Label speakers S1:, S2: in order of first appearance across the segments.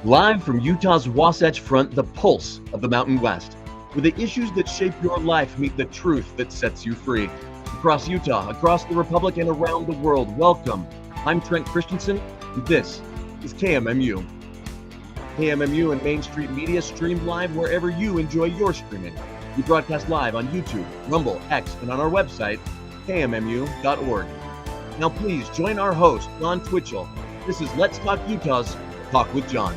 S1: Live from Utah's Wasatch Front, the pulse of the Mountain West, where the issues that shape your life meet the truth that sets you free. Across Utah, across the Republic, and around the world, welcome. I'm Trent Christensen, and this is KMMU. KMMU and Main Street Media stream live wherever you enjoy your streaming. We broadcast live on YouTube, Rumble, X, and on our website, kmmu.org. Now please join our host, John Twitchell. This is Let's Talk Utah's Talk with John.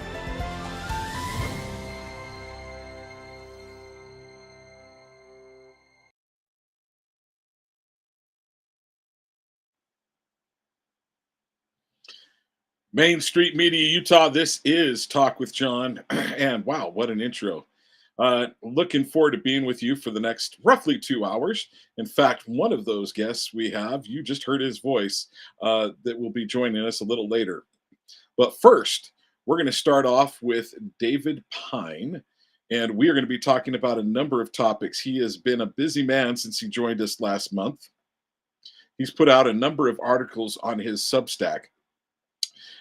S2: Main Street Media Utah, this is Talk with John. And wow, what an intro. Looking forward to being with you for the next roughly 2 hours. In fact, one of those guests we have, you just heard his voice, that will be joining us a little later. But first, we're going to start off with David Pyne, and we are going to be talking about a number of topics. He has been a busy man since he joined us last month. He's put out a number of articles on his Substack,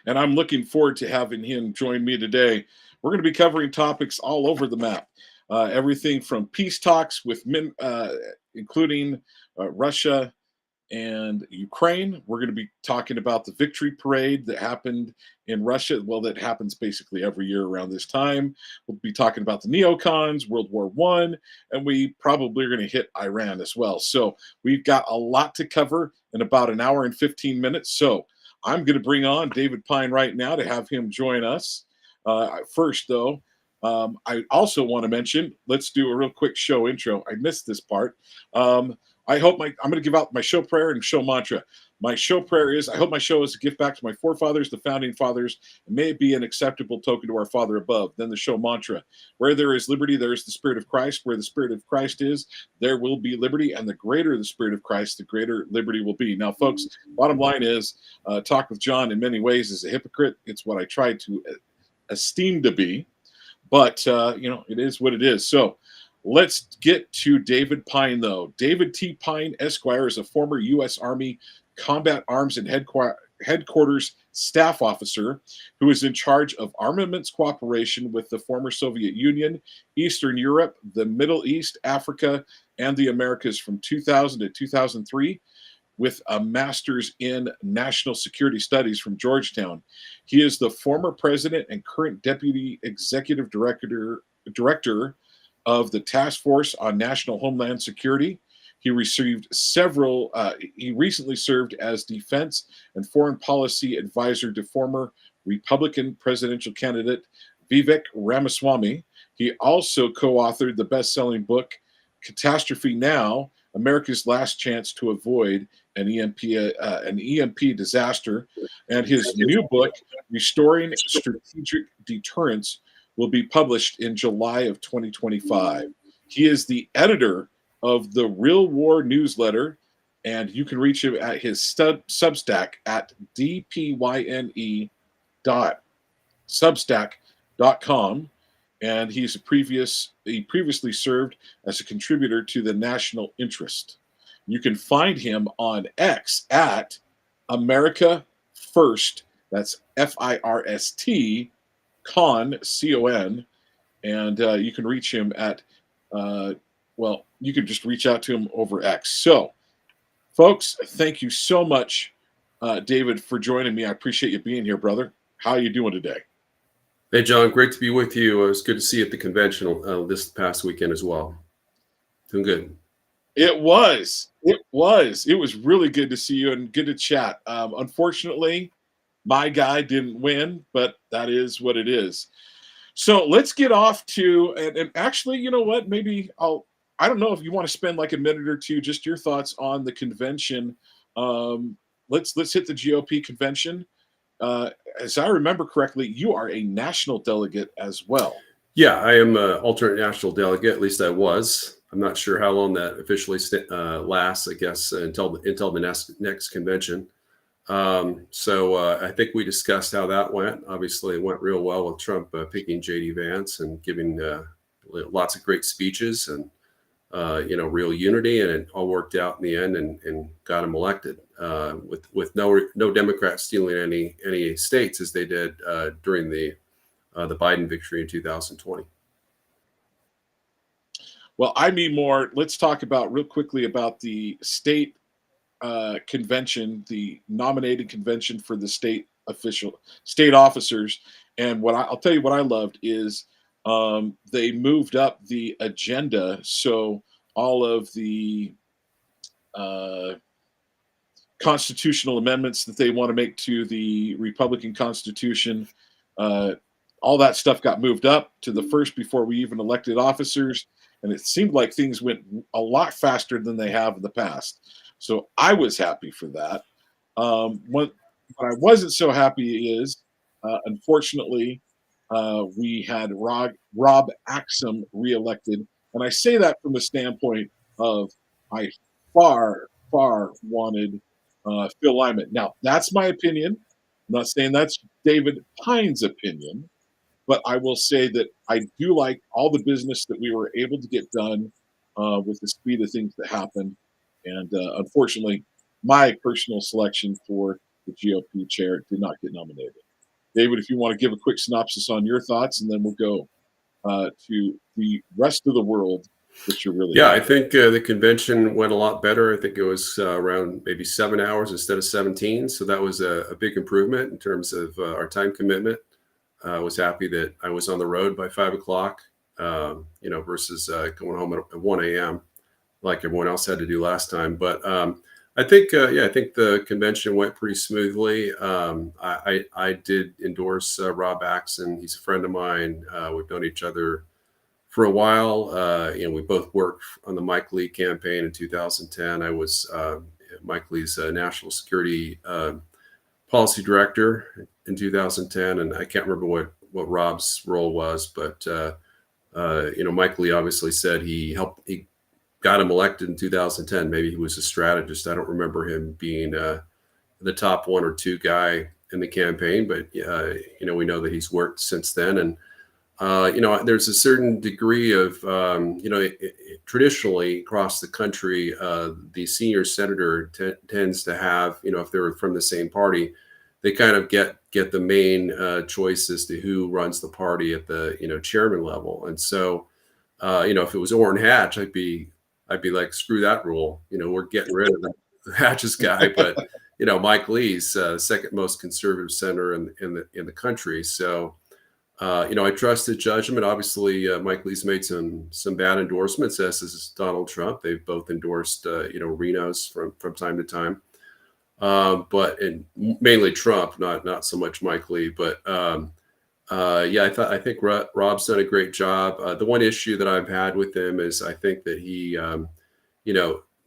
S2: and I'm looking forward to having him join me today. We're going to be covering topics all over the map. Everything from peace talks with including Russia and Ukraine. We're going to be talking about the victory parade that happened in Russia. Well, that happens basically every year around this time. We'll be talking about the neocons, World War I, and we probably are going to hit Iran as well. So we've got a lot to cover in about an hour and 15 minutes. So I'm going to bring on David Pyne right now to have him join us. First, though, I also want to mention, let's do a real quick show intro. I missed this part. I'm going to give out my show prayer and show mantra. My show prayer is, I hope my show is a gift back to my forefathers, the founding fathers, and may it be an acceptable token to our Father above. Then the show mantra, where there is liberty, there is the Spirit of Christ. Where the Spirit of Christ is, there will be liberty. And the greater the Spirit of Christ, the greater liberty will be. Now, folks, bottom line is, Talk with John in many ways is a hypocrite. It's what I try to esteem to be. But, it is what it is. So let's get to David Pyne, though. David T. Pyne, Esquire, is a former U.S. Army Combat Arms and Headquarters staff officer who is in charge of armaments cooperation with the former Soviet Union, Eastern Europe, the Middle East, Africa, and the Americas from 2000 to 2003, with a master's in national security studies from Georgetown. He is the former president and current deputy executive director of the Task Force on National Homeland Security. He recently served as defense and foreign policy advisor to former Republican presidential candidate Vivek Ramaswamy. He also co-authored the best-selling book, Catastrophe Now, America's Last Chance to Avoid an EMP disaster. And his new book, Restoring Strategic Deterrence, will be published in July of 2025. He is the editor of the Real War newsletter, and you can reach him at his Substack at dpyne.substack.com. And he previously served as a contributor to the National Interest. You can find him on X at America First. That's FIRST Con, C-O-N. And you can reach him at, you can just reach out to him over X. So, folks, thank you so much, David, for joining me. I appreciate you being here, brother. How are you doing today?
S3: Hey, John, great to be with you. It was good to see you at the convention this past weekend as well. Doing good.
S2: It was really good to see you and good to chat. Unfortunately, my guy didn't win, but that is what it is. So let's get off to, and actually, you know what? Maybe I don't know if you want to spend like a minute or two, just your thoughts on the convention. Let's hit the GOP convention. As I remember correctly, you are a national delegate as well.
S3: Yeah, I am an alternate national delegate. At least I was. I'm not sure how long that officially lasts. I guess until the next convention. So I think we discussed how that went. Obviously, it went real well with Trump picking J.D. Vance and giving lots of great speeches and real unity, and it all worked out in the end and got him elected with no Democrats stealing any states as they did during the the Biden victory in 2020.
S2: Well, I mean more. Let's talk about real quickly about the state convention, the nominating convention for the state officers. And I'll tell you what I loved is they moved up the agenda. So all of the constitutional amendments that they want to make to the Republican Constitution, all that stuff got moved up to the first before we even elected officers. And it seemed like things went a lot faster than they have in the past. So I was happy for that. What I wasn't so happy is, unfortunately, we had Rob Axsom reelected. And I say that from the standpoint of I far wanted Phil Lyman. Now, that's my opinion. I'm not saying that's David Pyne's opinion, but I will say that I do like all the business that we were able to get done with the speed of things that happened. And unfortunately, my personal selection for the GOP chair did not get nominated. David, if you want to give a quick synopsis on your thoughts, and then we'll go to the rest of the world that you're really.
S3: Yeah, I think the convention went a lot better. I think it was around maybe 7 hours instead of 17. So that was a big improvement in terms of our time commitment. I was happy that I was on the road by 5 o'clock, versus going home at 1 a.m. like everyone else had to do last time. But I think the convention went pretty smoothly. I did endorse Rob Axsom. He's a friend of mine. We've known each other for a while. We both worked on the Mike Lee campaign in 2010. I was Mike Lee's national security policy director in 2010, and I can't remember what Rob's role was, but Mike Lee obviously said he got him elected in 2010. Maybe he was a strategist. I don't remember him being the top one or two guy in the campaign, but we know that he's worked since then. And there's a certain degree of traditionally across the country, the senior senator tends to have, if they're from the same party, they kind of get the main choice as to who runs the party at the chairman level. And so if it was Orrin Hatch, I'd be like, screw that rule. We're getting rid of the Hatch's guy. But Mike Lee's second most conservative senator in the country. So I trust his judgment. Obviously, Mike Lee's made some bad endorsements, as is Donald Trump. They've both endorsed Reno's from time to time. But mainly Trump, not so much Mike Lee. But I think Rob's done a great job. The one issue that I've had with him is I think that he,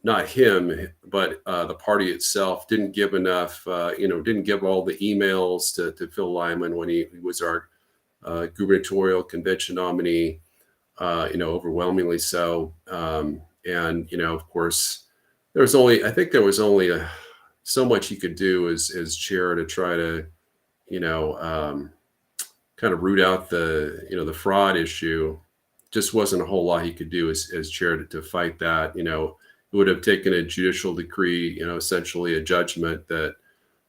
S3: not him, but the party itself didn't give enough. Didn't give all the emails to Phil Lyman when he was our gubernatorial convention nominee. Overwhelmingly so. Of course, there was only so much he could do as chair to try to, kind of root out the fraud issue. Just wasn't a whole lot he could do as chair to fight that. It would have taken a judicial decree, essentially a judgment that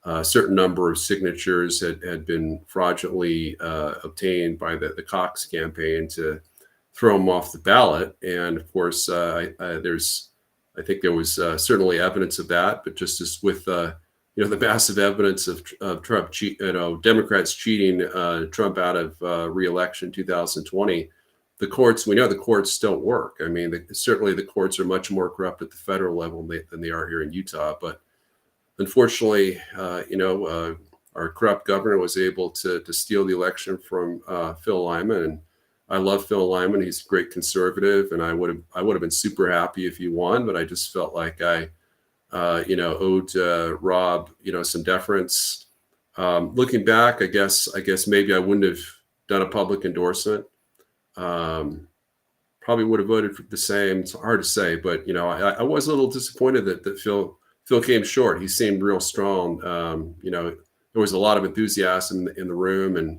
S3: a certain number of signatures had been fraudulently obtained by the Cox campaign to throw him off the ballot. And of course, I think there was certainly evidence of that, but just as with the massive evidence of Trump, Democrats cheating Trump out of re-election 2020, we know the courts don't work. I mean, certainly the courts are much more corrupt at the federal level than they are here in Utah. But unfortunately, our corrupt governor was able to steal the election from Phil Lyman. And I love Phil Lyman. He's a great conservative, and I would have been super happy if he won. But I just felt like I owed Rob, some deference. Looking back, I guess maybe I wouldn't have done a public endorsement. Probably would have voted for the same. It's hard to say, but I was a little disappointed that Phil came short. He seemed real strong. There was a lot of enthusiasm in the room, and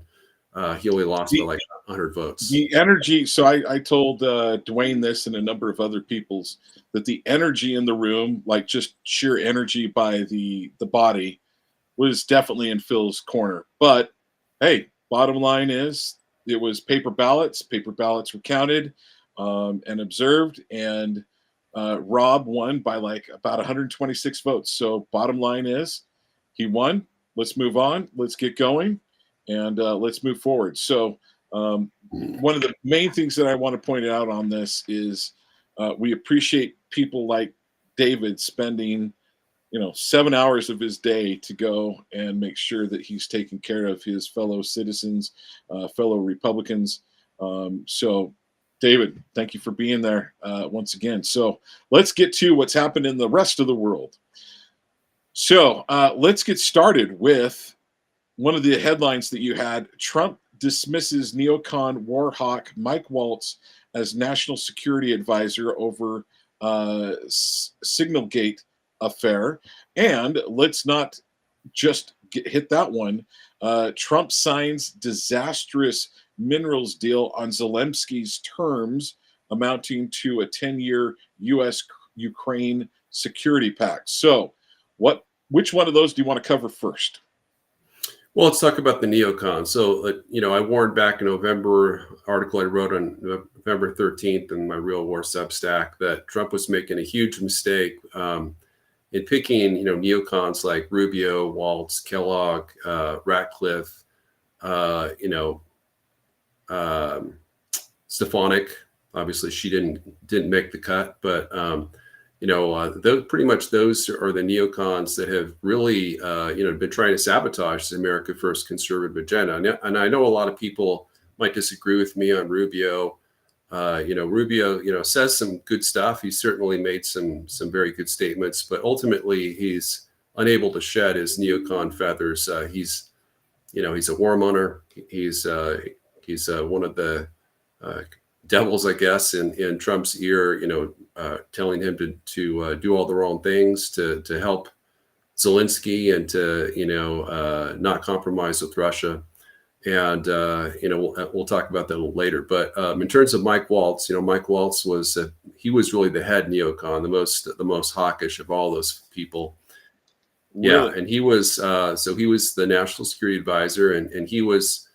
S3: he only lost by like 100 votes.
S2: The energy. So I told Dwayne this and a number of other people's that the energy in the room, like just sheer energy by the body, was definitely in Phil's corner. But hey, bottom line is it was paper ballots. Paper ballots were counted and observed, and Rob won by like about 126 votes. So bottom line is, he won. Let's move on. Let's get going, and let's move forward. So one of the main things that I want to point out on this is we appreciate people like David spending 7 hours of his day to go and make sure that he's taking care of his fellow citizens, fellow Republicans. So, David, thank you for being there once again. So let's get to what's happened in the rest of the world. So let's get started with one of the headlines that you had. Trump dismisses neocon war hawk Mike Waltz as national security advisor over Signalgate affair. And let's not just hit that one. Trump signs disastrous minerals deal on Zelensky's terms, amounting to a 10-year U.S.-Ukraine security pact. So which one of those do you want to cover first?
S3: Well, let's talk about the neocons. So, I warned back in November, article I wrote on November 13th in my Real War Substack, that Trump was making a huge mistake in picking, neocons like Rubio, Waltz, Kellogg, Ratcliffe, Stefanik. Obviously, she didn't make the cut, but pretty much those are the neocons that have really, been trying to sabotage the America First conservative agenda. And I know a lot of people might disagree with me on Rubio. Rubio, says some good stuff. He certainly made some very good statements, but ultimately he's unable to shed his neocon feathers. He's a warmonger. He's one of the devils, I guess, in Trump's ear, telling him to do all the wrong things to help Zelensky and to not compromise with Russia. And we'll talk about that a little later. But in terms of Mike Waltz, Mike Waltz was really the head neocon, the most hawkish of all those people. Really? Yeah, and he was the national security advisor, and he was.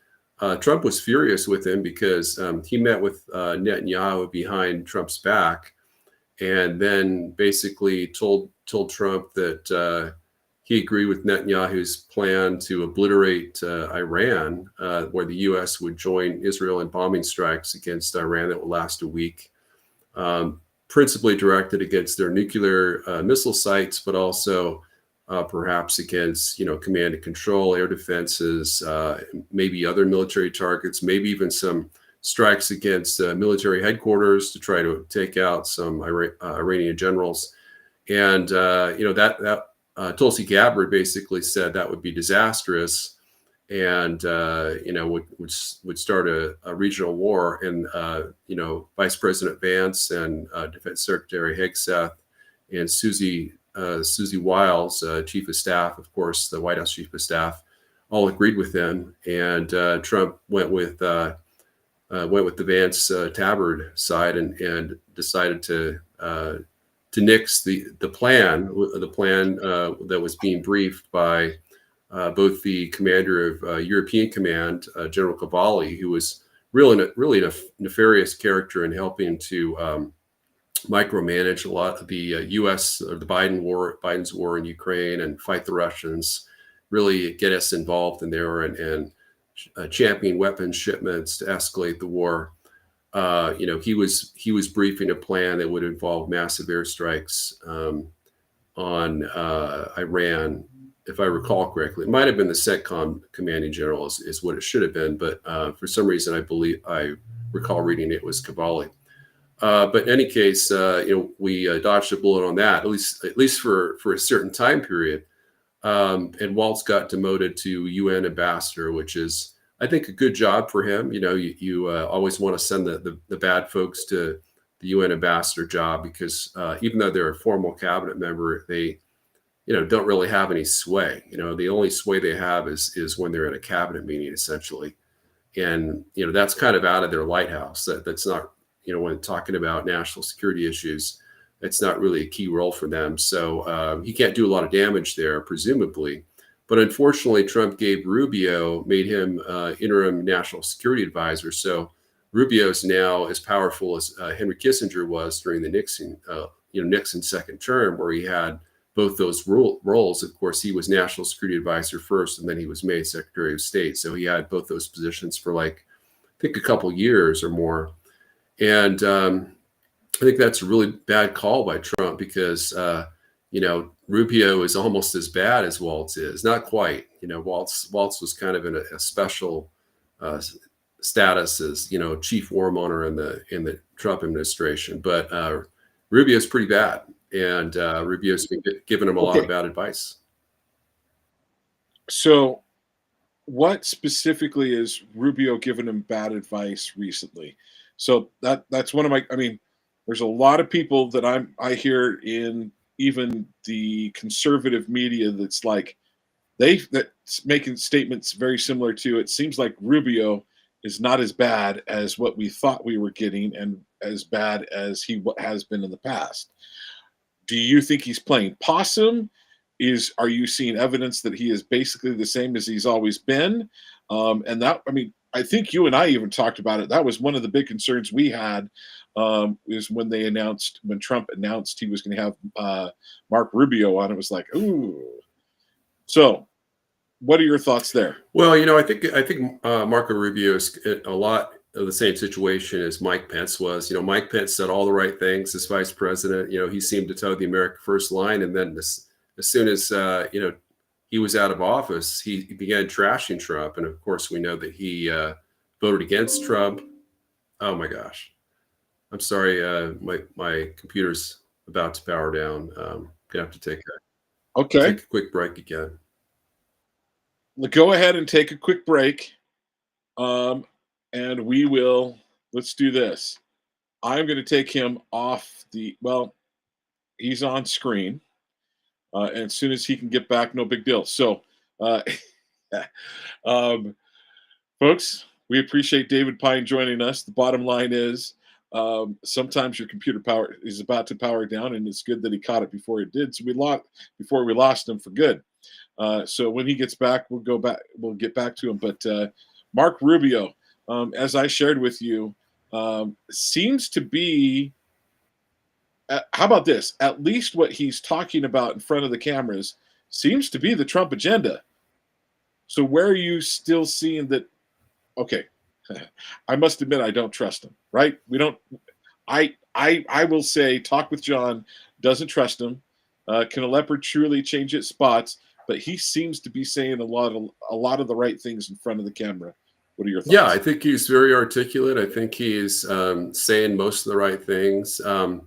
S3: Trump was furious with him because he met with Netanyahu behind Trump's back, and then basically told Trump that he agreed with Netanyahu's plan to obliterate Iran, where the U.S. would join Israel in bombing strikes against Iran that would last a week, principally directed against their nuclear missile sites, but also perhaps against, command and control, air defenses, maybe other military targets, maybe even some strikes against military headquarters to try to take out some Iranian generals. And, Tulsi Gabbard basically said that would be disastrous and, would start a regional war. And, Vice President Vance and Defense Secretary Hegseth and Susie Wiles, Chief of Staff, of course, the White House Chief of Staff, all agreed with him. And Trump went with the Vance Tabard side and decided to nix the plan that was being briefed by both the commander of European Command, General Cavalli, who was really a nefarious character in helping to micromanage a lot of the U.S. or Biden's war in Ukraine and fight the Russians, really get us involved in there and champion weapons shipments to escalate the war. He was briefing a plan that would involve massive airstrikes on Iran, if I recall correctly. It might have been the CENTCOM commanding general is what it should have been, but for some reason I recall reading it was Cavalli. But in any case, we dodged a bullet on that, at least for a certain time period. And Waltz got demoted to UN ambassador, which is, I think, a good job for him. You always want to send the bad folks to the UN ambassador job because even though they're a formal cabinet member, they don't really have any sway. The only sway they have is when they're at a cabinet meeting, essentially. And that's kind of out of their lighthouse. That's not. When talking about national security issues, it's not really a key role for them. So he can't do a lot of damage there, presumably. But unfortunately, Trump made him interim national security advisor. So Rubio is now as powerful as Henry Kissinger was during the Nixon's second term, where he had both those roles. Of course, he was national security advisor first, and then he was made Secretary of State. So he had both those positions for I think a couple years or more. And I think that's a really bad call by Trump because, Rubio is almost as bad as Waltz is. Not quite. Waltz was kind of in a special status as, chief warmonger in the Trump administration. But Rubio's pretty bad. And Rubio's been giving him a lot of bad advice.
S2: So what specifically is Rubio giving him bad advice recently? So that's one of my, there's a lot of people that I hear in even the conservative media that's that's making statements very similar to, it seems like Rubio is not as bad as what we thought we were getting and as bad as he has been in the past. Do you think he's playing possum? Are you seeing evidence that he is basically the same as he's always been? And that, I think you and I even talked about it. That was one of the big concerns we had, is when Trump announced he was going to have Mark Rubio on. It was like, ooh. So, what are your thoughts there?
S3: Well, I think Marco Rubio is a lot of the same situation as Mike Pence was. Mike Pence said all the right things as vice president. He seemed to toe the America First line, and then as soon as he was out of office, he began trashing Trump. And of course, we know that he voted against Trump. Oh my gosh. I'm sorry. My computer's about to power down. Gonna have to take a quick break again.
S2: Go ahead and take a quick break. And let's do this. I'm going to take him off he's on screen. And as soon as he can get back, no big deal. So, folks, we appreciate David Pyne joining us. The bottom line is sometimes your computer power is about to power down, and it's good that he caught it before it did. So before we lost him for good. So when he gets back, we'll get back to him. But Mark Rubio, as I shared with you, seems to be, how about this? At least what he's talking about in front of the cameras seems to be the Trump agenda. So where are you still seeing that? Okay, I must admit I don't trust him. Right? We don't. I will say, Talk with John doesn't trust him. Can a leopard truly change its spots? But he seems to be saying a lot of the right things in front of the camera. What are your thoughts?
S3: Yeah, I think he's very articulate. I think he's saying most of the right things. And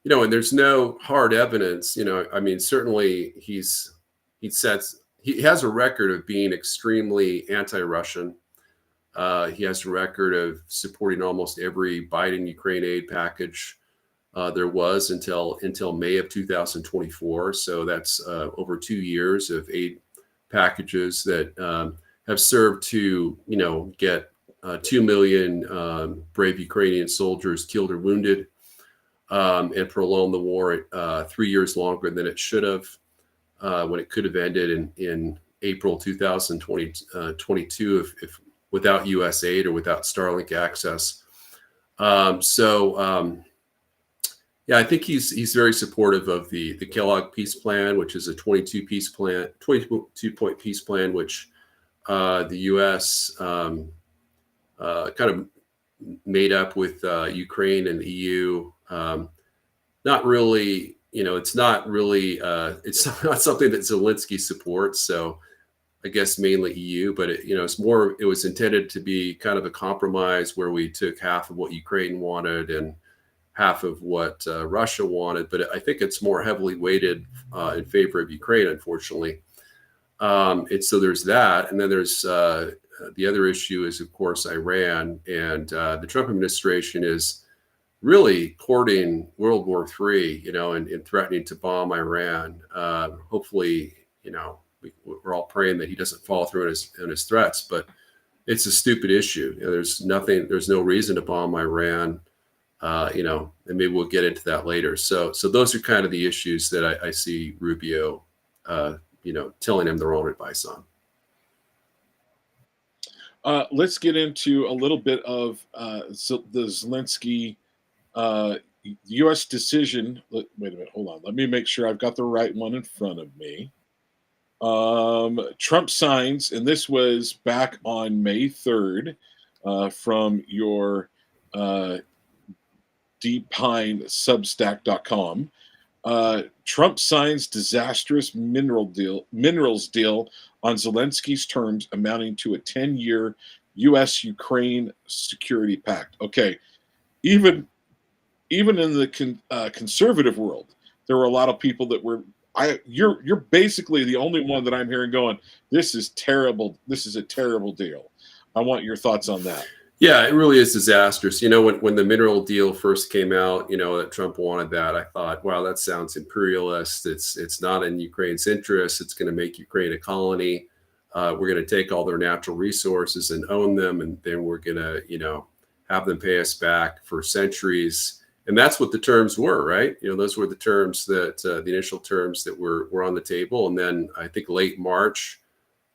S3: there's no hard evidence. Certainly he has a record of being extremely anti-Russian. He has a record of supporting almost every Biden Ukraine aid package there was until May of 2024. So that's over 2 years of aid packages that have served to, get 2 million brave Ukrainian soldiers killed or wounded, and prolong the war 3 years longer than it should have, when it could have ended in April 2022 if without U.S. aid or without Starlink access. Yeah, I think he's very supportive of the Kellogg peace plan, which is a 22 point peace plan, which the U.S. Kind of made up with Ukraine and the EU. Not really, it's not something that Zelensky supports. So I guess mainly EU, but it was intended to be kind of a compromise where we took half of what Ukraine wanted and half of what Russia wanted. But I think it's more heavily weighted in favor of Ukraine, unfortunately. And so there's that. And then there's the other issue is, of course, Iran. And the Trump administration is really courting World War III, and threatening to bomb Iran. Hopefully, we're all praying that he doesn't follow through on his threats, but it's a stupid issue. There's no reason to bomb Iran, and maybe we'll get into that later. So those are kind of the issues that I see Rubio telling them their own advice on.
S2: Let's get into a little bit of the Zelensky U.S. decision. Wait a minute, hold on. Let me make sure I've got the right one in front of me. Trump signs, and this was back on May 3rd from your Pyne Substack.com. Trump signs disastrous minerals deal on Zelensky's terms, amounting to a 10-year U.S.-Ukraine security pact. Okay, even in the conservative world, there were a lot of people that were. You're basically the only one that I'm hearing going, this is terrible. This is a terrible deal. I want your thoughts on that.
S3: Yeah, it really is disastrous. When the mineral deal first came out, that Trump wanted that, I thought, wow, that sounds imperialist. It's not in Ukraine's interest. It's going to make Ukraine a colony. We're going to take all their natural resources and own them, and then we're going to, have them pay us back for centuries. And that's what the terms were, right? Those were the terms that the initial terms that were on the table. And then I think late March,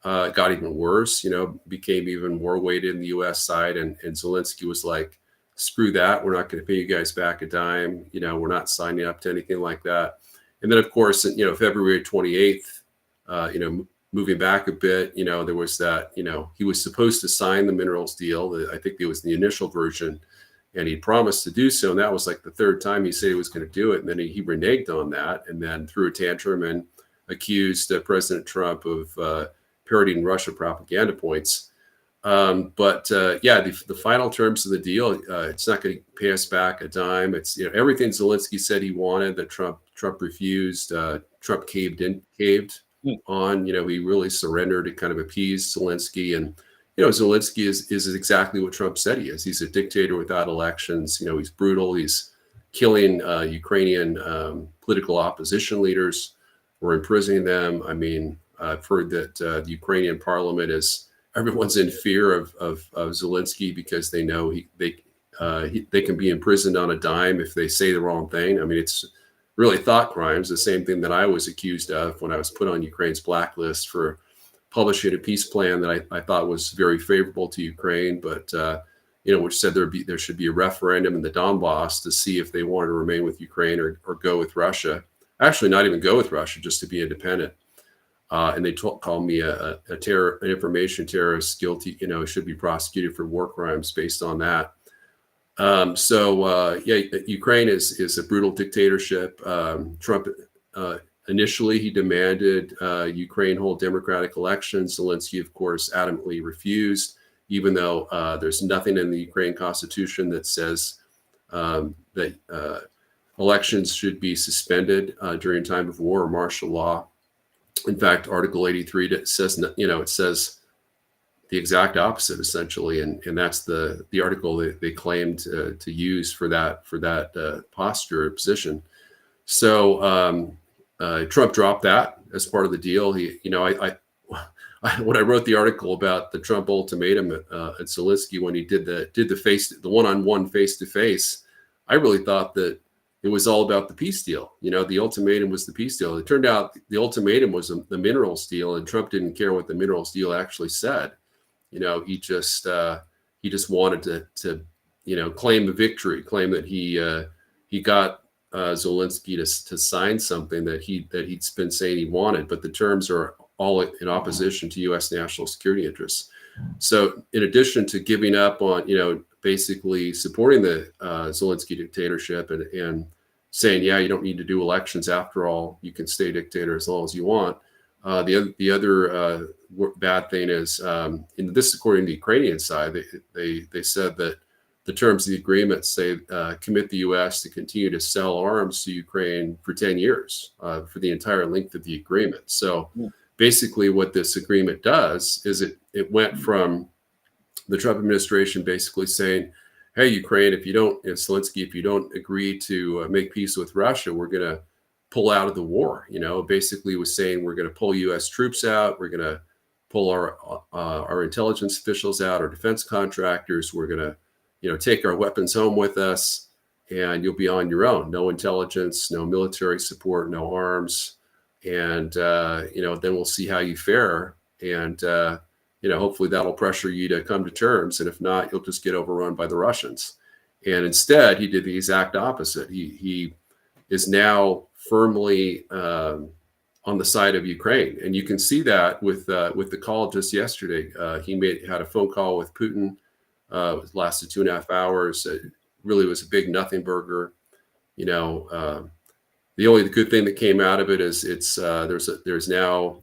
S3: it got even worse, became even more weighted in the U.S. side. And Zelensky was like, screw that. We're not going to pay you guys back a dime. We're not signing up to anything like that. And then, of course, February 28th, moving back a bit, there was that, he was supposed to sign the minerals deal. I think it was the initial version, and he promised to do so. And that was like the third time he said he was going to do it. And then he reneged on that and then threw a tantrum and accused President Trump of parroting Russia propaganda points. The final terms of the deal, it's not going to pay us back a dime. It's everything Zelensky said he wanted that Trump refused. Trump caved on. He really surrendered to kind of appease Zelensky. And Zelensky is exactly what Trump said he is. He's a dictator without elections. He's brutal. He's killing Ukrainian political opposition leaders or imprisoning them. I mean, I've heard that the Ukrainian parliament everyone's in fear of Zelensky because they know they can be imprisoned on a dime if they say the wrong thing. I mean, it's really thought crimes, the same thing that I was accused of when I was put on Ukraine's blacklist for publishing a peace plan that I thought was very favorable to Ukraine, but which said there should be a referendum in the Donbass to see if they wanted to remain with Ukraine or go with Russia. Actually, not even go with Russia, just to be independent. And they called me an information terrorist, guilty. Should be prosecuted for war crimes based on that. Ukraine is a brutal dictatorship. Trump initially he demanded Ukraine hold democratic elections. Zelensky, of course, adamantly refused, even though there's nothing in the Ukraine constitution that says that elections should be suspended during time of war or martial law. In fact, Article 83 says, it says the exact opposite, essentially, and that's the article that they claimed to use for that posture or position. So Trump dropped that as part of the deal. When I wrote the article about the Trump ultimatum at Zelensky when he did the one-on-one face-to-face, I really thought that it was all about the peace deal. The ultimatum was the peace deal. It turned out the ultimatum was the minerals deal, and Trump didn't care what the minerals deal actually said. He just wanted to claim the victory, claim that he got Zelensky to sign something that he'd been saying he wanted, but the terms are all in opposition to U.S. national security interests. So in addition to giving up on, basically supporting the Zelensky dictatorship and saying, yeah, you don't need to do elections after all, you can stay dictator as long as you want. The other bad thing is, in this, according to the Ukrainian side, they said that the terms of the agreement say commit the U.S. to continue to sell arms to Ukraine for 10 years for the entire length of the agreement. So basically what this agreement does is it went from the Trump administration basically saying, hey, Ukraine, Zelensky, if you don't agree to make peace with Russia, we're going to pull out of the war. Basically was saying we're going to pull U.S. troops out. We're going to pull our intelligence officials out, our defense contractors. We're going to, take our weapons home with us, and you'll be on your own. No intelligence, no military support, no arms. and then we'll see how you fare, and hopefully that'll pressure you to come to terms, and if not, you'll just get overrun by the Russians. And instead, he did the exact opposite. He is now firmly on the side of Ukraine, and you can see that with the call just yesterday. He had a phone call with Putin. It lasted 2.5 hours. It really was a big nothing burger. The only good thing that came out of it is there's now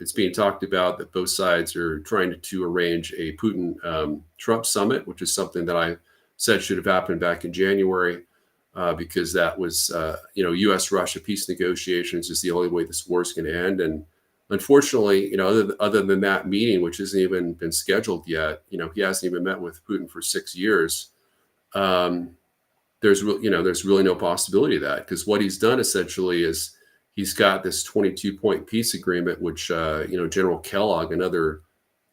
S3: it's being talked about that both sides are trying to arrange a Putin Trump summit, which is something that I said should have happened back in January, because that was U.S.-Russia peace negotiations is the only way this war is going to end. And unfortunately, other than that meeting, which hasn't even been scheduled yet, he hasn't even met with Putin for 6 years. There's really no possibility of that, because what he's done essentially is he's got this 22-point peace agreement, which General Kellogg, another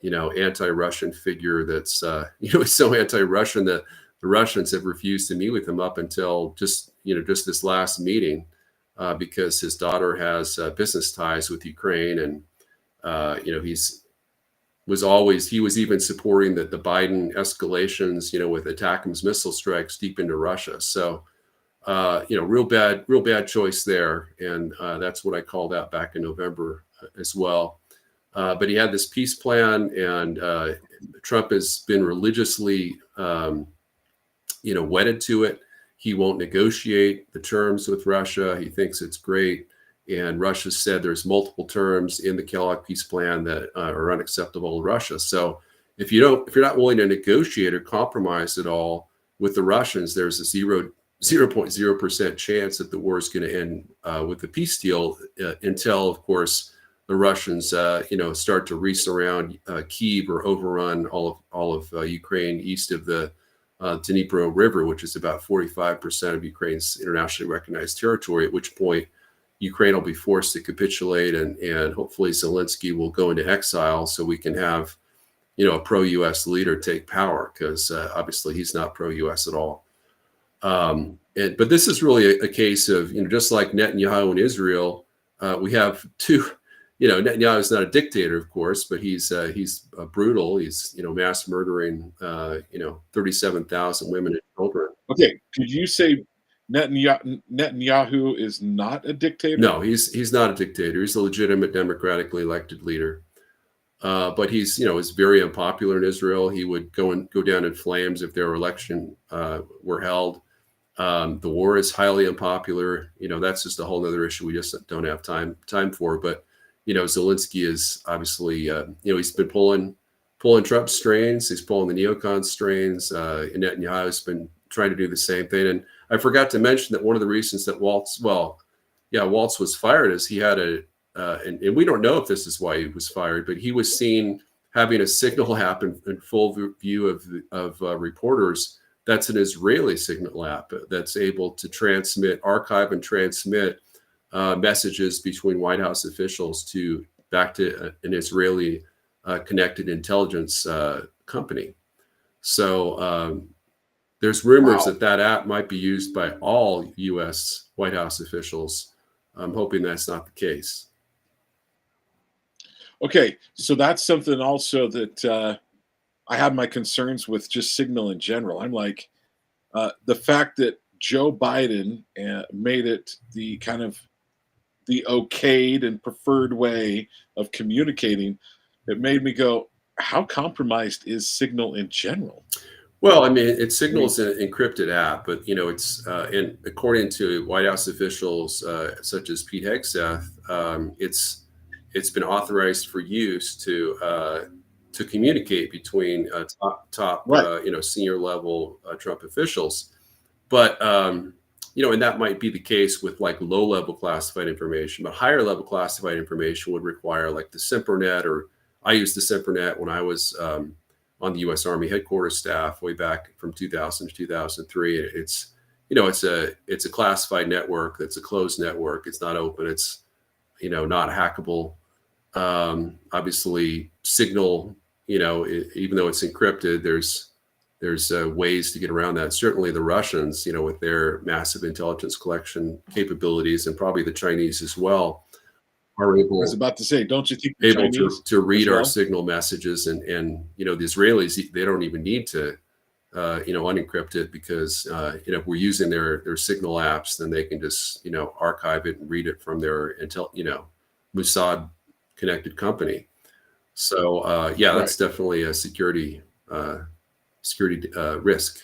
S3: anti-Russian figure that's is so anti-Russian that the Russians have refused to meet with him up until just this last meeting, because his daughter has business ties with Ukraine, and he was even supporting the Biden escalations, with ATACMS missile strikes deep into Russia. So, real bad choice there. And that's what I called out back in November as well. But he had this peace plan, and Trump has been religiously, wedded to it. He won't negotiate the terms with Russia. He thinks it's great. And Russia said there's multiple terms in the Kellogg peace plan that are unacceptable to Russia. So if you're not willing to negotiate or compromise at all with the Russians, there's a 0.0% chance that the war is going to end with the peace deal until, of course, the Russians start to resurround Kyiv or overrun all of Ukraine east of the Dnipro River, which is about 45% of Ukraine's internationally recognized territory, at which point Ukraine will be forced to capitulate, and hopefully Zelensky will go into exile so we can have, a pro-U.S. leader take power, because obviously he's not pro-U.S. at all. But this is really a case of, just like Netanyahu in Israel, we have two. Netanyahu is not a dictator, of course, but he's brutal. He's mass murdering 37,000 women and children.
S2: Okay, could you say Netanyahu is not a dictator?
S3: No, he's not a dictator. He's a legitimate democratically elected leader. But he's is very unpopular in Israel. He would go down in flames if their election were held. The war is highly unpopular. That's just a whole other issue we just don't have time for. But Zelensky is obviously he's been pulling Trump strings. He's pulling the neocon strings. And Netanyahu's been trying to do the same thing. And I forgot to mention that one of the reasons that Waltz was fired is he had and we don't know if this is why he was fired, but he was seen having a signal app in full view of reporters. That's an Israeli signal app that's able to archive and transmit messages between White House officials back to an Israeli connected intelligence company. So there's rumors that app might be used by all U.S. White House officials. I'm hoping that's not the case.
S2: Okay, so that's something also that I have my concerns with, just Signal in general. I'm like, the fact that Joe Biden made it the kind of the okayed and preferred way of communicating, it made me go, how compromised is Signal in general?
S3: Well, I mean, Signal's an encrypted app, but it's and according to White House officials such as Pete Hegseth, it's been authorized for use to communicate between top
S2: right.
S3: Senior level Trump officials, but and that might be the case with like low level classified information, but higher level classified information would require like the SIMPRNet, or I used the SIMPRNet when I was on the U.S. Army headquarters staff way back from 2000 to 2003. It's a classified network. That's a closed network. It's not open. It's not hackable. Obviously, Signal, even though it's encrypted, there's ways to get around that. Certainly, the Russians, with their massive intelligence collection capabilities, and probably the Chinese as well, are
S2: I was about to say, don't you think the
S3: able
S2: Chinese
S3: to read
S2: as
S3: our
S2: well?
S3: signal messages, and the Israelis, they don't even need to unencrypt it, because if we're using their signal apps, then they can just archive it and read it from their Mossad connected company. So
S2: Right.
S3: that's definitely a security risk.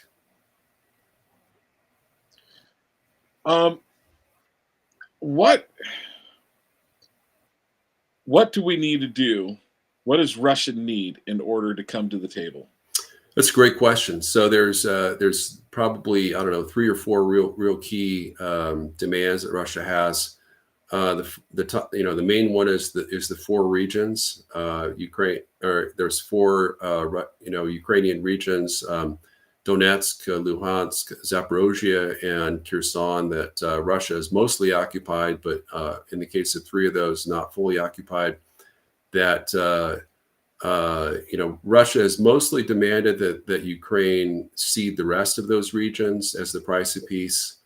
S2: What do we need to do? What does Russia need in order to come to the table?
S3: That's a great question. So there's probably, I don't know, 3 or 4 real key demands that Russia has. The main one is the 4 regions. Ukraine, or there's 4 Ukrainian regions: Donetsk, Luhansk, Zaporozhye, and Kherson, that Russia is mostly occupied, but in the case of 3 of those, not fully occupied. That Russia has mostly demanded that Ukraine cede the rest of those regions as the price of peace.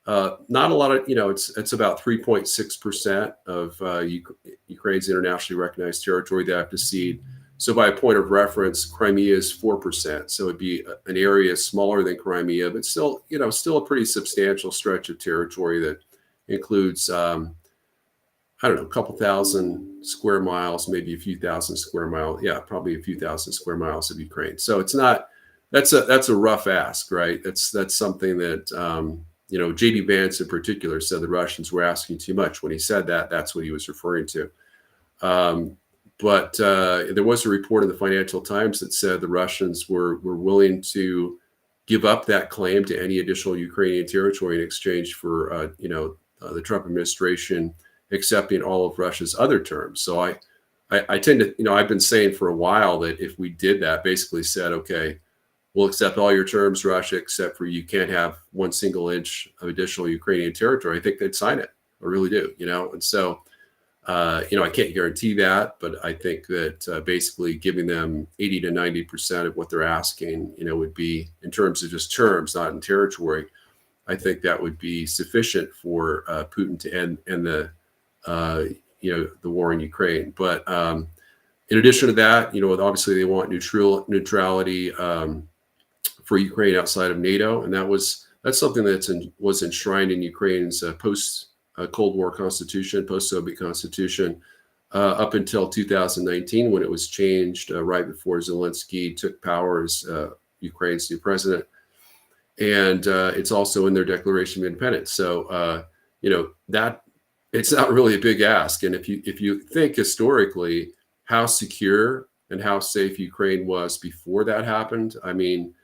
S3: Not a lot of, it's about 3.6% of Ukraine's internationally recognized territory they have to cede. So by a point of reference, Crimea is 4%. So it'd be an area smaller than Crimea, but still a pretty substantial stretch of territory that includes, I don't know, a couple thousand square miles, maybe a few thousand square miles. Yeah, probably a few thousand square miles of Ukraine. So it's not, that's a rough ask, right? That's something that, J.D. Vance in particular said the Russians were asking too much. When he said that, that's what he was referring to. But there was a report in the Financial Times that said the Russians were willing to give up that claim to any additional Ukrainian territory in exchange for, the Trump administration accepting all of Russia's other terms. So I tend to, I've been saying for a while that if we did that, basically said, okay, we'll accept all your terms, Russia, except for you can't have 1 single inch of additional Ukrainian territory, I think they'd sign it. I really do, And so, I can't guarantee that, but I think that basically giving them 80 to 90% of what they're asking, would be, in terms of just terms, not in territory, I think that would be sufficient for Putin to end the war in Ukraine. But in addition to that, obviously they want neutrality for Ukraine outside of NATO, and that's something was enshrined in Ukraine's post Cold War constitution, post-Soviet constitution, up until 2019, when it was changed right before Zelensky took power as Ukraine's new president. And it's also in their Declaration of Independence. So that it's not really a big ask. And if you think historically how secure and how safe Ukraine was before that happened, I mean,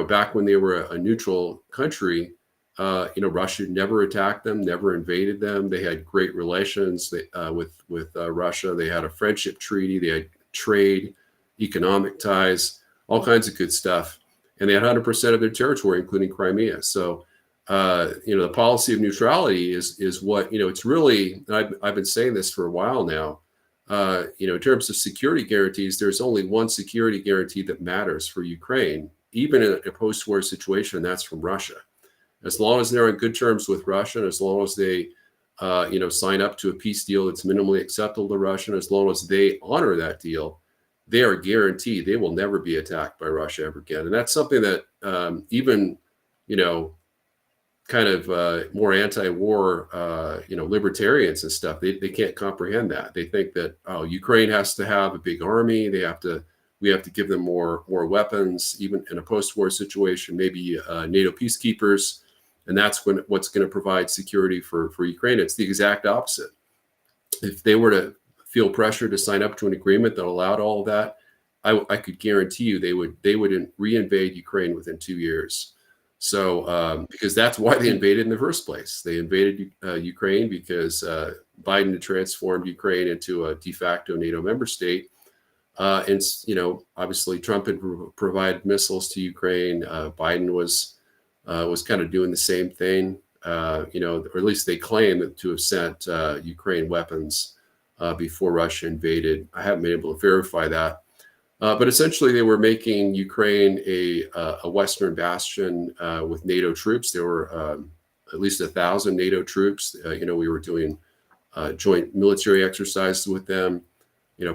S3: back when they were a neutral country, Russia never attacked them, never invaded them. They had great relations with Russia. They had a friendship treaty. They had trade, economic ties, all kinds of good stuff. And they had 100% of their territory, including Crimea. So, the policy of neutrality is what, it's really, I've been saying this for a while now, in terms of security guarantees, there's only one security guarantee that matters for Ukraine, even in a post-war situation, and that's from Russia. As long as they're on good terms with Russia, and as long as they, sign up to a peace deal that's minimally acceptable to Russia, and as long as they honor that deal, they are guaranteed they will never be attacked by Russia ever again. And that's something that even, kind of more anti-war, libertarians and stuff, they can't comprehend that. They think that, Ukraine has to have a big army. We have to give them more weapons, even in a post-war situation, maybe NATO peacekeepers. And that's what's going to provide security for Ukraine. It's the exact opposite. If they were to feel pressure to sign up to an agreement that allowed all of that, I could guarantee you they would reinvade Ukraine within 2 years. So because that's why they invaded in the first place. They invaded Ukraine because Biden had transformed Ukraine into a de facto NATO member state. And obviously Trump had provided missiles to Ukraine. Biden was kind of doing the same thing, or at least they claim to have sent Ukraine weapons before Russia invaded. I haven't been able to verify that. But essentially, they were making Ukraine a Western bastion with NATO troops. There were at least 1,000 NATO troops. We were doing joint military exercises with them,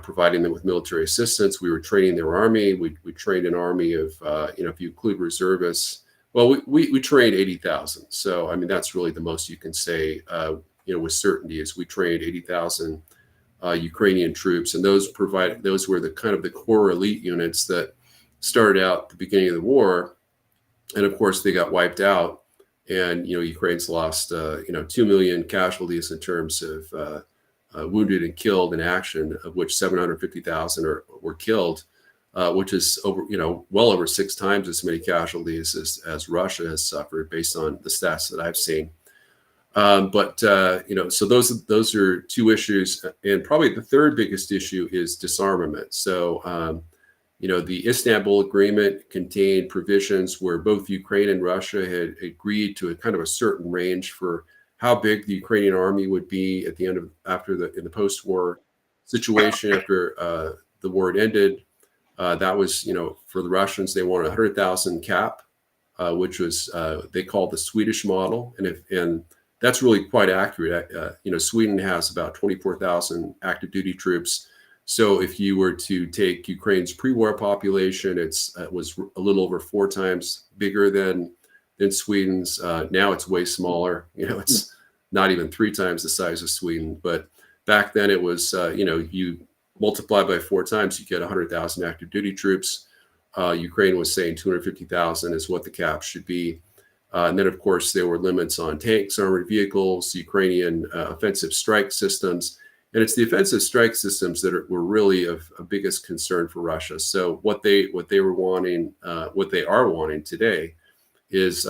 S3: providing them with military assistance. We were training their army. We trained an army of, if you include reservists, well, we trained 80,000. So, I mean, that's really the most you can say, with certainty is we trained 80,000 Ukrainian troops. And those were the kind of the core elite units that started out at the beginning of the war. And of course, they got wiped out. And, Ukraine's lost, 2 million casualties in terms of wounded and killed in action, of which 750,000 were killed, which is over, well over 6 times as many casualties as Russia has suffered, based on the stats that I've seen. So those are 2 issues, and probably the third biggest issue is disarmament. So, the Istanbul Agreement contained provisions where both Ukraine and Russia had agreed to a kind of a certain range for how big the Ukrainian army would be at the end of in the post-war situation after the war had ended. That was, for the Russians, they wanted 100,000 cap, which was they called the Swedish model, and that's really quite accurate. Sweden has about 24,000 active duty troops. So if you were to take Ukraine's pre-war population, it was a little over 4 times bigger than Sweden's. Now it's way smaller. It's not even 3 times the size of Sweden. But back then it was, you multiply by 4 times, you get 100,000 active duty troops. Ukraine was saying 250,000 is what the cap should be. And then, of course, there were limits on tanks, armored vehicles, Ukrainian offensive strike systems. And it's the offensive strike systems that were really of biggest concern for Russia. So what they were wanting, what they are wanting today, is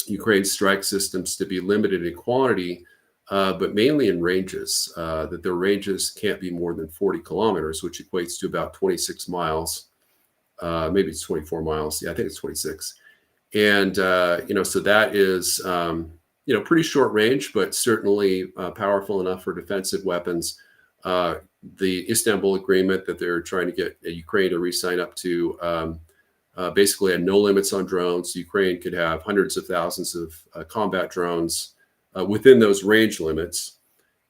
S3: Ukraine's strike systems to be limited in quantity, but mainly in ranges. That their ranges can't be more than 40 kilometers, which equates to about 26 miles. Maybe it's 24 miles. Yeah, I think it's 26. And so that is pretty short range, but certainly powerful enough for defensive weapons. The Istanbul Agreement that they're trying to get Ukraine to re-sign up to basically had no limits on drones. Ukraine could have hundreds of thousands of combat drones within those range limits,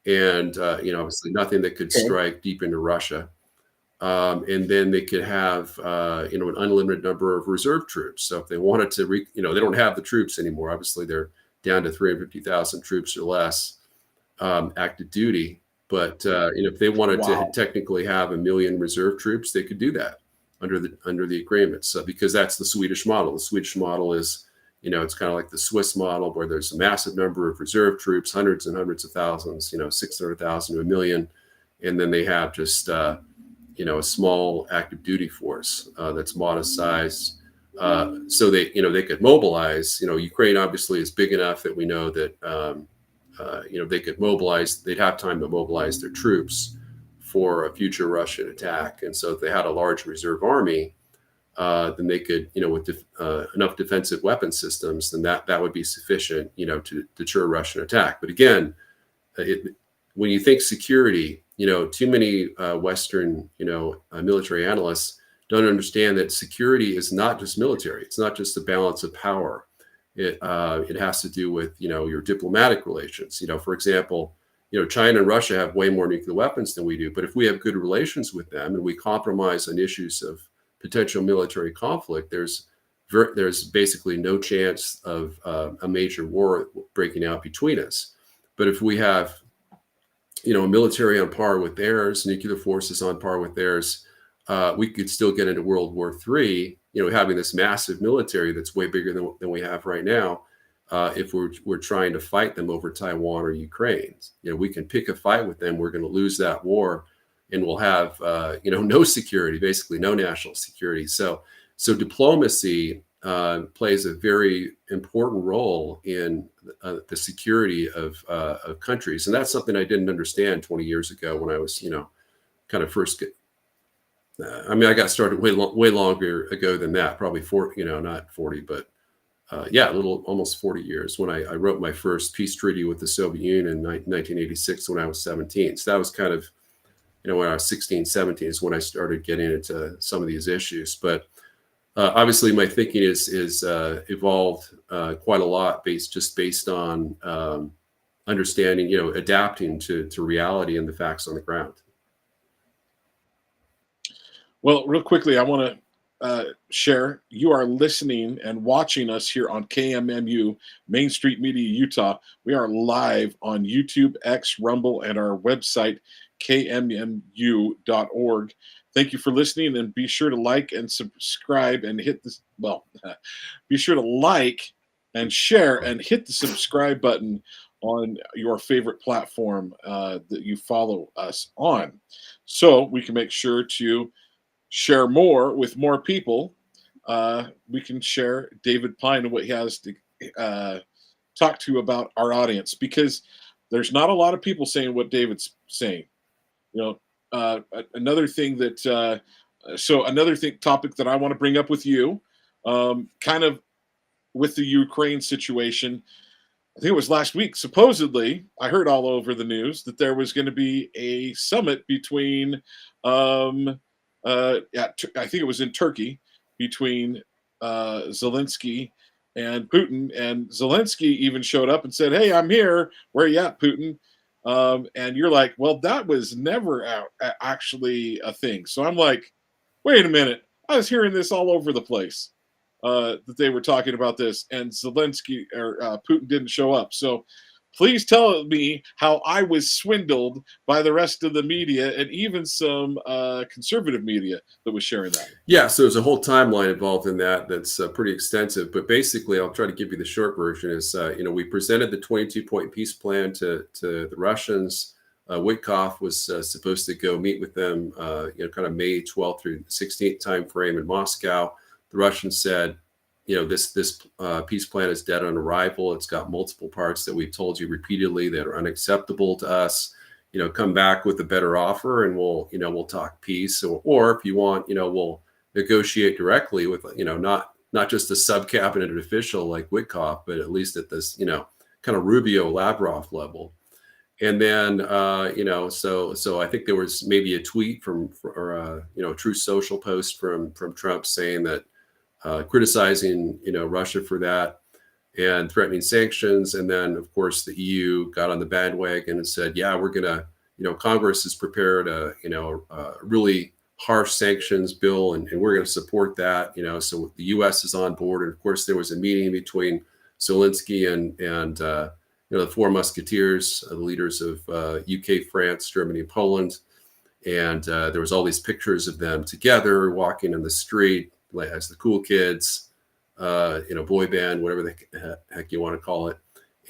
S3: and obviously nothing that could strike deep into Russia. And then they could have an unlimited number of reserve troops. So if they wanted to, they don't have the troops anymore. Obviously, they're down to 350,000 troops or less active duty. But if they wanted to technically have 1 million reserve troops, they could do that under the agreement. So because that's the Swedish model. The Swedish model is, it's kind of like the Swiss model, where there's a massive number of reserve troops, hundreds and hundreds of thousands, 600,000 to 1 million, and then they have just a small active duty force that's modest sized. So they could mobilize. Ukraine obviously is big enough that we know that they could mobilize. They'd have time to mobilize their troops for a future Russian attack. And so if they had a large reserve army, then they could, with enough defensive weapon systems, then that would be sufficient, to deter Russian attack. But again, when you think security, too many Western, military analysts don't understand that security is not just military. It's not just a balance of power. It has to do with, your diplomatic relations. For example, China and Russia have way more nuclear weapons than we do. But if we have good relations with them and we compromise on issues of potential military conflict, there's basically no chance of a major war breaking out between us. But if we have, a military on par with theirs, nuclear forces on par with theirs, we could still get into World War III, having this massive military that's way bigger than we have right now. If we're trying to fight them over Taiwan or Ukraine, we can pick a fight with them. We're going to lose that war, and we'll have no security, basically no national security. So diplomacy plays a very important role in the security of countries, and that's something I didn't understand 20 years ago when I was kind of first. I got started way longer ago than that, probably not 40, but a little almost 40 years, when I wrote my first peace treaty with the Soviet Union in 1986 when I was 17. So that was kind of, when I was 16, 17 is when I started getting into some of these issues. But obviously my thinking is evolved quite a lot based on understanding, adapting to reality and the facts on the ground.
S2: Well, real quickly, I want to share. You are listening and watching us here on KMMU Main Street Media Utah. We are live on YouTube, X, Rumble, and our website, kmmu.org. Thank you for listening, and be sure to like and subscribe and hit this. Well, be sure to like and share and hit the subscribe button on your favorite platform that you follow us on, so we can make sure to share more with more people. We can share David Pyne and what he has to talk to about our audience, because there's not a lot of people saying what David's saying. Another thing that topic that I want to bring up with you, kind of with the Ukraine situation. I think it was last week. Supposedly, I heard all over the news that there was going to be a summit between, I think it was in Turkey, between Zelensky and Putin. And Zelensky even showed up and said, "Hey, I'm here. Where are you at, Putin?" And you're like, well, that was never actually a thing. So I'm like, wait a minute. I was hearing this all over the place, that they were talking about this, and Zelensky or Putin didn't show up. So please tell me how I was swindled by the rest of the media, and even some conservative media that was sharing that.
S3: Yeah, so there's a whole timeline involved in that's pretty extensive. But basically, I'll try to give you the short version. Is we presented the 22-point peace plan to the Russians. Witkoff was supposed to go meet with them, kind of May 12th through 16th timeframe in Moscow. The Russians said, this peace plan is dead on arrival. It's got multiple parts that we've told you repeatedly that are unacceptable to us. Come back with a better offer, and we'll talk peace. Or if you want, we'll negotiate directly with, not just a sub-cabinet official like Witkoff, but at least at this, kind of Rubio Lavrov level. And then, so I think there was maybe a tweet or a True Social post from Trump saying that, criticizing, Russia for that and threatening sanctions. And then, of course, the EU got on the bandwagon and said, yeah, we're going to, Congress has prepared a really harsh sanctions bill, and we're going to support that, so the U.S. is on board. And of course, there was a meeting between Zelensky and the four musketeers, the leaders of UK, France, Germany, and Poland. And there was all these pictures of them together walking in the street as the cool kids, boy band, whatever the heck you want to call it.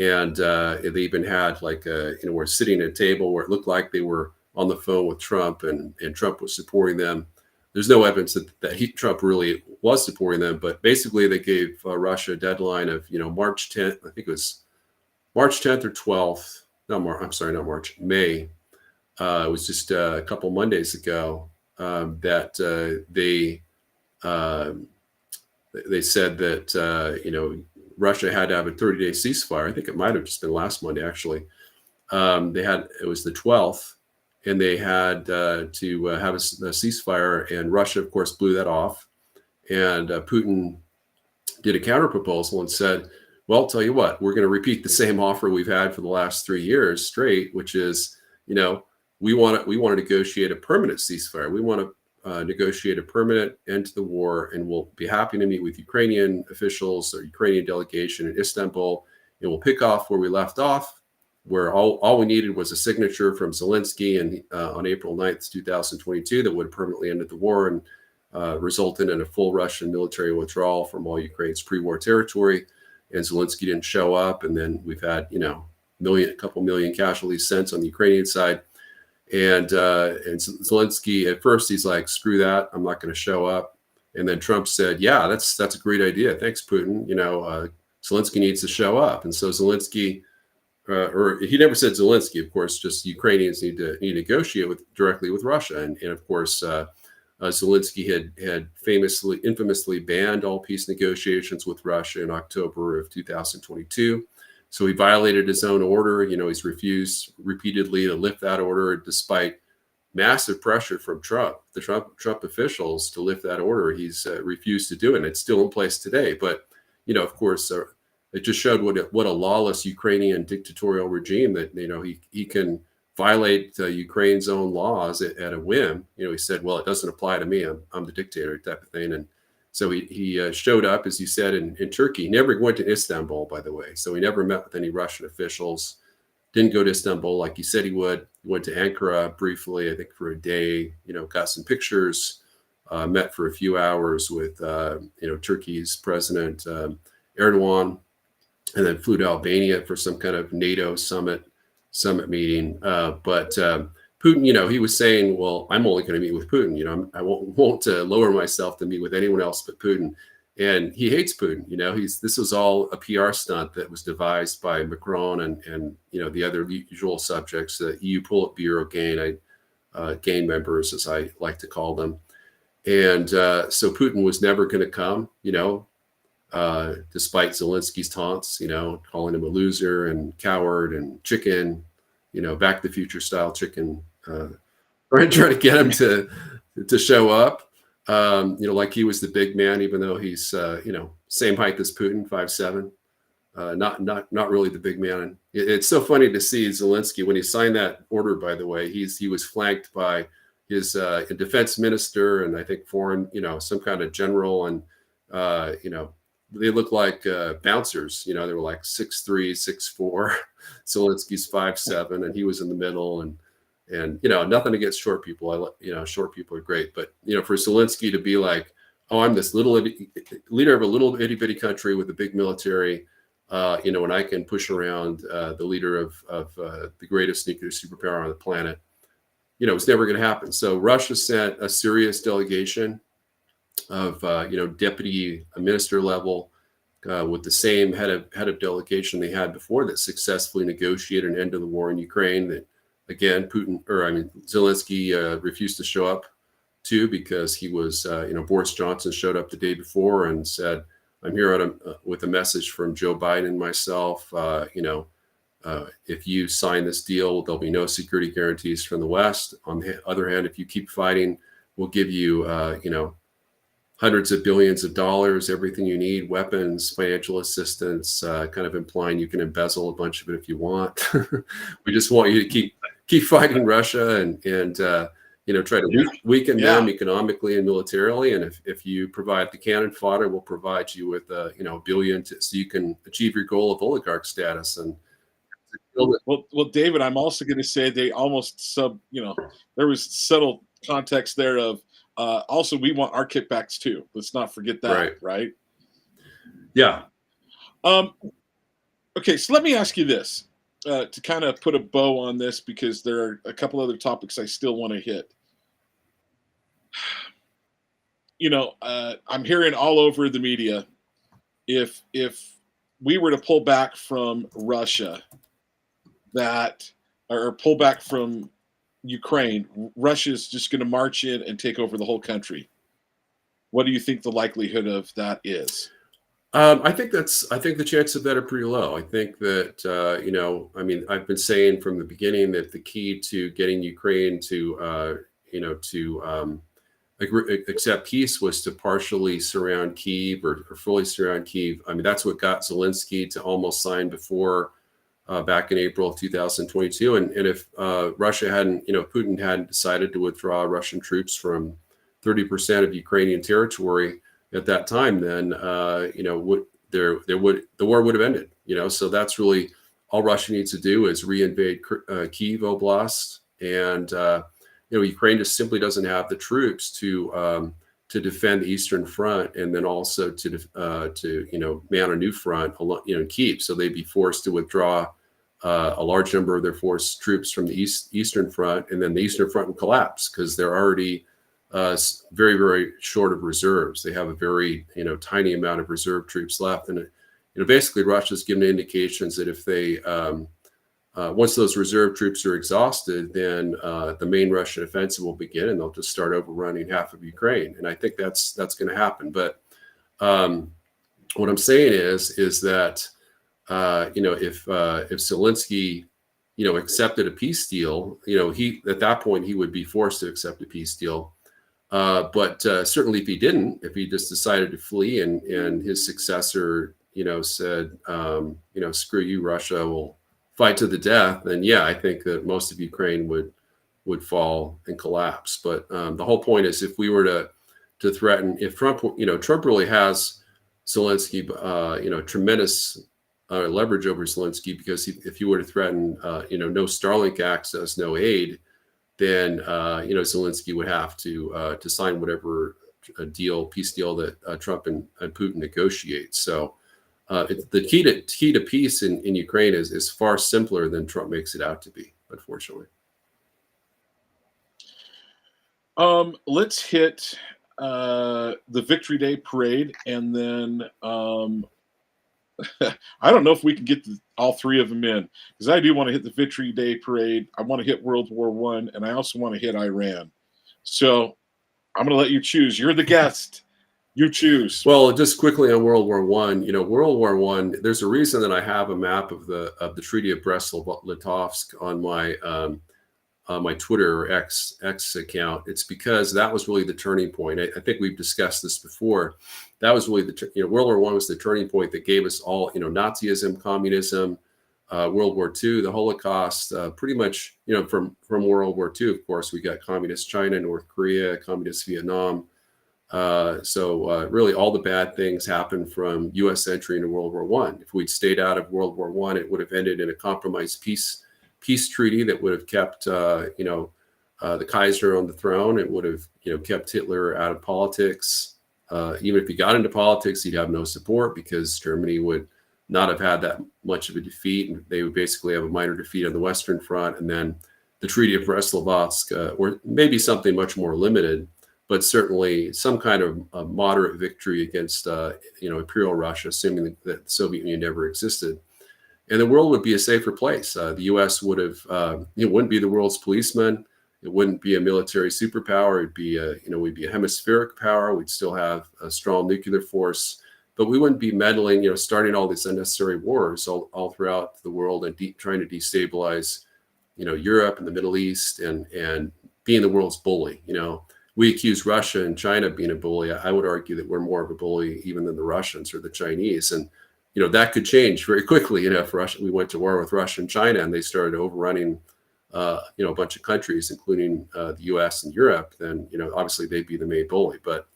S3: And they even had we're sitting at a table where it looked like they were on the phone with Trump, and Trump was supporting them. There's no evidence that Trump really was supporting them, but basically they gave Russia a deadline of, March 10th. I think it was March 10th or 12th. Not March, May. It was just a couple Mondays ago that they said that, Russia had to have a 30-day ceasefire. I think it might have just been last Monday, actually. It was the 12th, and they had to have a ceasefire, and Russia, of course, blew that off. And Putin did a counter proposal and said, well, tell you what, we're going to repeat the same offer we've had for the last 3 years straight, which is, we want to negotiate a permanent ceasefire. We want to negotiate a permanent end to the war, and we'll be happy to meet with Ukrainian officials or Ukrainian delegation in Istanbul, and we'll pick off where we left off, where all we needed was a signature from Zelensky and on April 9th, 2022, that would have permanently ended the war and resulted in a full Russian military withdrawal from all Ukraine's pre-war territory. And Zelensky didn't show up, and then we've had a couple million casualties since on the Ukrainian side. And Zelensky, at first, he's like, screw that, I'm not going to show up. And then Trump said, yeah, that's a great idea. Thanks, Putin. Zelensky needs to show up. And so Zelensky, or he never said Zelensky, of course, just Ukrainians need to negotiate directly with Russia. And of course, Zelensky had infamously banned all peace negotiations with Russia in October of 2022. So he violated his own order. He's refused repeatedly to lift that order, despite massive pressure from the Trump officials to lift that order. He's refused to do it, and it's still in place today. But, of course, it just showed what a lawless Ukrainian dictatorial regime that, he can violate Ukraine's own laws at a whim. He said, well, it doesn't apply to me. I'm the dictator type of thing. And so he showed up, as you said, in Turkey. He never went to Istanbul, by the way. So he never met with any Russian officials. Didn't go to Istanbul like he said he would. He went to Ankara briefly, I think for a day, got some pictures, met for a few hours with, Turkey's President Erdogan, and then flew to Albania for some kind of NATO summit meeting. But Putin, he was saying, well, I'm only going to meet with Putin. I won't lower myself to meet with anyone else but Putin. And he hates Putin. This was all a PR stunt that was devised by Macron and the other usual subjects, the EU Politburo gang members, as I like to call them. And so Putin was never going to come, despite Zelensky's taunts, calling him a loser and coward and chicken, Back to the Future style chicken, trying to get him to show up. Like he was the big man, even though he's, same height as Putin, 5'7", not really the big man. It's so funny to see Zelensky when he signed that order, by the way, he was flanked by his defense minister and I think foreign, some kind of general. And, they look like bouncers, they were like 6'3", 6'4", Zelensky's 5'7", and he was in the middle. And nothing against short people. Short people are great. But, for Zelensky to be like, oh, I'm this leader of a little itty bitty country with a big military, and I can push around the leader of the greatest nuclear superpower on the planet. It's never going to happen. So Russia sent a serious delegation of, deputy minister level with the same head of delegation they had before that successfully negotiated an end to the war in Ukraine that, again, Zelensky refused to show up to because he was, Boris Johnson showed up the day before and said, I'm here with a message from Joe Biden and myself. If you sign this deal, there'll be no security guarantees from the West. On the other hand, if you keep fighting, we'll give you, hundreds of billions of dollars, everything you need, weapons, financial assistance, kind of implying you can embezzle a bunch of it if you want. We just want you to keep fighting Russia and try to weaken them economically and militarily. And if you provide the cannon fodder, we'll provide you with a billion so you can achieve your goal of oligarch status. And
S2: well, David, I'm also going to say they almost there was subtle context there of also we want our kickbacks too. Let's not forget that, right?
S3: Yeah.
S2: Okay, so let me ask you this to kind of put a bow on this, because there are a couple other topics I still want to hit. I'm hearing all over the media, if we were to pull back from Russia, or pull back from Ukraine, Russia's just going to march in and take over the whole country. What do you think the likelihood of that is?
S3: I think the chances of that are pretty low. I think that, I've been saying from the beginning that the key to getting Ukraine to accept peace was to partially surround Kyiv or fully surround Kyiv. That's what got Zelensky to almost sign before back in April of 2022. And if Russia hadn't, Putin hadn't decided to withdraw Russian troops from 30% of Ukrainian territory at that time, then the war would have ended. So that's really all Russia needs to do is reinvade Kyiv Oblast, and Ukraine just simply doesn't have the troops to defend the Eastern Front, and then also to man a new front, in Kyiv. So they'd be forced to withdraw a large number of their troops from the Eastern Front, and then the Eastern Front would collapse because they're already very, very short of reserves. They have a very tiny amount of reserve troops left, and basically Russia's given indications that if they once those reserve troops are exhausted, then the main Russian offensive will begin, and they'll just start overrunning half of Ukraine. And I think that's going to happen. But what I'm saying is that if Zelensky accepted a peace deal, he at that point he would be forced to accept a peace deal. But certainly if he didn't, if he just decided to flee and his successor said, screw you, Russia, will fight to the death, then yeah, I think that most of Ukraine would fall and collapse. But the whole point is, if we were to threaten, if Trump really has Zelensky, tremendous leverage over Zelensky, because if you were to threaten, no Starlink access, no aid, then Zelensky would have to sign whatever peace deal that Trump and Putin negotiate. So the key to peace in Ukraine is far simpler than Trump makes it out to be, unfortunately.
S2: Let's hit the Victory Day parade, and then I don't know if we can get all three of them in, because I do want to hit the Victory Day parade. I want to hit World War I, and I also want to hit Iran. So I'm going to let you choose. You're the guest. You choose.
S3: Well, just quickly on World War I, World War I, there's a reason that I have a map of the Treaty of Brest-Litovsk on my Twitter or X account. It's because that was really the turning point. I think we've discussed this before. That was really World War I was the turning point that gave us all, Nazism, communism, World War II, the Holocaust, pretty much, from World War II, of course, we got communist China, North Korea, communist Vietnam. So really all the bad things happened from U.S. entry into World War I. If we'd stayed out of World War I, it would have ended in a compromised peace treaty that would have kept, the Kaiser on the throne. It would have, kept Hitler out of politics. Even if he got into politics, he'd have no support, because Germany would not have had that much of a defeat. And they would basically have a minor defeat on the Western Front. And then the Treaty of Brest-Litovsk, or maybe something much more limited, but certainly some kind of moderate victory against, Imperial Russia, assuming that the Soviet Union never existed. And the world would be a safer place. The U.S. would have, it wouldn't be the world's policeman. It wouldn't be a military superpower. It'd be we'd be a hemispheric power. We'd still have a strong nuclear force, but we wouldn't be meddling, starting all these unnecessary wars all throughout the world and trying to destabilize, Europe and the Middle East and being the world's bully. We accuse Russia and China of being a bully. I would argue that we're more of a bully even than the Russians or the Chinese. And that could change very quickly. If we went to war with Russia and China and they started overrunning, a bunch of countries, including the U.S. and Europe, then, obviously they'd be the main bully. But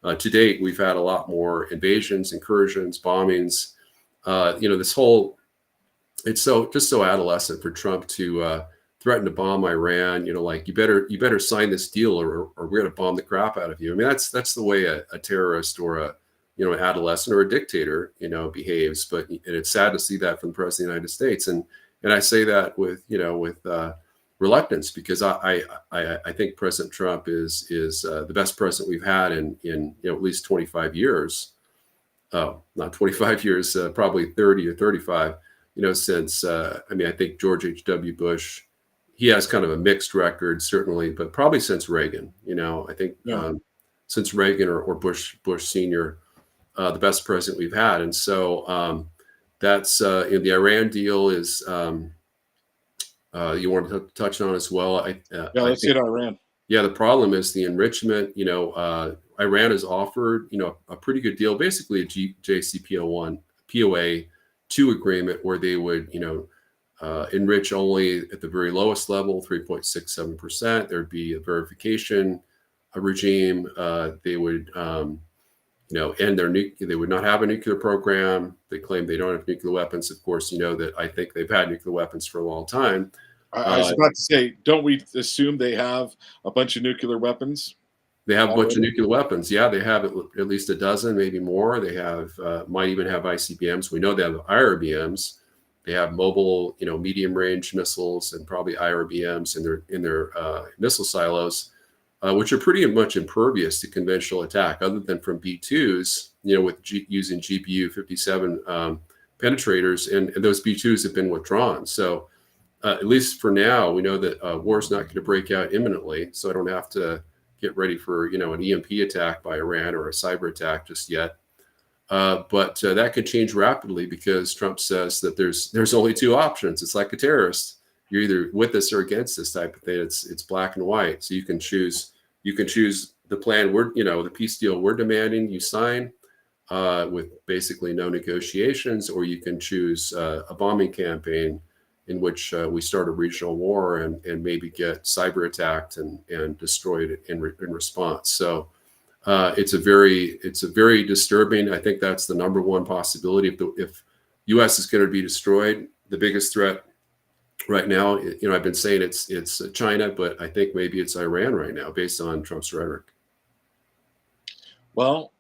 S3: to date, we've had a lot more invasions, incursions, bombings. This whole, it's so adolescent for Trump to threaten to bomb Iran. You better sign this deal or we're going to bomb the crap out of you. I mean, that's the way a terrorist or an adolescent or a dictator, behaves. But and it's sad to see that from the president of the United States. And I say that with reluctance, because I think President Trump is the best president we've had in at least 25 years. Oh, not 25 years, probably 30 or 35. Since I think George H.W. Bush, he has kind of a mixed record, certainly, but probably since Reagan. I think since Reagan or Bush Senior, the best president we've had. And so that's the Iran deal is you want to touch on as well.
S2: Let's hit Iran.
S3: Yeah, the problem is the enrichment. Iran has offered a pretty good deal, basically a JCPOA 2 agreement, where they would enrich only at the very lowest level, 3.67%. There'd be a verification regime. They would end they would not have a nuclear program. They claim they don't have nuclear weapons. Of course, that I think they've had nuclear weapons for a long time.
S2: I was about to say, don't we assume they have a bunch of nuclear weapons?
S3: They have a bunch of nuclear weapons. Yeah, they have at least a dozen, maybe more. They have might even have ICBMs. We know they have IRBMs. They have mobile, medium range missiles and probably IRBMs in their missile silos, which are pretty much impervious to conventional attack, other than from B2s, with using GPU 57 penetrators, and those B2s have been withdrawn. So at least for now, we know that war is not going to break out imminently. So I don't have to get ready for an EMP attack by Iran or a cyber attack just yet. But that could change rapidly, because Trump says that there's only two options. It's like a terrorist. You're either with us or against us type of thing. It's black and white. So you can choose the plan the peace deal we're demanding you sign, with basically no negotiations, or you can choose a bombing campaign in which we start a regional war and maybe get cyber attacked and destroyed in response. So it's a very disturbing. I think that's the number one possibility. If U.S. is going to be destroyed, the biggest threat right now, I've been saying it's China, but I think maybe it's Iran right now, based on Trump's rhetoric.
S2: Well,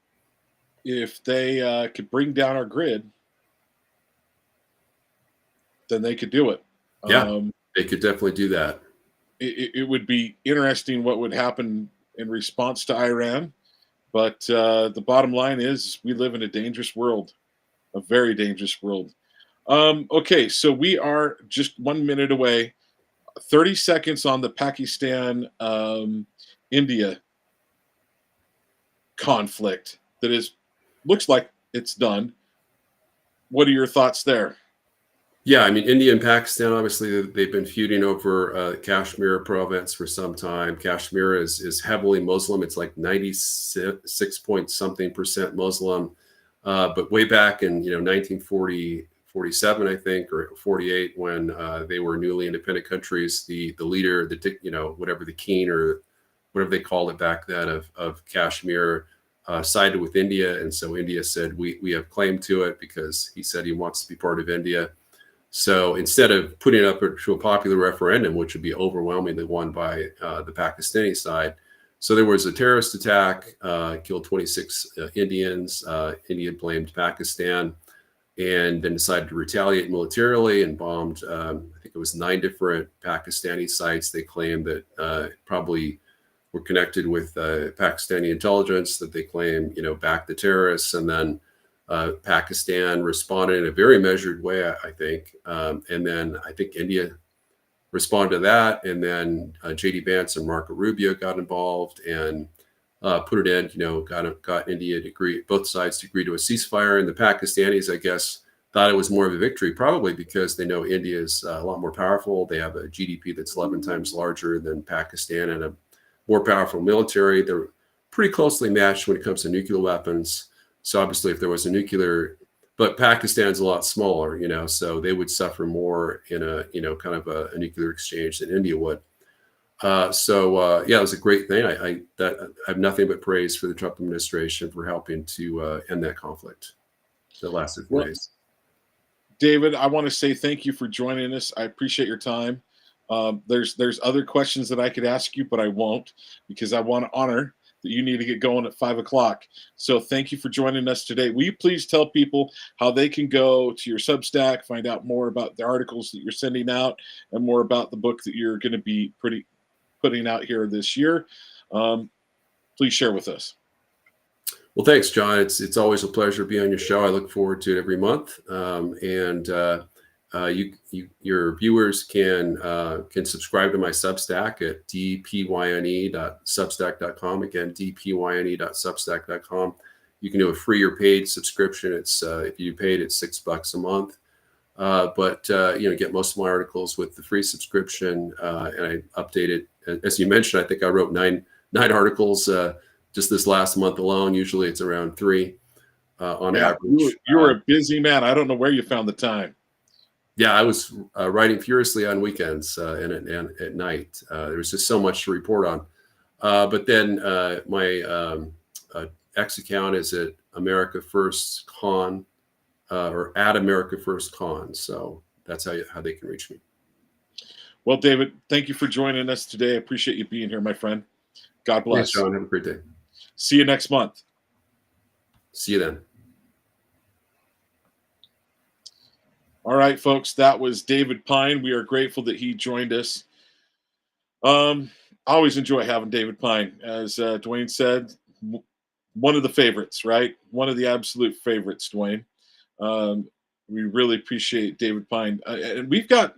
S2: if they could bring down our grid, then they could do it.
S3: Yeah, they could definitely do that.
S2: It would be interesting what would happen in response to Iran. But the bottom line is we live in a dangerous world, a very dangerous world. Okay, so we are just 1 minute away, 30 seconds on the Pakistan India conflict that looks like it's done. What are your thoughts there?
S3: Yeah, I mean, India and Pakistan, obviously, they've been feuding over Kashmir province for some time. Kashmir is heavily Muslim. It's like 96 point something percent Muslim. But way back in 1947, I think, or 48, when they were newly independent countries, the leader, whatever the king or whatever they called it back then of Kashmir, sided with India, and so India said we have claim to it because he said he wants to be part of India. So instead of putting it up to a popular referendum, which would be overwhelmingly won by the Pakistani side, so there was a terrorist attack, killed 26 Indians. India blamed Pakistan, and then decided to retaliate militarily and bombed, I think it was 9 different Pakistani sites. They claimed that probably were connected with Pakistani intelligence that they claim, backed the terrorists, and then Pakistan responded in a very measured way, I think. And then I think India responded to that. And then J.D. Vance and Marco Rubio got involved and put it in, got India to agree, both sides to agree to a ceasefire. And the Pakistanis, I guess, thought it was more of a victory, probably because they know India is a lot more powerful. They have a GDP that's 11 times larger than Pakistan and a more powerful military. They're pretty closely matched when it comes to nuclear weapons. So obviously, if there was a nuclear, but Pakistan's a lot smaller, so they would suffer more in a, kind of a nuclear exchange than India would. Yeah, it was a great thing. I have nothing but praise for the Trump administration for helping to end that conflict that lasted 4 days.
S2: David, I want to say thank you for joining us. I appreciate your time. There's other questions that I could ask you, but I won't, because I want to honor that you need to get going at 5 o'clock. So thank you for joining us today. Will you please tell people how they can go to your Substack, find out more about the articles that you're sending out, and more about the book that you're going to be putting out here this year? Please share with us.
S3: Well, thanks, John. It's always a pleasure to be on your show. I look forward to it every month. Your viewers can subscribe to my Substack at dpyne.substack.com. Again, dpyne.substack.com. You can do a free or paid subscription. It's if you paid, it's $6 a month. But get most of my articles with the free subscription, and I update it. As you mentioned, I think I wrote nine articles just this last month alone. Usually it's around 3 on average.
S2: You were a busy man. I don't know where you found the time.
S3: Yeah, I was writing furiously on weekends and at night. There was just so much to report on. But then my X account is at America First Con or at America First Con. So that's how they can reach me. Well,
S2: David, thank you for joining us today. I appreciate you being here, my friend. God bless.
S3: Thanks, John. Have a great day.
S2: See you next month.
S3: See you then.
S2: All right, folks, that was David Pyne. We are grateful that he joined us. I always enjoy having David Pyne. As Dwayne said, one of the favorites, right? One of the absolute favorites, Dwayne. We really appreciate David Pyne. And we've got,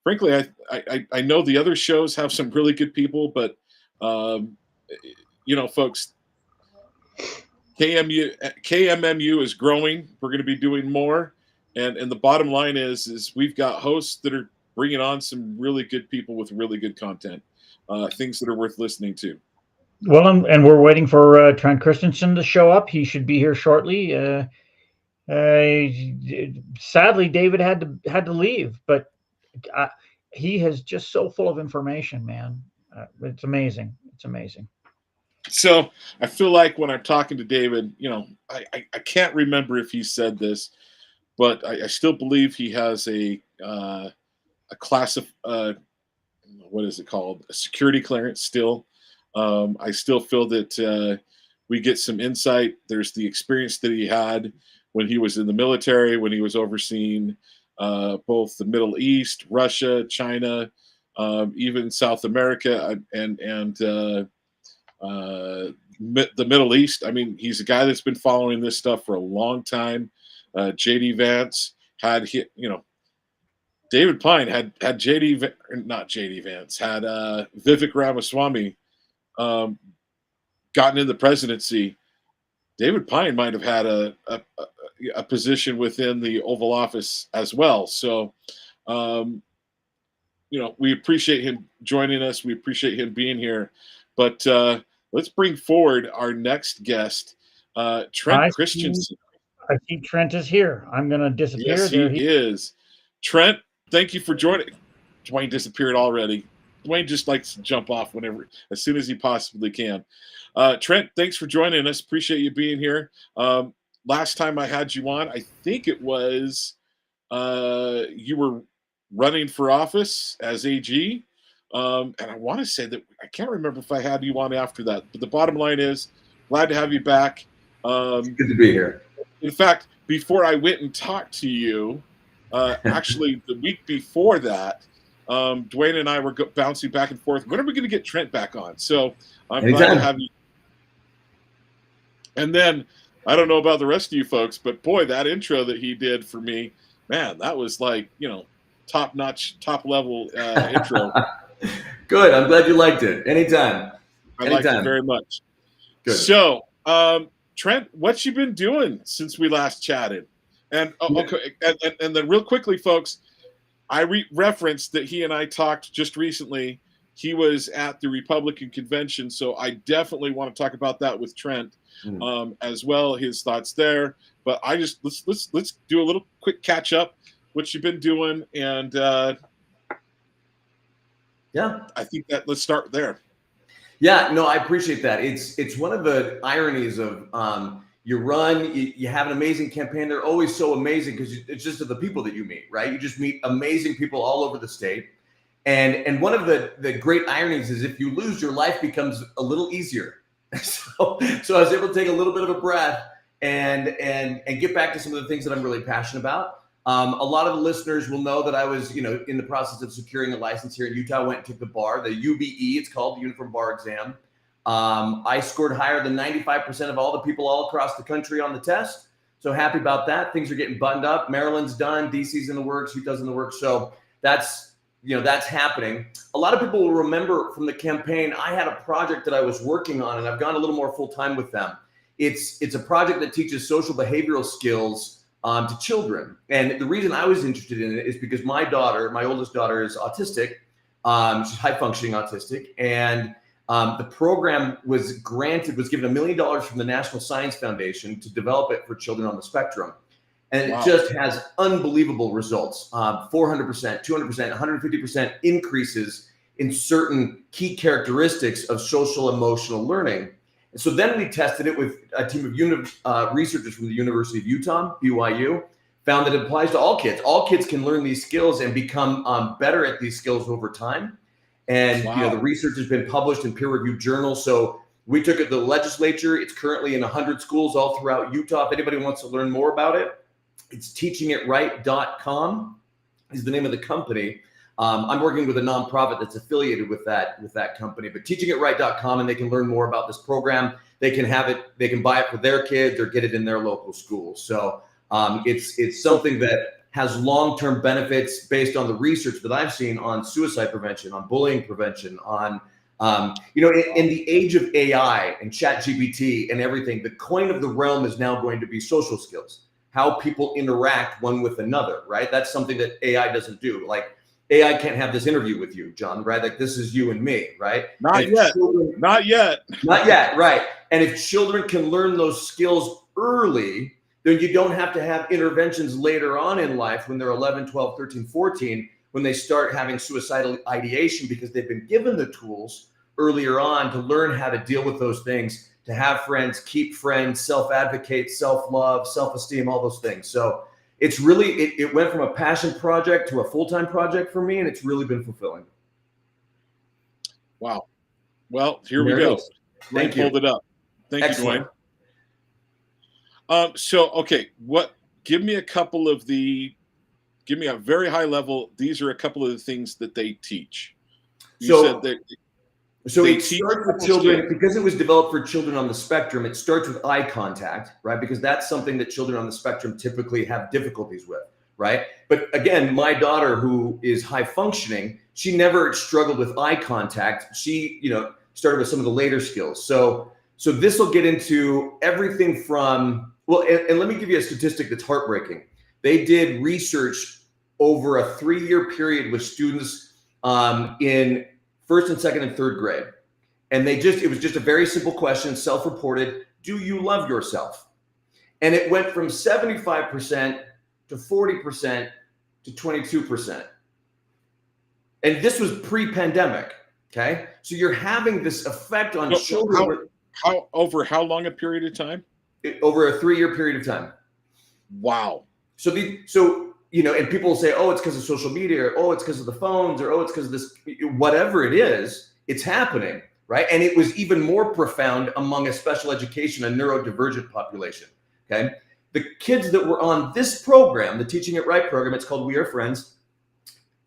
S2: frankly, I know the other shows have some really good people, but, folks, KMMU is growing. We're going to be doing more. And the bottom line is we've got hosts that are bringing on some really good people with really good content, things that are worth listening to.
S4: Well, and we're waiting for Trent Christensen to show up. He should be here shortly. Sadly, David had to leave, but uh, he is just so full of information, man. It's amazing. It's amazing.
S2: So I feel like when I'm talking to David, I can't remember if he said this, but I still believe he has a class of what is it called? A security clearance still. I still feel that we get some insight. There's the experience that he had when he was in the military, when he was overseeing both the Middle East, Russia, China, even South America, and the Middle East. I mean, he's a guy that's been following this stuff for a long time. JD Vance had hit, David Pyne had not JD Vance, had Vivek Ramaswamy gotten in the presidency. David Pyne might have had a position within the Oval Office as well. So, we appreciate him joining us. We appreciate him being here. But let's bring forward our next guest, Trent Christensen.
S4: I see Trent is here. I'm going to disappear.
S2: Yes, he is. Trent, thank you for joining. Dwayne disappeared already. Dwayne just likes to jump off as soon as he possibly can. Trent, thanks for joining us. Appreciate you being here. Last time I had you on, I think it was you were running for office as AG. And I want to say that I can't remember if I had you on after that. But the bottom line is, glad to have you back.
S5: Good to be here.
S2: In fact, before I went and talked to you, actually the week before that, Dwayne and I were bouncing back and forth. When are we going to get Trent back on? So I'm glad to have you. And then I don't know about the rest of you folks, but boy, that intro that he did for me, man, that was like, top-notch, top-level intro.
S5: Good. I'm glad you liked it. Anytime.
S2: I liked it very much.
S5: Good.
S2: So, Trent, what you been doing since we last chatted? And okay, and then real quickly, folks, I referenced that he and I talked just recently. He was at the Republican convention, so I definitely want to talk about that with Trent as well. His thoughts there, but I just let's do a little quick catch up. What you've been doing, and
S5: yeah,
S2: I think that let's start there.
S5: Yeah, no, I appreciate that. It's one of the ironies of you run, you have an amazing campaign. They're always so amazing because it's just the people that you meet, right? You just meet amazing people all over the state. And one of the great ironies is if you lose, your life becomes a little easier. So I was able to take a little bit of a breath and get back to some of the things that I'm really passionate about. A lot of the listeners will know that I was, in the process of securing a license here in Utah. I went and took the bar, the UBE, it's called, the Uniform Bar Exam. I scored higher than 95% of all the people all across the country on the test. So happy about that. Things are getting buttoned up. Maryland's done, DC's in the works, Utah's in the works. So that's happening. A lot of people will remember from the campaign, I had a project that I was working on, and I've gone a little more full-time with them. It's a project that teaches social behavioral skills to children. And the reason I was interested in it is because my oldest daughter is autistic. She's high-functioning autistic. And the program was given $1 million from the National Science Foundation to develop it for children on the spectrum. And it just has unbelievable results, 400%, 200%, 150% increases in certain key characteristics of social emotional learning. And so then we tested it with a team of researchers from the University of Utah, BYU, found that it applies to all kids. All kids can learn these skills and become better at these skills over time. And the research has been published in peer-reviewed journals. So we took it to the legislature. It's currently in 100 schools all throughout Utah. If anybody wants to learn more about it, it's teachingitright.com is the name of the company. I'm working with a nonprofit that's affiliated with that company, but teachingitright.com, and they can learn more about this program. They can have it, they can buy it for their kids or get it in their local schools. So it's something that has long-term benefits based on the research that I've seen on suicide prevention, on bullying prevention, on in the age of AI and ChatGPT and everything, the coin of the realm is now going to be social skills, how people interact one with another, right? That's something that AI doesn't do. Like AI can't have this interview with you, John, right? Like this is you and me, right?
S2: Not yet. Not yet.
S5: Not yet, right. And if children can learn those skills early, then you don't have to have interventions later on in life when they're 11, 12, 13, 14, when they start having suicidal ideation, because they've been given the tools earlier on to learn how to deal with those things, to have friends, keep friends, self-advocate, self-love, self-esteem, all those things. So it's really, it went from a passion project to a full-time project for me, and it's really been fulfilling.
S2: Wow. Well, here we go.
S5: Thank you.
S2: Pulled it up. Thank
S5: Excellent.
S2: you, Dwayne. So, okay, give me a very high level. These are a couple of the things that they teach. You said that.
S5: So it starts with children, because it was developed for children on the spectrum. It starts with eye contact, right? Because that's something that children on the spectrum typically have difficulties with, right? But again, my daughter, who is high functioning, she never struggled with eye contact. She, started with some of the later skills. So this will get into everything from, well, and let me give you a statistic that's heartbreaking. They did research over a 3-year period with students in first and second and third grade. And it was just a very simple question, self-reported, do you love yourself? And it went from 75% to 40% to 22%. And this was pre-pandemic, okay? So you're having this effect on children.
S2: Over how long a period of time?
S5: Over a 3-year period of time.
S2: Wow.
S5: So and people will say, oh, it's because of social media, or oh, it's because of the phones, or oh, it's because of this, whatever it is, it's happening, right? And it was even more profound among a special education, a neurodivergent population, okay? The kids that were on this program, the Teaching It Right program, it's called We Are Friends,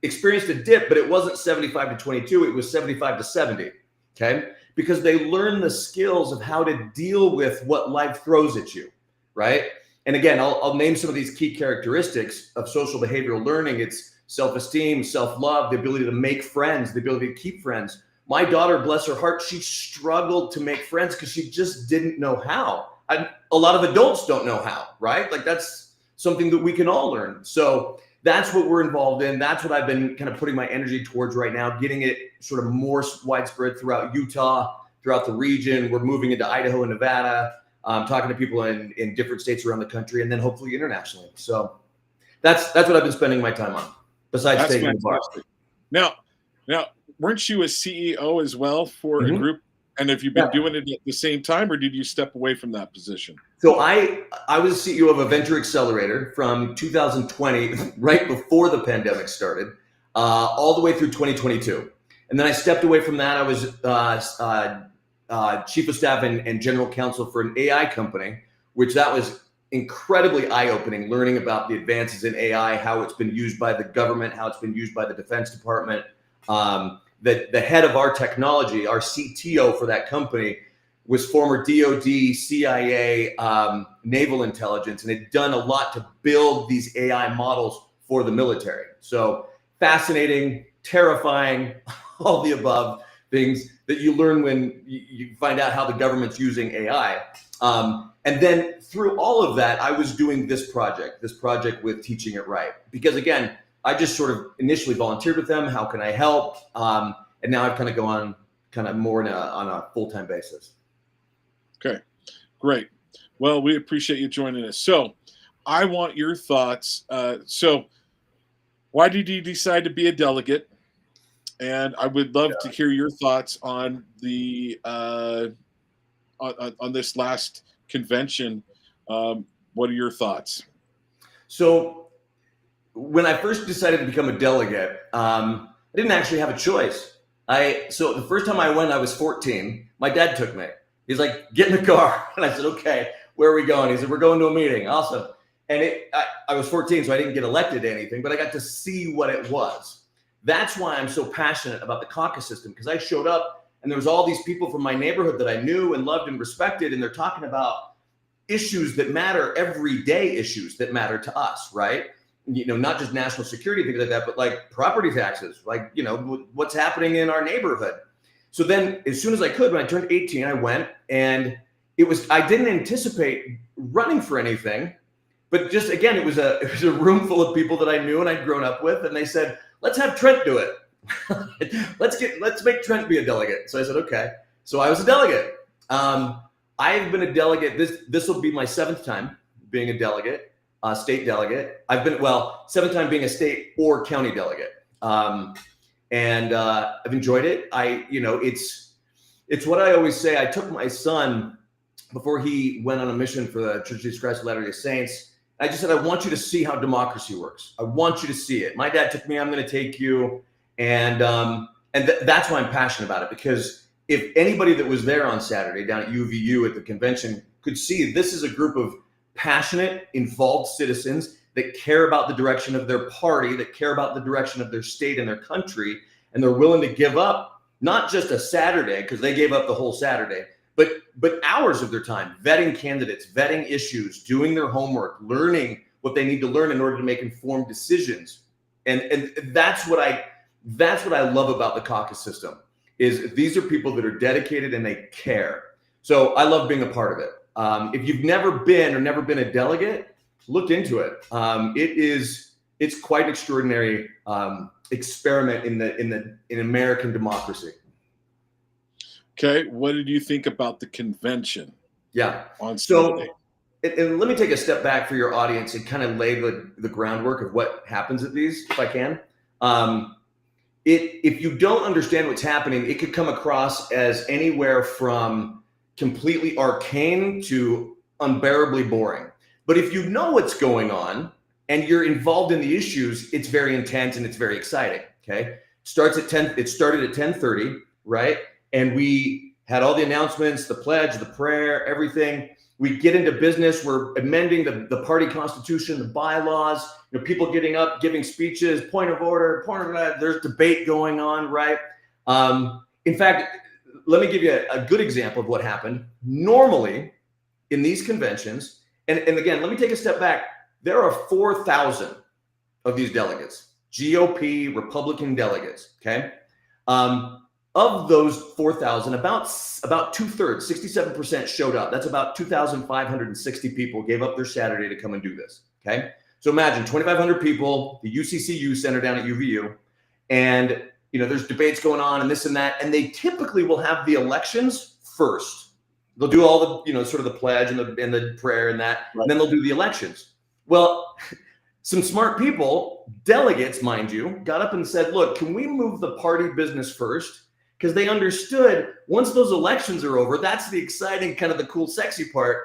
S5: experienced a dip, but it wasn't 75 to 22, it was 75 to 70, okay? Because they learned the skills of how to deal with what life throws at you, right? And again, I'll name some of these key characteristics of social behavioral learning. It's self-esteem, self-love, the ability to make friends, the ability to keep friends. My daughter, bless her heart, she struggled to make friends because she just didn't know how. A lot of adults don't know how, right? Like that's something that we can all learn. So that's what we're involved in. That's what I've been kind of putting my energy towards right now, getting it sort of more widespread throughout Utah, throughout the region. We're moving into Idaho and Nevada. Talking to people in different states around the country, and then hopefully internationally. So that's what I've been spending my time on, besides taking the bar.
S2: Now, weren't you a CEO as well for a group? And have you been doing it at the same time, or did you step away from that position?
S5: So I was CEO of a venture accelerator from 2020, right before the pandemic started, all the way through 2022. And then I stepped away from that. I was chief of staff and general counsel for an AI company, which that was incredibly eye-opening, learning about the advances in AI, how it's been used by the government, how it's been used by the Defense Department. The head of our technology, our CTO for that company, was former DOD, CIA, naval intelligence, and had done a lot to build these AI models for the military. So fascinating, terrifying, all the above things that you learn when you find out how the government's using AI. And then through all of that, I was doing this project with Teaching It Right. Because again, I just sort of initially volunteered with them. How can I help? And now I've kind of gone kind of more on a full-time basis.
S2: Okay, great. Well, we appreciate you joining us. So I want your thoughts. So why did you decide to be a delegate? And I would love to hear your thoughts on the on this last convention. What are your thoughts?
S5: So when I first decided to become a delegate, I didn't actually have a choice. So the first time I went, I was 14. My dad took me. He's like, get in the car. And I said, okay, where are we going? He said, we're going to a meeting. Awesome. And I was 14, so I didn't get elected to anything, but I got to see what it was. That's why I'm so passionate about the caucus system, because I showed up and there was all these people from my neighborhood that I knew and loved and respected, and they're talking about issues that matter, everyday issues that matter to us, right? Not just national security, things like that, but like property taxes, like, what's happening in our neighborhood. So then as soon as I could, when I turned 18, I went, and I didn't anticipate running for anything, but just, again, it was a room full of people that I knew and I'd grown up with. And they said, let's have Trent do it. let's make Trent be a delegate. So I said, okay. So I was a delegate. I've been a delegate. This will be my 7th time being a delegate, state delegate. I've been, 7th time being a state or county delegate. And I've enjoyed it. It's what I always say. I took my son before he went on a mission for the Church of Jesus Christ of Latter-day Saints. I just said, I want you to see how democracy works. I want you to see it. My dad took me, I'm going to take you. And that's why I'm passionate about it, because if anybody that was there on Saturday down at UVU at the convention could see, this is a group of passionate, involved citizens that care about the direction of their party, that care about the direction of their state and their country, and they're willing to give up not just a Saturday, because they gave up the whole Saturday, but hours of their time vetting candidates, vetting issues, doing their homework, learning what they need to learn in order to make informed decisions. And that's what I love about the caucus system, is these are people that are dedicated and they care. So I love being a part of it. If you've never been a delegate, look into it. It's quite an extraordinary experiment in American democracy.
S2: Okay, what did you think about the convention?
S5: Yeah.
S2: On Sunday?
S5: And let me take a step back for your audience and kind of lay the groundwork of what happens at these, if I can. If you don't understand what's happening, it could come across as anywhere from completely arcane to unbearably boring. But if you know what's going on and you're involved in the issues, it's very intense and it's very exciting. Okay, it started at 10:30, right? And we had all the announcements, the pledge, the prayer, everything. We get into business. We're amending the party constitution, the bylaws. People getting up, giving speeches, point of order, there's debate going on, right? In fact, let me give you a good example of what happened. Normally, in these conventions, and again, let me take a step back. There are 4,000 of these delegates, GOP, Republican delegates, okay? Of those 4,000, about 2/3, 67% showed up. That's about 2,560 people gave up their Saturday to come and do this, okay? So imagine 2,500 people, the UCCU Center down at UVU, and there's debates going on and this and that, and they typically will have the elections first. They'll do all the, sort of the pledge and the prayer and that, right. And then they'll do the elections. Well, some smart people, delegates, mind you, got up and said, look, can we move the party business first? Because they understood once those elections are over, that's the exciting, kind of the cool, sexy part.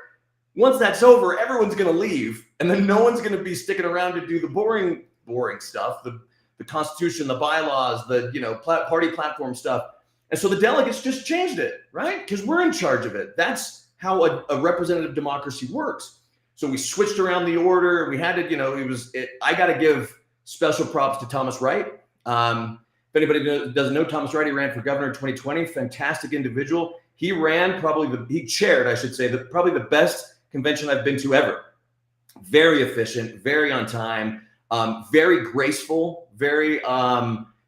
S5: Once that's over, everyone's going to leave, and then no one's going to be sticking around to do the boring stuff, the Constitution, the bylaws, the party platform stuff. And so the delegates just changed it, right? Because we're in charge of it. That's how a representative democracy works. So we switched around the order. We had to, I got to give special props to Thomas Wright. If anybody doesn't know Thomas Wright, he ran for governor in 2020. Fantastic individual. He ran he chaired, I should say, probably the best convention I've been to ever. Very efficient, very on time, very graceful, very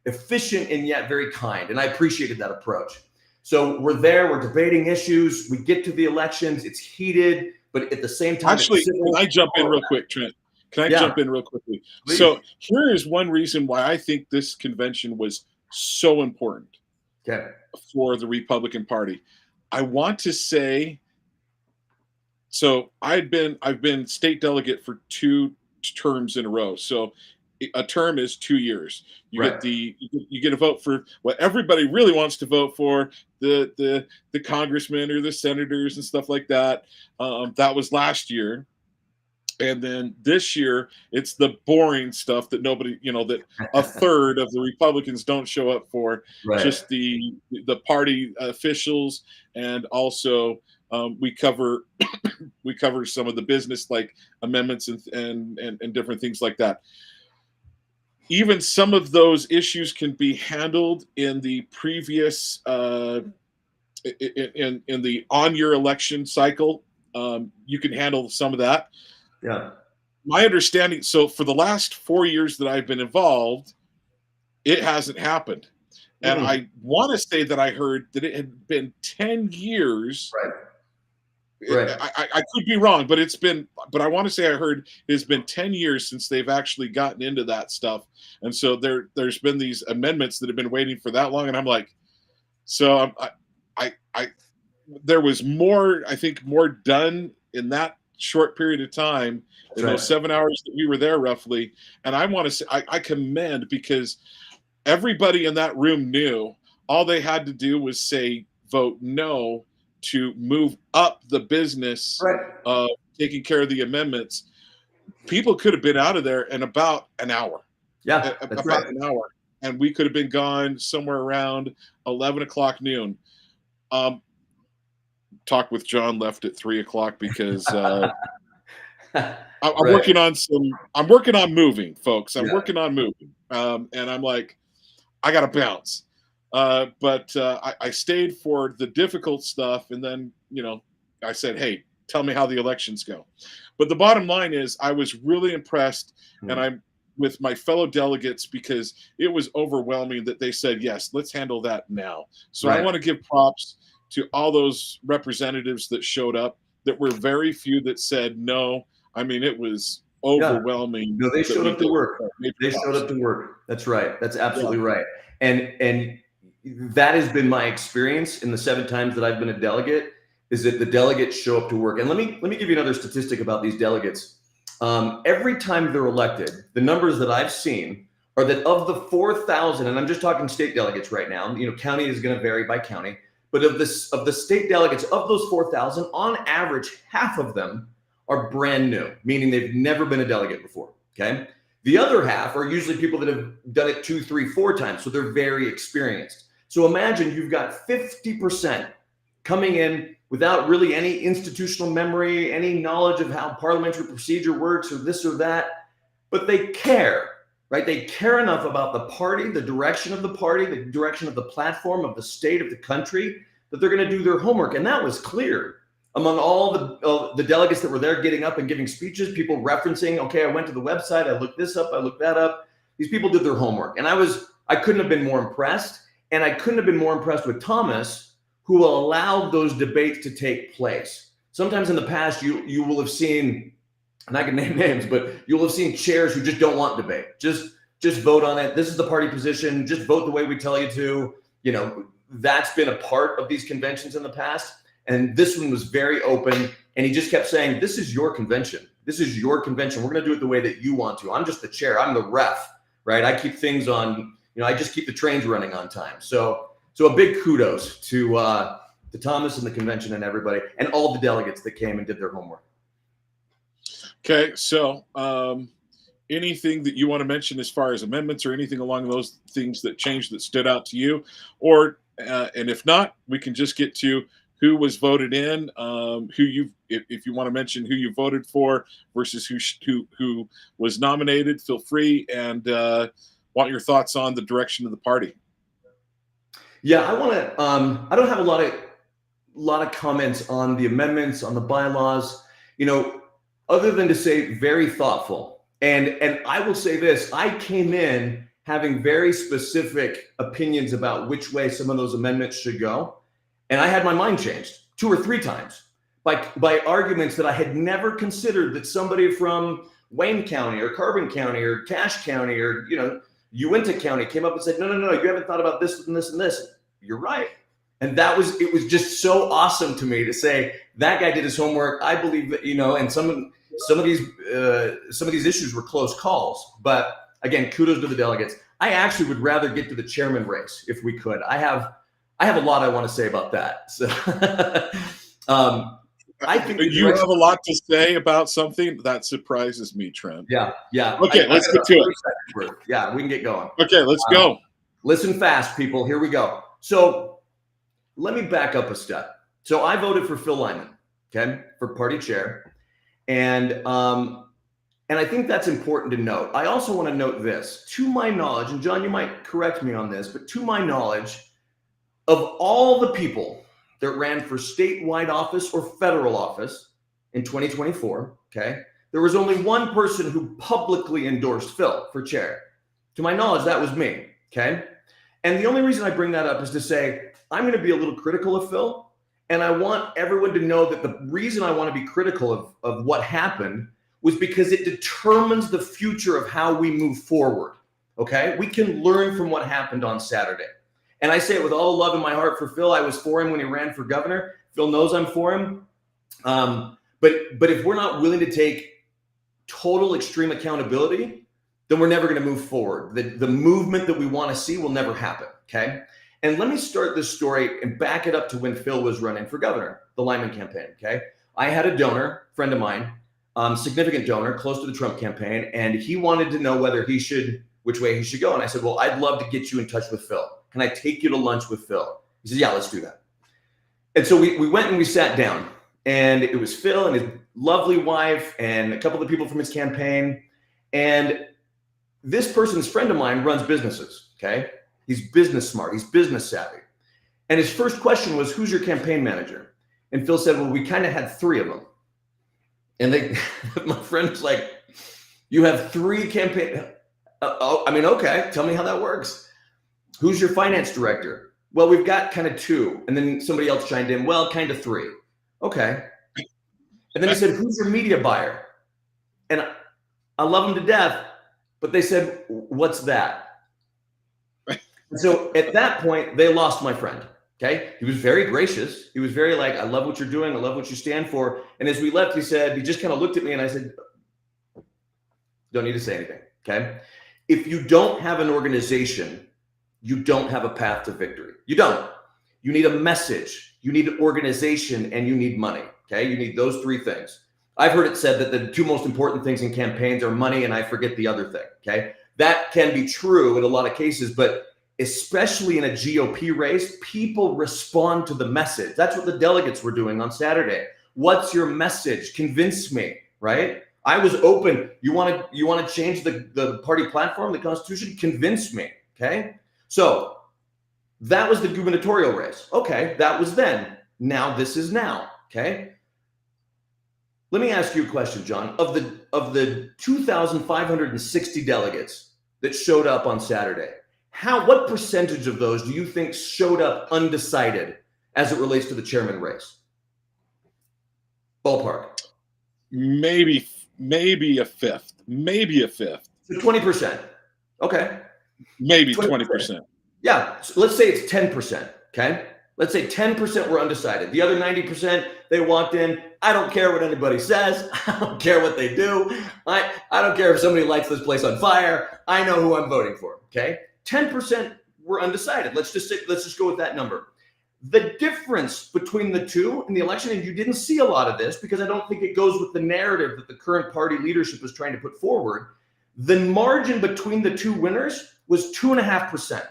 S5: efficient, and yet very kind. And I appreciated that approach. So we're there, we're debating issues. We get to the elections. It's heated, but at the same time,
S2: actually, can I jump in real quick, Trent? Can I jump in real quickly? Please. So here is one reason why I think this convention was so important for the Republican Party. I want to say, so I've been state delegate for 2 terms in a row. So a term is 2 years. You get a vote for what everybody really wants to vote for, the congressmen or the senators and stuff like that. That was last year. And then this year, it's the boring stuff that nobody, that a third of the Republicans don't show up for. Right. Just the party officials, and also we cover some of the business, like amendments and different things like that. Even some of those issues can be handled in the previous in the on your election cycle. You can handle some of that.
S5: Yeah.
S2: My understanding, so for the last 4 years that I've been involved, it hasn't happened. And I want to say that I heard that it had been 10 years
S5: Right.
S2: I could be wrong, but I want to say I heard it's been 10 years since they've actually gotten into that stuff. And so there's been these amendments that have been waiting for that long. And I'm like, so there was more, I think, more done in that short period of time in those 7 hours that we were there roughly. And I want to say, I commend, because everybody in that room knew all they had to do was say, vote no, to move up the business of taking care of the amendments. People could have been out of there in about an hour.
S5: Yeah,
S2: about an hour. And we could have been gone somewhere around 11 o'clock noon. Talk with John left at 3 o'clock because I'm working on moving, folks. I'm working on moving. And I'm like, I got to bounce. But I stayed for the difficult stuff. And then, I said, hey, tell me how the elections go. But the bottom line is I was really impressed and I'm with my fellow delegates, because it was overwhelming that they said, yes, let's handle that now. So I want to give props to all those representatives that showed up. That were very few that said no. I mean, it was overwhelming.
S5: No, they showed up to work. They showed up to work. That's right. That's absolutely right. And that has been my experience in the 7 times that I've been a delegate, is that the delegates show up to work. And let me give you another statistic about these delegates. Every time they're elected, the numbers that I've seen are that of the 4,000, and I'm just talking state delegates right now, county is going to vary by county, but of the state delegates, of those 4,000, on average, half of them are brand new, meaning they've never been a delegate before, okay? The other half are usually people that have done it 2, 3, 4 times, so they're very experienced. So imagine you've got 50% coming in without really any institutional memory, any knowledge of how parliamentary procedure works or this or that, but they care, right? They care enough about the party, the direction of the party, the direction of the platform of the state, of the country, that they're going to do their homework. And that was clear among all the delegates that were there getting up and giving speeches, people referencing, okay, I went to the website, I looked this up, I looked that up. These people did their homework. And I couldn't have been more impressed. And I couldn't have been more impressed with Thomas, who allowed those debates to take place. Sometimes in the past, you will have seen, and I can name names, but you'll have seen chairs who just don't want debate. Just vote on it. This is the party position. Just vote the way we tell you to. That's been a part of these conventions in the past. And this one was very open. And he just kept saying, this is your convention. This is your convention. We're going to do it the way that you want to. I'm just the chair. I'm the ref, right? I keep things on, I just keep the trains running on time. So a big kudos to Thomas and the convention and everybody and all the delegates that came and did their homework.
S2: Okay, so anything that you want to mention as far as amendments or anything along those things that changed that stood out to you, or and if not, we can just get to who was voted in, if you want to mention who you voted for versus who was nominated, feel free, and want your thoughts on the direction of the party.
S5: Yeah, I want to. I don't have a lot of comments on the amendments, on the bylaws. Other than to say very thoughtful. And I will say this: I came in having very specific opinions about which way some of those amendments should go, and I had my mind changed 2 or 3 times by arguments that I had never considered, that somebody from Wayne County or Carbon County or Cache County or Uinta County came up and said, no, you haven't thought about this and this and this. You're right. And it was just so awesome to me to say that guy did his homework. I believe that, and some of these issues were close calls, but again, kudos to the delegates. I actually would rather get to the chairman race if we could. I have a lot I want to say about that. So I think
S2: you have a lot to say about something that surprises me, Trent.
S5: Yeah.
S2: Okay, let's get to it.
S5: Yeah, we can get going.
S2: Okay, let's go.
S5: Listen fast, people. Here we go. So let me back up a step. So I voted for Phil Lyman, okay, for party chair. And I think that's important to note. I also want to note this. To my knowledge, and John, you might correct me on this, but to my knowledge, of all the people that ran for statewide office or federal office in 2024, okay, there was only one person who publicly endorsed Phil for chair. To my knowledge, that was me, okay? And the only reason I bring that up is to say, I'm going to be a little critical of Phil, And I want everyone to know that the reason I want to be critical of what happened was because it determines the future of how we move forward. Okay? We can learn from what happened on Saturday. And I say it with all the love in my heart for Phil. I was for him when he ran for governor. Phil knows I'm for him. But if we're not willing to take total extreme accountability, then we're never going to move forward. The movement that we want to see will never happen. Okay? And let me start this story and back it up to when Phil was running for governor, the Lyman campaign. Okay? I had a donor, friend of mine, significant donor, close to the Trump campaign, and he wanted to know which way he should go. And I said, well, I'd love to get you in touch with Phil. Can I take you to lunch with Phil? He said, yeah, let's do that. And so we went and we sat down, and it was Phil and his lovely wife and a couple of people from his campaign. And this person's friend of mine runs businesses. Okay? He's business smart. He's business savvy. And his first question was, who's your campaign manager? And Phil said, well, we kind of had 3 of them. And my friend was like, you have 3 campaign. Okay. Tell me how that works. Who's your finance director? Well, we've got kind of 2. And then somebody else chimed in, well, kind of 3. Okay. And then he said, who's your media buyer? And I love them to death, but they said, what's that? And so at that point, they lost my friend. Okay. He was very gracious. He was very like, I love what you're doing. I love what you stand for. And as we left, he just kind of looked at me and I said, don't need to say anything. Okay. If you don't have an organization, you don't have a path to victory. You don't. You need a message, you need organization, and you need money. Okay. You need those 3 things. I've heard it said that the 2 most important things in campaigns are money, and I forget the other thing. Okay. That can be true in a lot of cases, but especially in a GOP race, people respond to the message. That's what the delegates were doing on Saturday. What's your message? Convince me, right? I was open. You want to change the party platform, the Constitution? Convince me, okay? So that was the gubernatorial race. Okay, that was then. Now this is now, okay? Let me ask you a question, John. Of the 2,560 delegates that showed up on Saturday, what percentage of those do you think showed up undecided as it relates to the chairman race? Ballpark.
S2: Maybe a fifth.
S5: So 20%. Okay.
S2: Maybe 20%.
S5: Yeah. So let's say it's 10%. Okay. Let's say 10% were undecided. The other 90%, they walked in. I don't care what anybody says. I don't care what they do. I don't care if somebody lights this place on fire. I know who I'm voting for. Okay. 10% were undecided. Let's just go with that number. The difference between the 2 in the election, and you didn't see a lot of this because I don't think it goes with the narrative that the current party leadership is trying to put forward. The margin between the 2 winners was 2.5%.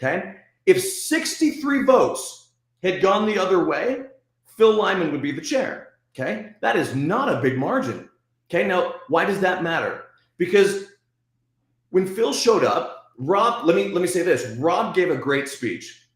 S5: Okay. If 63 votes had gone the other way, Phil Lyman would be the chair. Okay. That is not a big margin. Okay. Now, why does that matter? Because when Phil showed up, Rob, let me say this. Rob gave a great speech.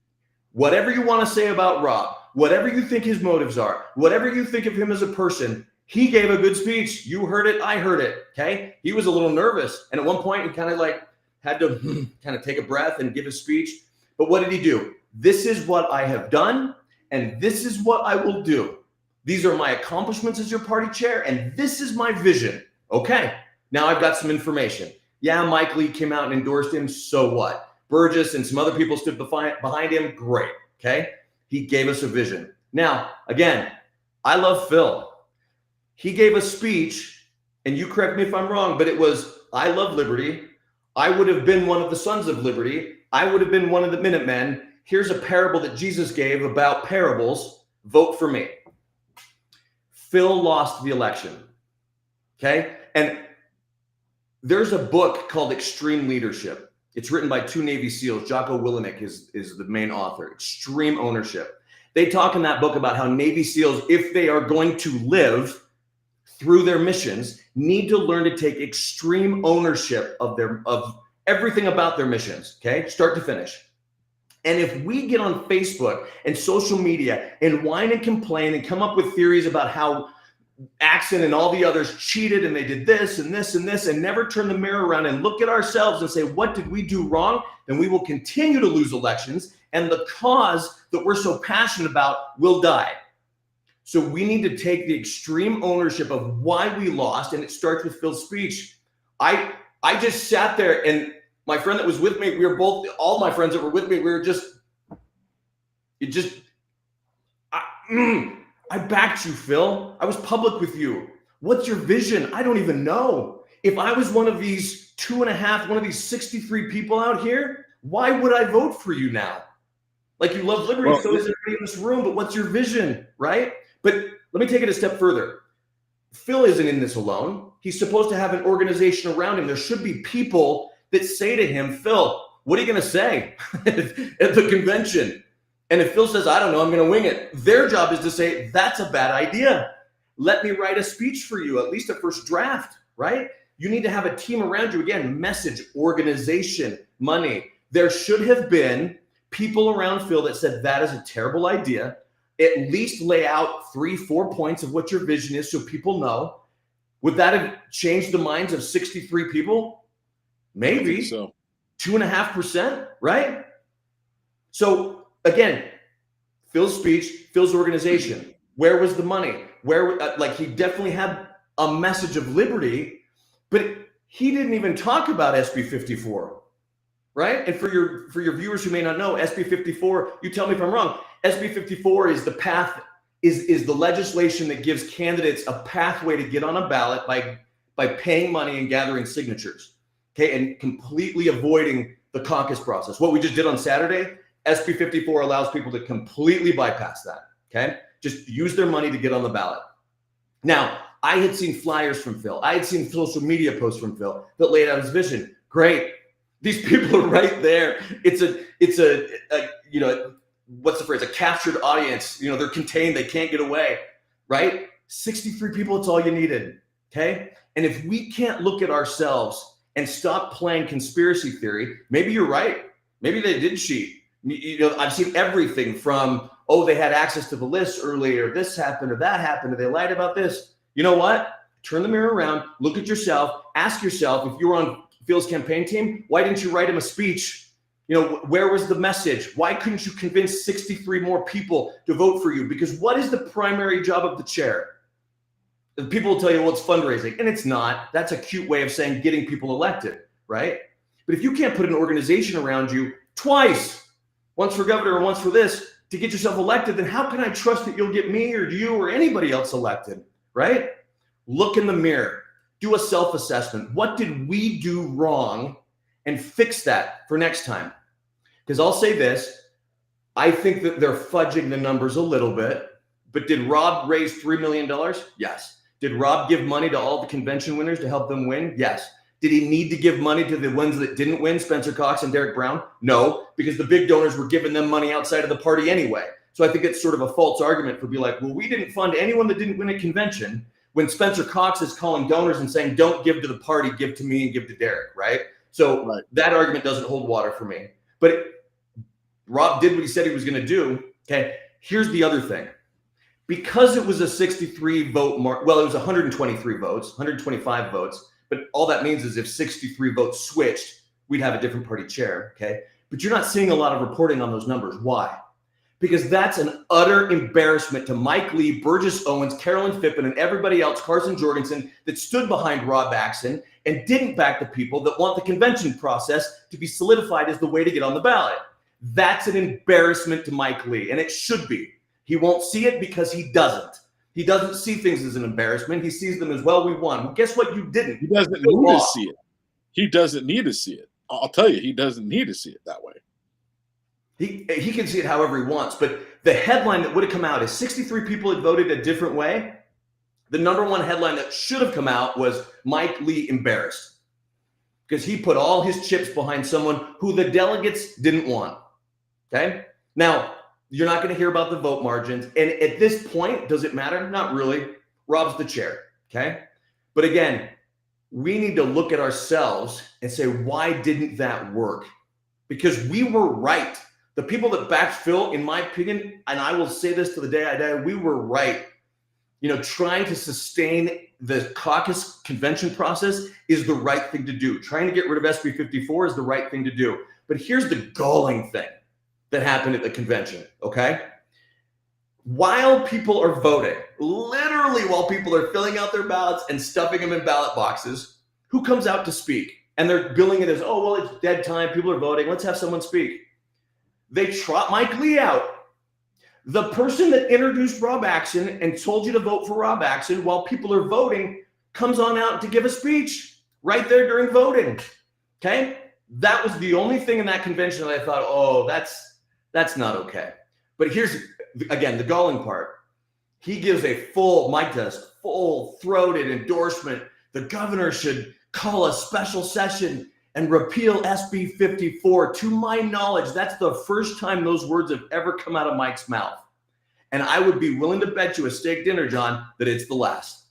S5: Whatever you want to say about Rob, whatever you think his motives are, whatever you think of him as a person, he gave a good speech. You heard it. I heard it. Okay. He was a little nervous. And at one point he kind of like had to kind of take a breath and give a speech. But what did he do? This is what I have done, and this is what I will do. These are my accomplishments as your party chair, and this is my vision. Okay. Now I've got some information. Yeah, Mike Lee came out and endorsed him. So what? Burgess and some other people stood behind him. Great. Okay. He gave us a vision. Now, again, I love Phil. He gave a speech, and you correct me if I'm wrong, but it was, I love liberty. I would have been one of the sons of liberty. I would have been one of the Minutemen. Here's a parable that Jesus gave about parables. Vote for me. Phil lost the election. Okay. And there's a book called Extreme Leadership. It's written by 2 Navy SEALs. Jocko Willemick is the main author. Extreme Ownership. They talk in that book about how Navy SEALs, if they are going to live through their missions, need to learn to take extreme ownership of everything about their missions, okay? Start to finish. And if we get on Facebook and social media and whine and complain and come up with theories about how Axon and all the others cheated and they did this and this and this, and never turn the mirror around and look at ourselves and say, what did we do wrong? Then we will continue to lose elections, and the cause that we're so passionate about will die. So we need to take the extreme ownership of why we lost, and it starts with Phil's speech. I just sat there, and my friend that was with me, we were both, all my friends that were with me, we were I backed you, Phil. I was public with you. What's your vision? I don't even know. If I was one of these 63 people out here, why would I vote for you now? Like, you love liberty, so is everybody in this room, but what's your vision, right? But let me take it a step further. Phil isn't in this alone. He's supposed to have an organization around him. There should be people that say to him, Phil, what are you going to say at the convention? And if Phil says, I don't know, I'm going to wing it, their job is to say, that's a bad idea. Let me write a speech for you, at least a first draft, right? You need to have a team around you. Again, message, organization, money. There should have been people around Phil that said, that is a terrible idea. At least lay out 3-4 points of what your vision is so people know. Would that have changed the minds of 63 people? Maybe.
S2: So
S5: 2.5%, right? So again, Phil's speech, Phil's organization, where was the money? Like, he definitely had a message of liberty, but he didn't even talk about SB 54, right? And for your viewers who may not know, SB 54, you tell me if I'm wrong, SB 54 is the path, is the legislation that gives candidates a pathway to get on a ballot by paying money and gathering signatures, okay, and completely avoiding the caucus process. What we just did on Saturday, SB 54 allows people to completely bypass that, okay? Just use their money to get on the ballot. Now, I had seen flyers from Phil. I had seen social media posts from Phil that laid out his vision. Great. These people are right there. It's a you know, what's the phrase? A captured audience. You know, they're contained. They can't get away, right? 63 people, it's all you needed, okay? And if we can't look at ourselves and stop playing conspiracy theory, maybe you're right. Maybe they did cheat. You know, I've seen everything from, oh, they had access to the list earlier, this happened or that happened, or they lied about this. You know what? Turn the mirror around, look at yourself, ask yourself, if you were on Phil's campaign team, why didn't you write him a speech? You know, where was the message? Why couldn't you convince 63 more people to vote for you? Because what is the primary job of the chair? People will tell you, well, it's fundraising, and it's not. That's a cute way of saying getting people elected, right? But if you can't put an organization around you twice, once for governor and once for this, to get yourself elected, then how can I trust that you'll get me or you or anybody else elected, right? Look in the mirror, do a self-assessment. What did we do wrong? And fix that for next time. Because I'll say this, I think that they're fudging the numbers a little bit, but did Rob raise $3 million? Yes. Did Rob give money to all the convention winners to help them win? Yes. Did he need to give money to the ones that didn't win, Spencer Cox and Derek Brown? No, because the big donors were giving them money outside of the party anyway. So I think it's sort of a false argument for be like, well, we didn't fund anyone that didn't win a convention, when Spencer Cox is calling donors and saying, don't give to the party, give to me and give to Derek, right? So that argument doesn't hold water for me. But Rob did what he said he was going to do. Okay, here's the other thing. Because it was a 63 vote mark, well, it was 123 votes, 125 votes. But all that means is if 63 votes switched, we'd have a different party chair, okay? But you're not seeing a lot of reporting on those numbers. Why? Because that's an utter embarrassment to Mike Lee, Burgess Owens, Carolyn Phippen, and everybody else, Carson Jorgensen, that stood behind Rob Axon and didn't back the people that want the convention process to be solidified as the way to get on the ballot. That's an embarrassment to Mike Lee, and it should be. He won't see it because he doesn't. He doesn't see things as an embarrassment. He sees them as, well, we won. Well, guess what? You didn't.
S2: He doesn't need to see it. He doesn't need to see it. I'll tell you, he doesn't need to see it that way.
S5: He can see it however he wants. But the headline that would have come out is 63 people had voted a different way. The number one headline that should have come out was Mike Lee embarrassed, because he put all his chips behind someone who the delegates didn't want. Okay? Now, you're not going to hear about the vote margins. And at this point, does it matter? Not really. Rob's the chair. Okay? But again, we need to look at ourselves and say, why didn't that work? Because we were right. The people that backed Phil, in my opinion, and I will say this to the day I die, we were right. trying to sustain the caucus convention process is the right thing to do. Trying to get rid of SB 54 is the right thing to do. But here's the galling thing that happened at the convention, okay? While people are voting, literally while people are filling out their ballots and stuffing them in ballot boxes, who comes out to speak? And they're billing it as, oh, well, it's dead time. People are voting. Let's have someone speak. They trot Mike Lee out. The person that introduced Rob Axon and told you to vote for Rob Axon while people are voting comes on out to give a speech right there during voting. Okay? That was the only thing in that convention that I thought, oh, that's not okay. But here's, again, the galling part. He gives Mike does, full-throated endorsement. The governor should call a special session and repeal SB 54. To my knowledge, that's the first time those words have ever come out of Mike's mouth. And I would be willing to bet you a steak dinner, John, that it's the last.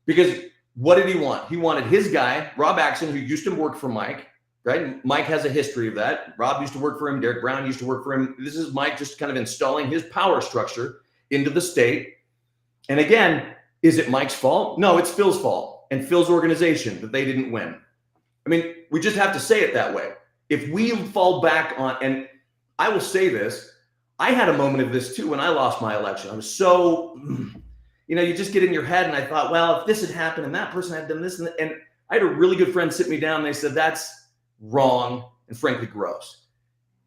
S5: Because what did he want? He wanted his guy, Rob Axon, who used to work for Mike, right? Mike has a history of that. Rob used to work for him. Derek Brown used to work for him. This is Mike just kind of installing his power structure into the state. And again, is it Mike's fault? No, it's Phil's fault and Phil's organization that they didn't win. I mean, we just have to say it that way. If we fall back on, and I will say this, I had a moment of this too when I lost my election. I was so, you just get in your head, and I thought, well, if this had happened and that person had done this, and I had a really good friend sit me down, and they said, that's wrong and frankly gross.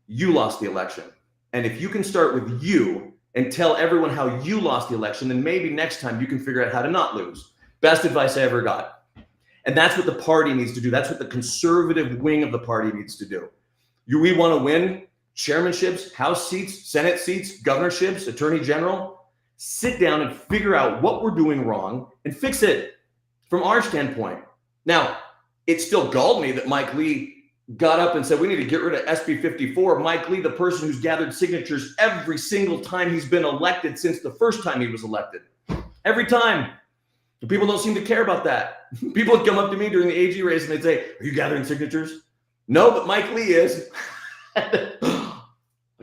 S5: You lost the election. And if you can start with you and tell everyone how you lost the election, then maybe next time you can figure out how to not lose. Best advice I ever got. And that's what the party needs to do. That's what the conservative wing of the party needs to do. We want to win chairmanships, House seats, Senate seats, governorships, attorney general. Sit down and figure out what we're doing wrong and fix it from our standpoint. Now, it still galled me that Mike Lee got up and said, we need to get rid of SB 54. Mike Lee, the person who's gathered signatures every single time he's been elected since the first time he was elected. Every time. People don't seem to care about that. People would come up to me during the AG race and they'd say, are you gathering signatures? No, but Mike Lee is.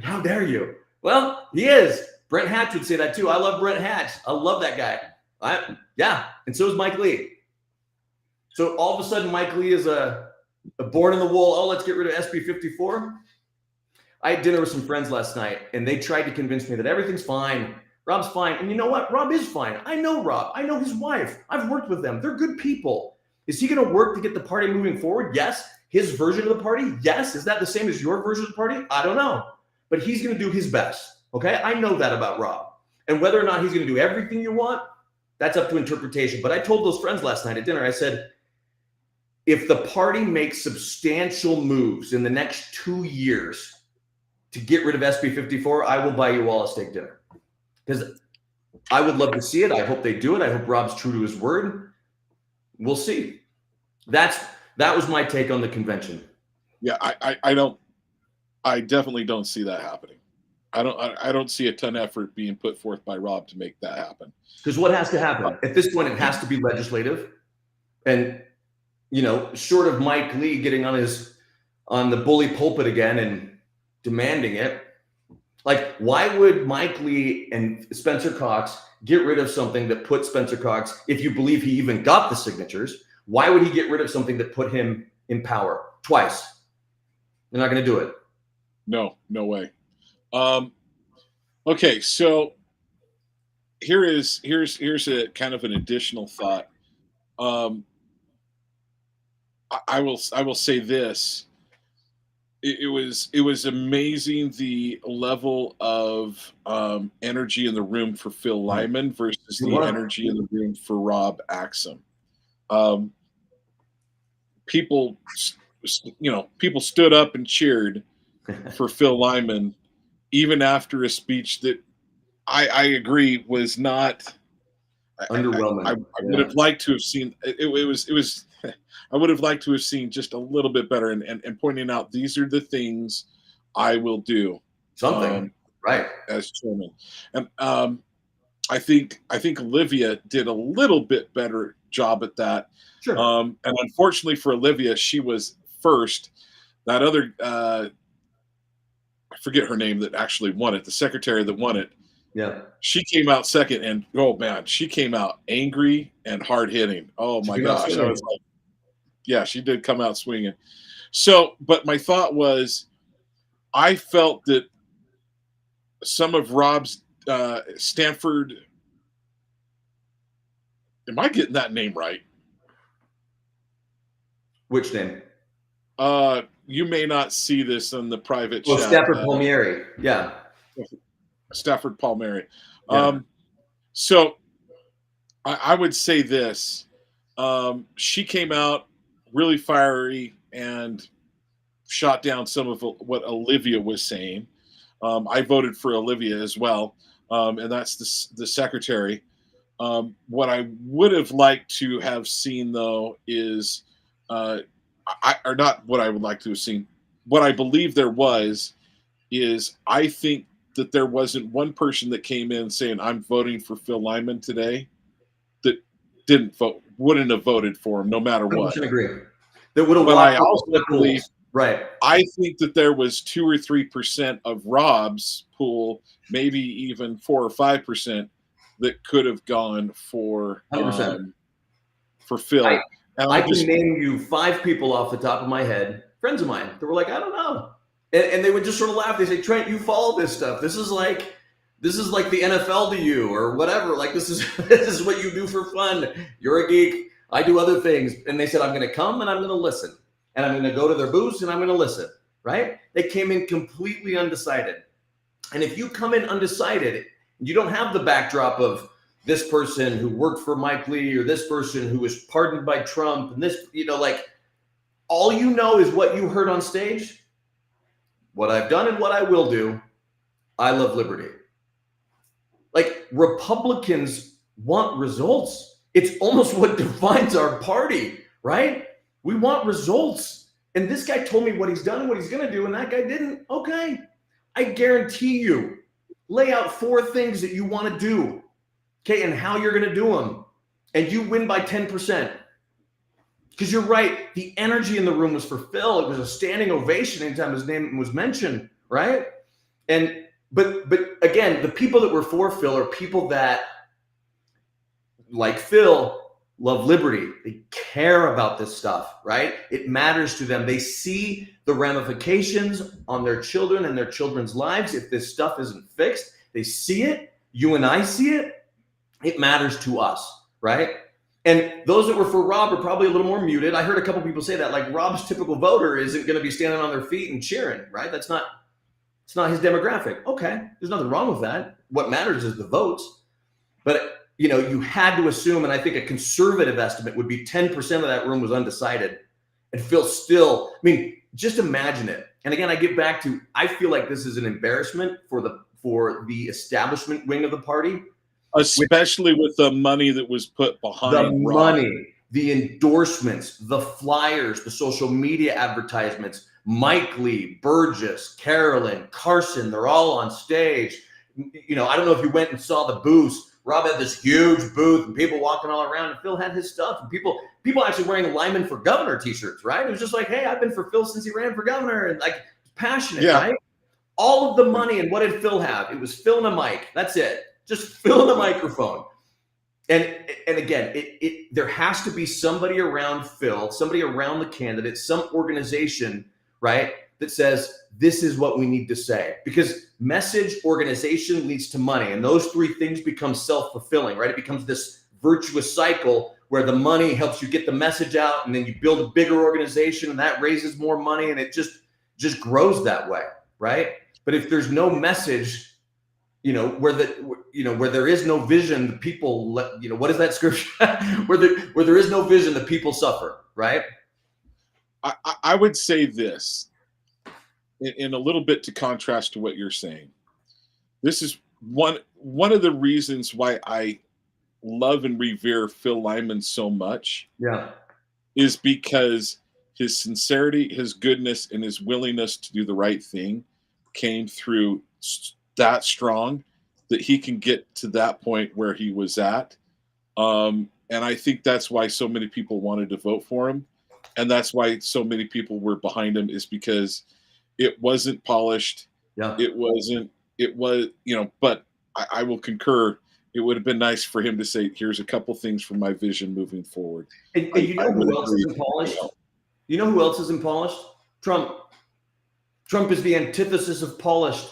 S5: How dare you? Well, he is. Brent Hatch would say that too. I love Brent Hatch. I love that guy. Yeah, and so is Mike Lee. So all of a sudden, Mike Lee is a born in the wool, oh, let's get rid of SB 54. I had dinner with some friends last night, and they tried to convince me that everything's fine. Rob's fine. And you know what? Rob is fine. I know Rob. I know his wife. I've worked with them. They're good people. Is he going to work to get the party moving forward? Yes. His version of the party? Yes. Is that the same as your version of the party? I don't know. But he's going to do his best. Okay? I know that about Rob. And whether or not he's going to do everything you want, that's up to interpretation. But I told those friends last night at dinner, I said, if the party makes substantial moves in the next 2 years to get rid of SB 54, I will buy you all a steak dinner. Because I would love to see it. I hope they do it. I hope Rob's true to his word. We'll see. That was my take on the convention.
S2: Yeah, I definitely don't see that happening. I don't see a ton of effort being put forth by Rob to make that happen.
S5: Because what has to happen? At this point, it has to be legislative. And, short of Mike Lee getting on the bully pulpit again and demanding it, like, why would Mike Lee and Spencer Cox get rid of something that put Spencer Cox, if you believe he even got the signatures, why would he get rid of something that put him in power twice? They're not going to do it.
S2: No way. Okay, so here's a kind of an additional thought. I will say this. It was amazing the level of energy in the room for Phil Lyman versus the energy in the room for Rob Axon. People stood up and cheered for Phil Lyman, even after a speech that I agree was not
S5: underwhelming.
S2: I would have liked to have seen. It was. I would have liked to have seen just a little bit better and pointing out these are the things I will do.
S5: Something right
S2: as chairman, and I think Olivia did a little bit better job at that.
S5: Sure.
S2: And unfortunately for Olivia, she was first. That other I forget her name that actually won it. The secretary that won it,
S5: Yeah.
S2: She came out second, and oh man, she came out angry and hard hitting. Oh
S5: She
S2: my
S5: came out
S2: gosh, I
S5: swinging.
S2: was like, yeah, she did come out swinging. So, but my thought was, I felt that some of Rob's Stanford. Am I getting that name right?
S5: Which name?
S2: You may not see this in the private
S5: Oh,
S2: chat.
S5: Stafford Palmieri. Yeah.
S2: Stafford Palmieri.
S5: Yeah.
S2: So I would say this. She came out really fiery and shot down some of what Olivia was saying. I voted for Olivia as well, and that's the secretary. What I would have liked to have seen, though, is or not what I would like to have seen. What I believe there was is I think that there wasn't one person that came in saying, I'm voting for Phil Lyman today, that wouldn't have voted for him no matter what.
S5: 100% agree. That would have
S2: But I
S5: walked
S2: also
S5: the
S2: believe,
S5: right.
S2: I think that there was 2 or 3% of Rob's pool, maybe even 4 or 5%, that could have gone for
S5: 100%.
S2: Phil.
S5: I can name you 5 people off the top of my head, friends of mine, that were like, I don't know. And they would just sort of laugh. They say, Trent, you follow this stuff. This is like the NFL to you or whatever. Like this is what you do for fun. You're a geek. I do other things. And they said, I'm going to come and I'm going to listen. And I'm going to go to their booths and I'm going to listen. Right? They came in completely undecided. And if you come in undecided, you don't have the backdrop of this person who worked for Mike Lee or this person who was pardoned by Trump and this, like all you know is what you heard on stage, what I've done and what I will do. I love liberty. Like Republicans want results. It's almost what defines our party, right? We want results. And this guy told me what he's done and what he's going to do, and that guy didn't. Okay. I guarantee you, lay out 4 things that you want to do, okay, and how you're going to do them, and you win by 10%. Because you're right, the energy in the room was for Phil. It was a standing ovation anytime his name was mentioned, right? And but again, the people that were for Phil are people that, like Phil, love liberty. They care about this stuff, right? It matters to them. They see the ramifications on their children and their children's lives if this stuff isn't fixed. They see it. You and I see it. It matters to us, right? And those that were for Rob are probably a little more muted. I heard a couple people say that, like Rob's typical voter isn't going to be standing on their feet and cheering, right? It's not his demographic. Okay, there's nothing wrong with that. What matters is the votes. But you had to assume, and I think a conservative estimate would be 10% of that room was undecided. And Phil still, just imagine it. And again, I get back to, I feel like this is an embarrassment for the establishment wing of the party.
S2: Especially with the money that was put behind
S5: the
S2: Rob.
S5: money, the endorsements, the flyers, the social media advertisements, Mike Lee, Burgess, Carolyn, Carson, they're all on stage. I don't know if you went and saw the booths. Rob had this huge booth and people walking all around, and Phil had his stuff. And people actually wearing Lyman for Governor t-shirts, right? It was just like, hey, I've been for Phil since he ran for governor, and like passionate, right? All of the money, and what did Phil have? It was Phil and a mic. That's it. Just Phil and a microphone. And again, there has to be somebody around Phil, somebody around the candidate, some organization, right, that says this is what we need to say. Because message, organization leads to money, and those 3 things become self-fulfilling, right? It becomes this virtuous cycle where the money helps you get the message out, and then you build a bigger organization, and that raises more money, and it just grows that way, right? But if there's no message, where there is no vision, the people, what is that scripture? where there is no vision, the people suffer, right?
S2: I would say this, in a little bit to contrast to what you're saying. This is one of the reasons why I love and revere Phil Lyman so much.
S5: Yeah,
S2: is because his sincerity, his goodness, and his willingness to do the right thing came through that strong that he can get to that point where he was at. And I think that's why so many people wanted to vote for him. And that's why so many people were behind him, is because it wasn't polished.
S5: Yeah.
S2: But I will concur. It would have been nice for him to say, "Here's a couple things from my vision moving forward."
S5: And you know who else isn't polished? You know who else isn't polished? Trump. Trump is the antithesis of polished,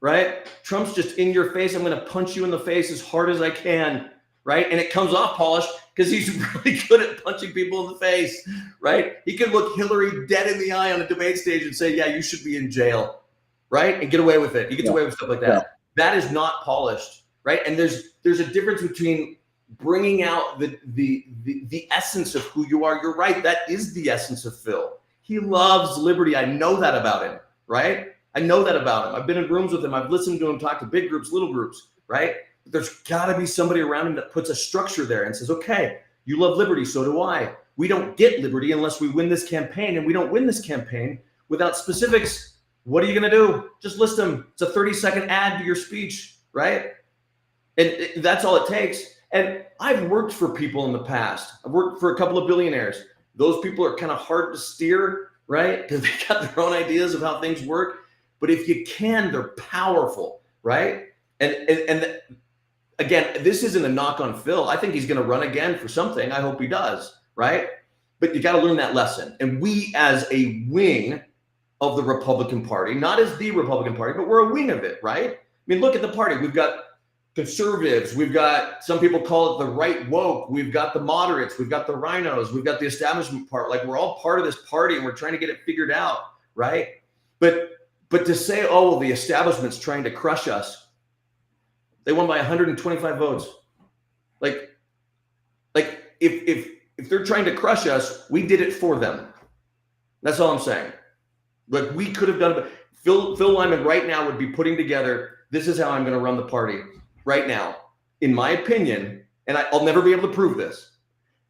S5: right? Trump's just in your face. I'm going to punch you in the face as hard as I can, right? And it comes off polished because he's really good at punching people in the face, right? He can look Hillary dead in the eye on a debate stage and say, yeah, you should be in jail, right? And get away with it. He gets away with stuff like that.
S2: Yeah.
S5: That is not polished, right? And there's a difference between bringing out the essence of who you are. You're right. That is the essence of Phil. He loves liberty. I know that about him, right? I know that about him. I've been in rooms with him. I've listened to him talk to big groups, little groups, right? But there's got to be somebody around him that puts a structure there and says, okay, you love liberty, so do I. We don't get liberty unless we win this campaign, and we don't win this campaign without specifics. What are you going to do? Just list them. It's a 30-second ad to your speech, right? And that's all it takes. And I've worked for people in the past. I've worked for a couple of billionaires. Those people are kind of hard to steer, right? Because they got their own ideas of how things work. But if you can, they're powerful, right? And again, this isn't a knock on Phil. I think he's going to run again for something. I hope he does, right? But you got to learn that lesson. And we, as a wing of the Republican Party, not as the Republican Party, but we're a wing of it, right? I mean, look at the party. We've got conservatives. We've got, some people call it the right woke. We've got the moderates. We've got the rhinos. We've got the establishment part. Like, we're all part of this party, and we're trying to get it figured out, right? But to say, oh, well, the establishment's trying to crush us. They won by 125 votes. Like if they're trying to crush us, we did it for them. That's all I'm saying. Like, we could have done it. Phil Lyman right now would be putting together, this is how I'm going to run the party right now, in my opinion, and I'll never be able to prove this.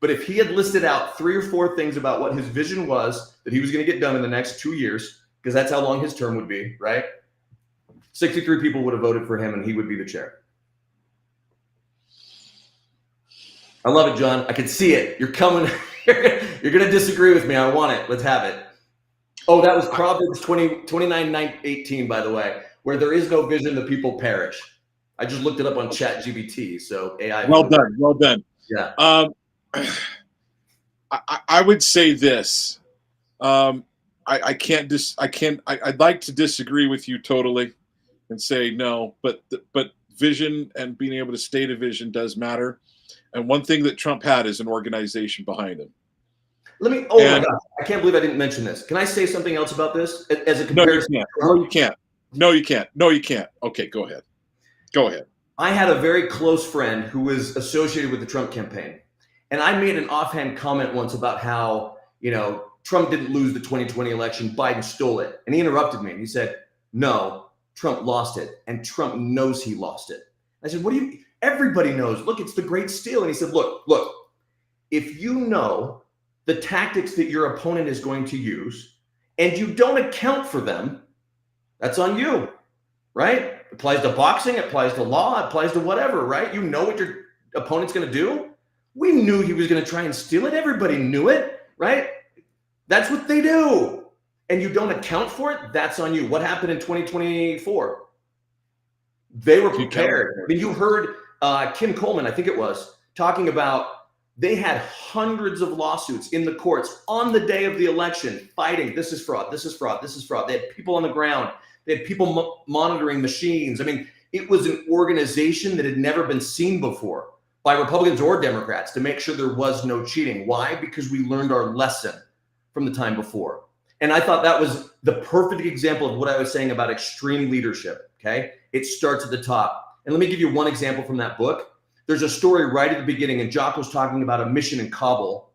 S5: But if he had listed out 3 or 4 things about what his vision was that he was going to get done in the next 2 years, because that's how long his term would be, right? 63 people would have voted for him, and he would be the chair. I love it, John. I can see it. You're coming. You're going to disagree with me. I want it. Let's have it. Oh, that was Proverbs 29:18, by the way, where there is no vision, the people perish. I just looked it up on ChatGPT, so AI.
S2: Well done. Well done.
S5: Yeah.
S2: I would say this. I'd like to disagree with you totally and say no, but vision and being able to state a vision does matter. And one thing that Trump had is an organization behind him.
S5: My God, I can't believe I didn't mention this. Can I say something else about this as a comparison?
S2: No, you can't. No, you can't. No, you can't. Okay, go ahead. Go ahead.
S5: I had a very close friend who was associated with the Trump campaign. And I made an offhand comment once about how, Trump didn't lose the 2020 election, Biden stole it. And he interrupted me and he said, no, Trump lost it. And Trump knows he lost it. I said, what do you, everybody knows. Look, it's the great steal. And he said, look, if you know the tactics that your opponent is going to use and you don't account for them, that's on you, right? It applies to boxing, it applies to law, it applies to whatever, right? You know what your opponent's going to do. We knew he was going to try and steal it. Everybody knew it, right? That's what they do. And you don't account for it, that's on you. What happened in 2024? They were prepared. I mean, you heard Kim Coleman, I think it was, talking about they had hundreds of lawsuits in the courts on the day of the election fighting, this is fraud, this is fraud, this is fraud. They had people on the ground. They had people monitoring machines. I mean, it was an organization that had never been seen before by Republicans or Democrats to make sure there was no cheating. Why? Because we learned our lesson from the time before. And I thought that was the perfect example of what I was saying about extreme leadership, okay? It starts at the top. And let me give you one example from that book. There's a story right at the beginning, and Jock was talking about a mission in Kabul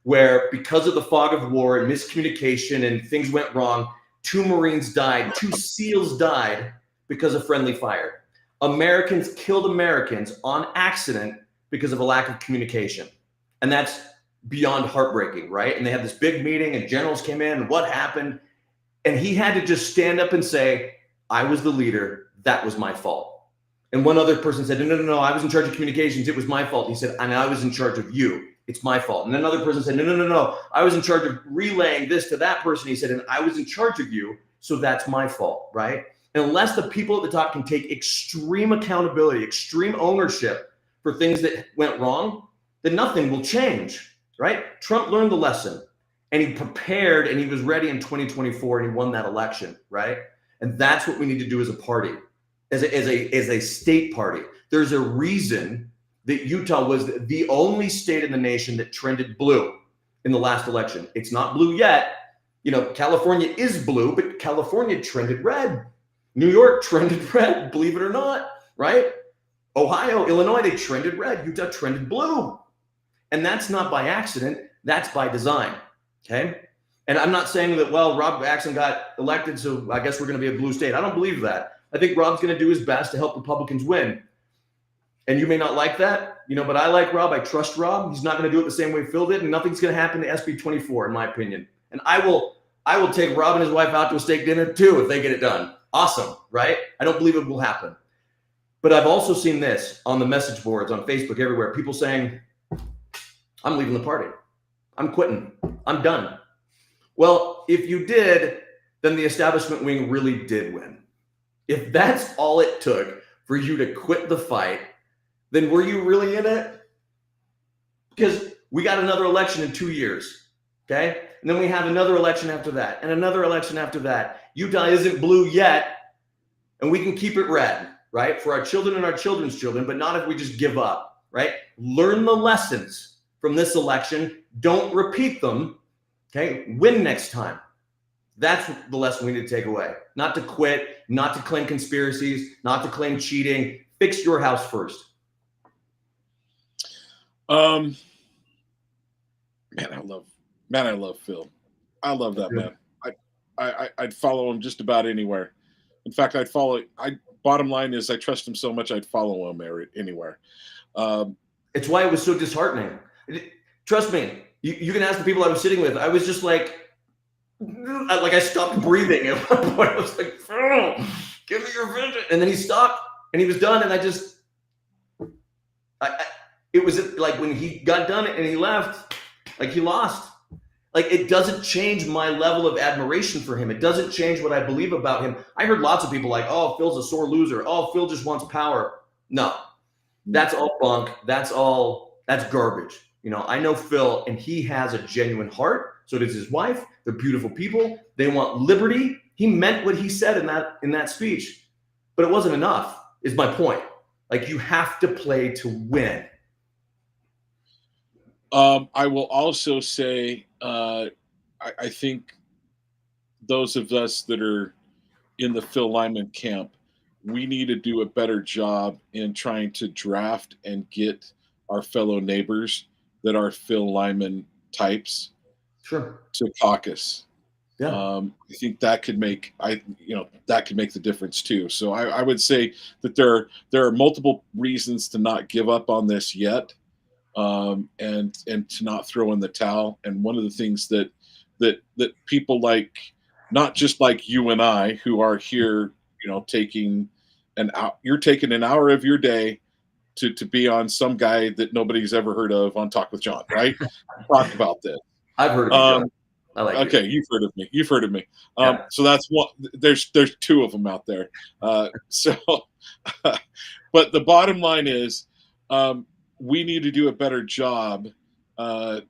S5: where, because of the fog of war and miscommunication and things went wrong, 2 Marines died, 2 SEALs died because of friendly fire. Americans killed Americans on accident because of a lack of communication. And that's beyond heartbreaking, right? And they had this big meeting and generals came in and what happened? And he had to just stand up and say, I was the leader. That was my fault. And one other person said, no, I was in charge of communications. It was my fault. He said, and I was in charge of you. It's my fault. And then another person said, no, I was in charge of relaying this to that person. He said, and I was in charge of you. So that's my fault, right? And unless the people at the top can take extreme accountability, extreme ownership for things that went wrong, then nothing will change, right? Trump learned the lesson, and he prepared, and he was ready in 2024, and he won that election, right? And that's what we need to do as a party, as a state party. There's a reason that Utah was the only state in the nation that trended blue in the last election. It's not blue yet. You know, California is blue, but California trended red. New York trended red, believe it or not, right? Ohio, Illinois, they trended red. Utah trended blue. And that's not by accident. That's by design, okay? And I'm not saying that, well, Rob Axson got elected, so I guess we're going to be a blue state. I don't believe that. I think Rob's going to do his best to help Republicans win. And you may not like that, you know, but I like Rob. I trust Rob. He's not going to do it the same way Phil did, and nothing's going to happen to SB 24, in my opinion. And I will take Rob and his wife out to a steak dinner too if they get it done. Awesome, right? I don't believe it will happen. But I've also seen this on the message boards, on Facebook, everywhere. People saying, I'm leaving the party. I'm quitting. I'm done. Well, if you did, then the establishment wing really did win. If that's all it took for you to quit the fight, then were you really in it? Because we got another election in 2 years, okay? And then we have another election after that, and another election after that. Utah isn't blue yet, and we can keep it red, right? For our children and our children's children, but not if we just give up, right? Learn the lessons from this election. Don't repeat them, okay? Win next time. That's the lesson we need to take away. Not to quit, not to claim conspiracies, not to claim cheating. Fix your house first.
S2: Man, I love Phil. I love that man. I'd follow him just about anywhere. In fact, bottom line is I trust him so much I'd follow him anywhere.
S5: It's why it was so disheartening. Trust me, you can ask the people I was sitting with. I was just like I stopped breathing at one point. I was like, give me your vengeance. And then he stopped and he was done. And it was like when he got done and he left, like he lost. Like, it doesn't change my level of admiration for him. It doesn't change what I believe about him. I heard lots of people like, oh, Phil's a sore loser. Oh, Phil just wants power. No, that's all bunk. That's garbage. You know, I know Phil, and he has a genuine heart. So does his wife. They're beautiful people. They want liberty. He meant what he said in that speech, but it wasn't enough, is my point. Like, you have to play to win.
S2: I will also say, I think those of us that are in the Phil Lyman camp, we need to do a better job in trying to draft and get our fellow neighbors that are Phil Lyman types
S5: to
S2: caucus.
S5: Yeah.
S2: I think that could make the difference too. So I would say that there are multiple reasons to not give up on this yet. And to not throw in the towel. And one of the things that people like, not just like you and I, who are here, you know, taking an hour of your day to be on some guy that nobody's ever heard of on Talk with John, right? Talk about this.
S5: I've heard of you. I like
S2: okay,
S5: you.
S2: You've heard of me.
S5: Yeah.
S2: So that's one. There's two of them out there. But the bottom line is, we need to do a better job. I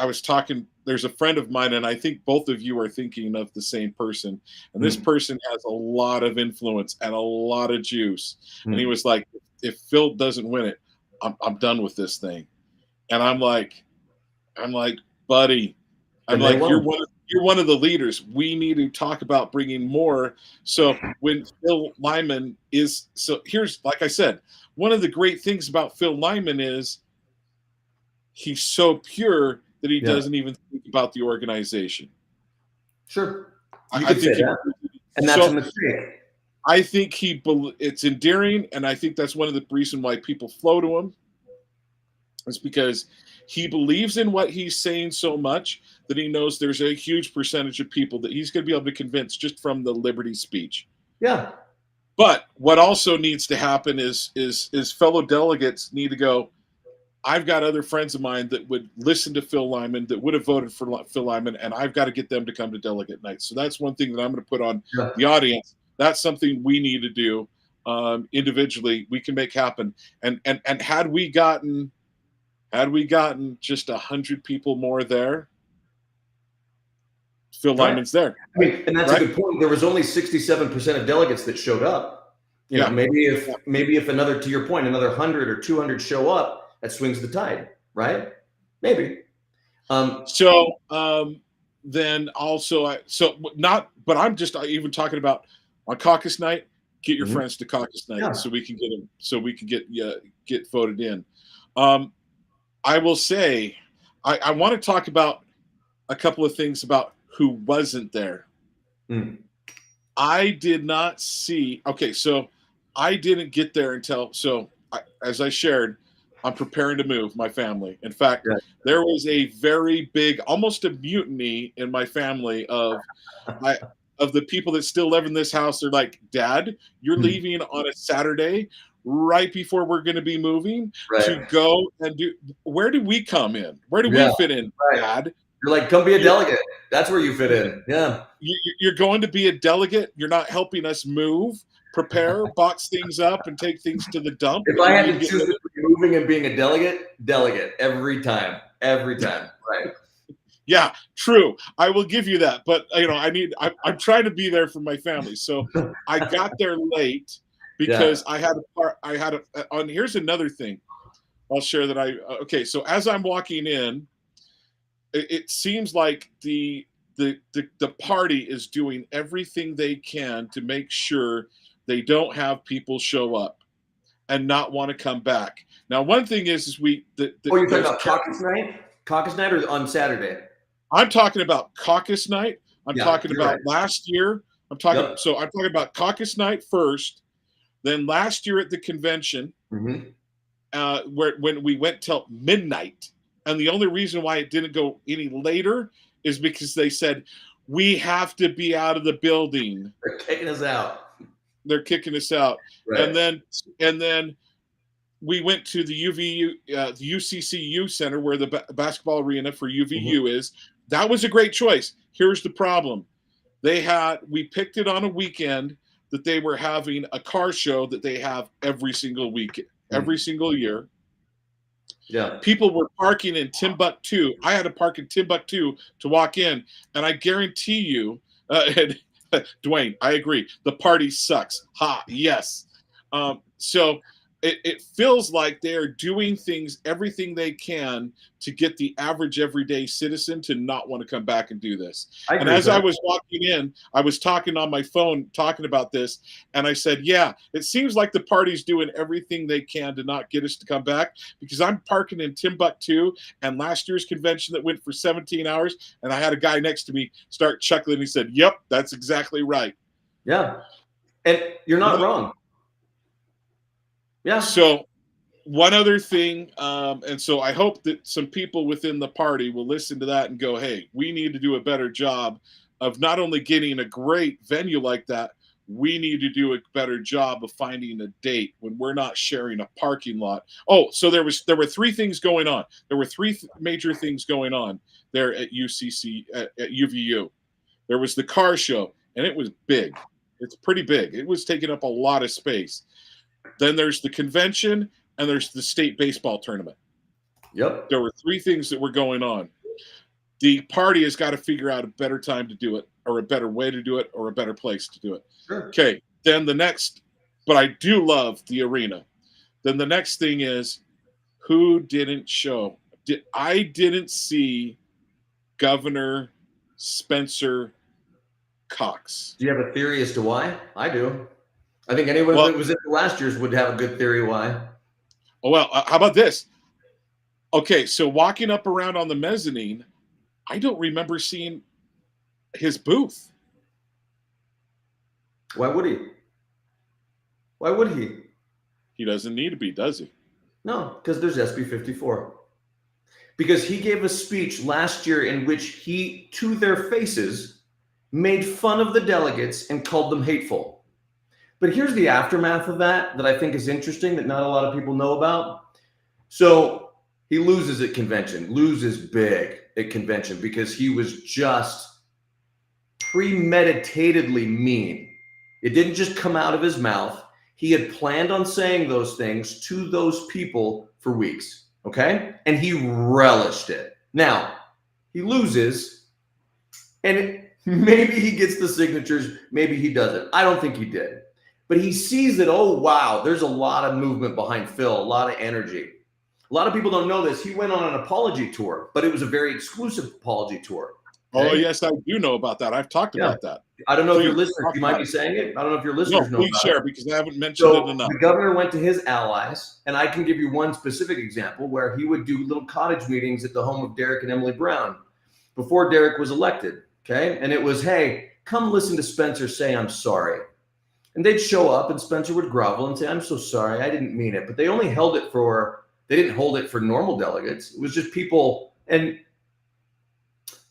S2: was talking, there's a friend of mine, and I think both of you are thinking of the same person. And this person has a lot of influence and a lot of juice. And he was like, if Phil doesn't win it, I'm done with this thing. And I'm like, buddy, you're one of the leaders. We need to talk about bringing more. So when Phil Lyman here's, like I said, one of the great things about Phil Lyman is he's so pure that he doesn't even think about the organization.
S5: Sure.
S2: I think
S5: that. And that's a mistake.
S2: I think it's endearing, and I think that's one of the reasons why people flow to him. Is because he believes in what he's saying so much that he knows there's a huge percentage of people that he's going to be able to convince just from the liberty speech.
S5: Yeah.
S2: But what also needs to happen is fellow delegates need to go, I've got other friends of mine that would listen to Phil Lyman, that would have voted for Phil Lyman, and I've got to get them to come to delegate night. So that's one thing that I'm going to put on the audience. That's something we need to do individually. We can make happen. And had we gotten just 100 people more there, Phil
S5: Right.
S2: Lyman's there.
S5: I mean, and that's
S2: Right?
S5: a good point. There was only 67% of delegates that showed up. You know, maybe if another, to your point, another 100 or 200 show up, that swings the tide, right? Maybe.
S2: Then also, but I'm just even talking about on caucus night. Get your friends to caucus night so we can get them, so we can get voted in. I will say, I want to talk about a couple of things about who wasn't there. I did not see. Okay, so I didn't get there until as I shared, I'm preparing to move my family. In fact, there was a very big, almost a mutiny in my family of the people that still live in this house. They're like, Dad, you're leaving on a Saturday right before we're going to be moving to go and do. Where do we come in? Where do we fit in, Dad?
S5: You're like, come be a delegate. That's where you fit in. Yeah.
S2: You're going to be a delegate. You're not helping us move, prepare, box things up, and take things to the dump.
S5: If I had to choose between moving and being a delegate every time. Right.
S2: Yeah, true. I will give you that. But I'm trying to be there for my family. So I got there late because and here's another thing I'll share that so as I'm walking in, it seems like the party is doing everything they can to make sure they don't have people show up and not want to come back. Now, one thing is you're talking
S5: about caucus night? Caucus night or on Saturday?
S2: I'm talking about caucus night. I'm talking about last year. I'm talking about caucus night first, then last year at the convention, when we went till midnight. And the only reason why it didn't go any later is because they said, we have to be out of the building.
S5: They're kicking us out.
S2: Right. And then we went to the the UCCU Center where the basketball arena for UVU is. That was a great choice. Here's the problem. We picked it on a weekend that they were having a car show that they have every single week, every single year.
S5: Yeah.
S2: People were parking in Timbuktu. I had to park in Timbuktu to walk in. And I guarantee you, Dwayne, I agree. The party sucks. Ha, yes. So it feels like they're doing everything they can to get the average everyday citizen to not want to come back and do this. And as I was walking in, I was talking on my phone, talking about this. And I said, yeah, it seems like the party's doing everything they can to not get us to come back, because I'm parking in Timbuktu and last year's convention that went for 17 hours. And I had a guy next to me start chuckling. He said, yep, that's exactly right.
S5: Yeah. And you're not wrong. Yeah.
S2: So one other thing, and so I hope that some people within the party will listen to that and go, hey, we need to do a better job of not only getting a great venue like that, we need to do a better job of finding a date when we're not sharing a parking lot. Oh, so there were three things going on. There were three major things going on there at at UVU. There was the car show, and it was big. It's pretty big. It was taking up a lot of space. Then there's the convention, and there's the state baseball tournament.
S5: Yep.
S2: There were three things that were going on. The party has got to figure out a better time to do it, or a better way to do it, or a better place to do it.
S5: Sure.
S2: Okay. Then the next, but I do love the arena. Then the next thing is, who didn't show? I didn't see Governor Spencer Cox.
S5: Do you have a theory as to why? I do. I think anyone that was in the last year's would have a good theory why.
S2: Oh, well, how about this? Okay, so walking up around on the mezzanine, I don't remember seeing his booth.
S5: Why would he? Why would he?
S2: He doesn't need to be, does he?
S5: No, because there's SB 54. Because he gave a speech last year in which he, to their faces, made fun of the delegates and called them hateful. But here's the aftermath of that I think is interesting, that not a lot of people know about. So he loses at convention, loses big at convention, because he was just premeditatedly mean It didn't just come out of his mouth. He had planned on saying those things to those people for weeks, okay? And he relished it. Now, he loses, and maybe he gets the signatures, maybe he doesn't. I don't think he did. But he sees that, oh, wow, there's a lot of movement behind Phil, a lot of energy. A lot of people don't know this. He went on an apology tour, but it was a very exclusive apology tour.
S2: Okay?
S5: Okay?
S2: Oh, yes, I do know about that. I've talked about that.
S5: I don't know if your
S2: Please
S5: listeners, you might be saying it. I don't know if your listeners know
S2: please
S5: about
S2: share
S5: it.
S2: because I haven't mentioned it enough.
S5: The governor went to his allies, and I can give you one specific example where he would do little cottage meetings at the home of Derek and Emily Brown before Derek was elected, okay? And it was, hey, come listen to Spencer say I'm sorry. And they'd show up, and Spencer would grovel and say, I'm so sorry, I didn't mean it. But they only held it for, they didn't hold it for normal delegates. It was just people, and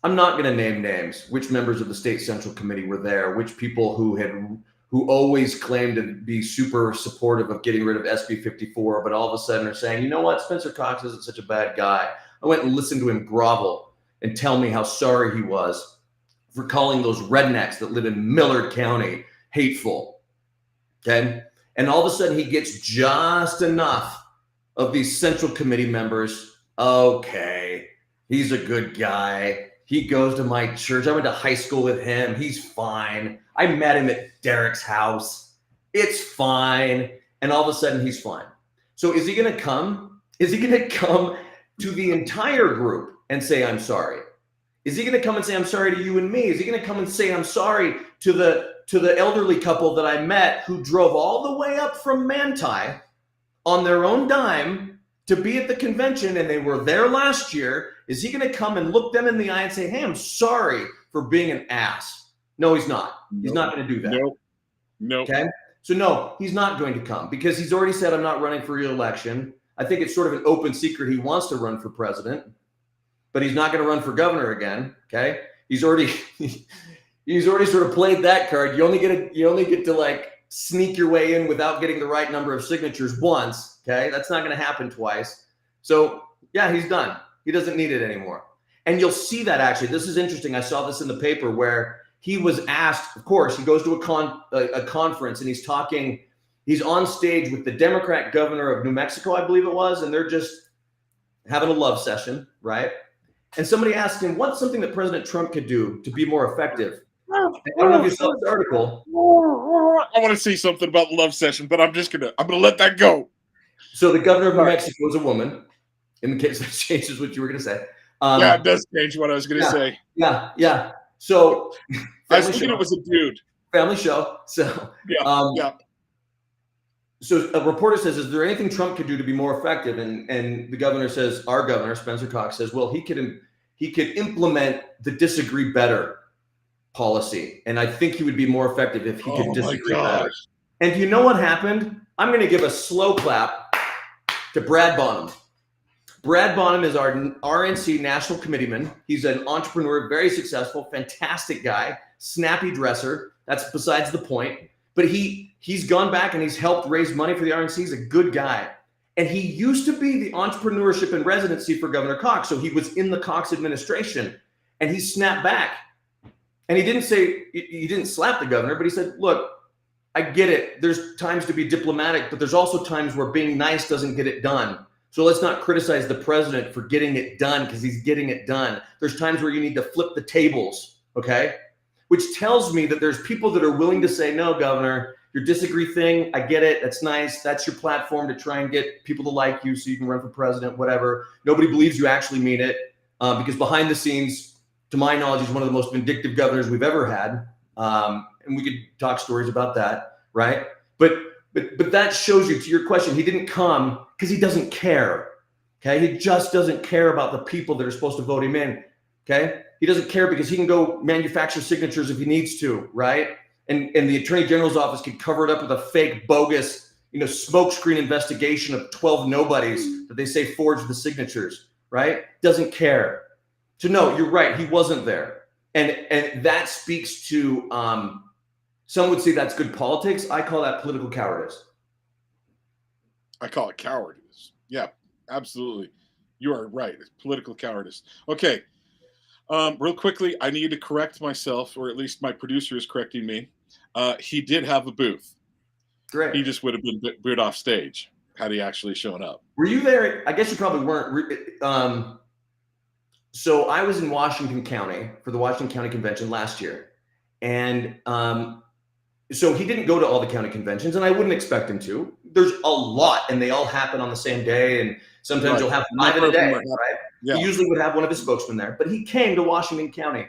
S5: I'm not going to name names, which members of the state central committee were there, which people who always claimed to be super supportive of getting rid of SB 54, but all of a sudden are saying, you know what, Spencer Cox isn't such a bad guy. I went and listened to him grovel and tell me how sorry he was for calling those rednecks that live in Millard County hateful. Okay. And all of a sudden he gets just enough of these central committee members. Okay. He's a good guy. He goes to my church. I went to high school with him. He's fine. I met him at Derek's house. It's fine. And all of a sudden he's fine. So is he going to come? Is he going to come to the entire group and say, I'm sorry? Is he going to come and say, I'm sorry to you and me? Is he going to come and say, I'm sorry to the elderly couple that I met who drove all the way up from Manti on their own dime to be at the convention, and they were there last year? Is he going to come and look them in the eye and say, hey, I'm sorry for being an ass? No, he's not. He's not going to do that.
S2: Nope.
S5: Okay. So no, he's not going to come because he's already said, I'm not running for re-election. I think it's sort of an open secret. He wants to run for president, but he's not going to run for governor again. Okay. He's already sort of played that card. You only get to like sneak your way in without getting the right number of signatures once. Okay. That's not going to happen twice. So yeah, he's done. He doesn't need it anymore. And you'll see that actually. This is interesting. I saw this in the paper where he was asked, of course, he goes to a conference and he's talking, he's on stage with the Democrat governor of New Mexico, I believe it was, and they're just having a love session, right? And somebody asked him, what's something that President Trump could do to be more effective? I don't know if you saw this article.
S2: I want to say something about the love session, but I'm gonna let that go.
S5: So the governor of New Mexico is a woman, in case that changes what you were gonna say.
S2: Yeah, it does change what I was gonna say.
S5: Yeah. So
S2: I was thinking it was a dude.
S5: Family show. So
S2: yeah.
S5: So a reporter says, is there anything Trump could do to be more effective? And the governor says, our governor, Spencer Cox, says, well, he could implement the disagree better policy. And I think he would be more effective if he could disagree better. And you know what happened? I'm going to give a slow clap to Brad Bonham. Brad Bonham is our RNC national committeeman. He's an entrepreneur, very successful, fantastic guy, snappy dresser. That's besides the point. But he's gone back and he's helped raise money for the RNC. He's a good guy. And he used to be the entrepreneurship in residency for Governor Cox. So he was in the Cox administration and he snapped back. And he didn't slap the governor, but he said, look, I get it. There's times to be diplomatic, but there's also times where being nice doesn't get it done. So let's not criticize the president for getting it done because he's getting it done. There's times where you need to flip the tables, okay? Which tells me that there's people that are willing to say, no, governor, your disagree thing, I get it. That's nice. That's your platform to try and get people to like you so you can run for president, whatever. Nobody believes you actually mean it because behind the scenes, to my knowledge, he's one of the most vindictive governors we've ever had. And we could talk stories about that, right? But that shows you, to your question, he didn't come because he doesn't care, okay? He just doesn't care about the people that are supposed to vote him in, okay? He doesn't care because he can go manufacture signatures if he needs to, right? And the Attorney General's office can cover it up with a fake, bogus, smokescreen investigation of 12 nobodies that they say forged the signatures, right? Doesn't care. So no, you're right. He wasn't there. And that speaks to, some would say that's good politics. I call that political cowardice.
S2: I call it cowardice. Yeah, absolutely. You are right. It's political cowardice. Okay. Real quickly, I need to correct myself, or at least my producer is correcting me. He did have a booth.
S5: Great.
S2: He just would have been booed off stage had he actually shown up.
S5: Were you there? I guess you probably weren't. So I was in Washington County for the Washington County Convention last year. And so he didn't go to all the county conventions, and I wouldn't expect him to. There's a lot, and they all happen on the same day. And sometimes you'll have 5 in a day, right?
S2: Yeah.
S5: He usually would have one of his spokesmen there. But he came to Washington County.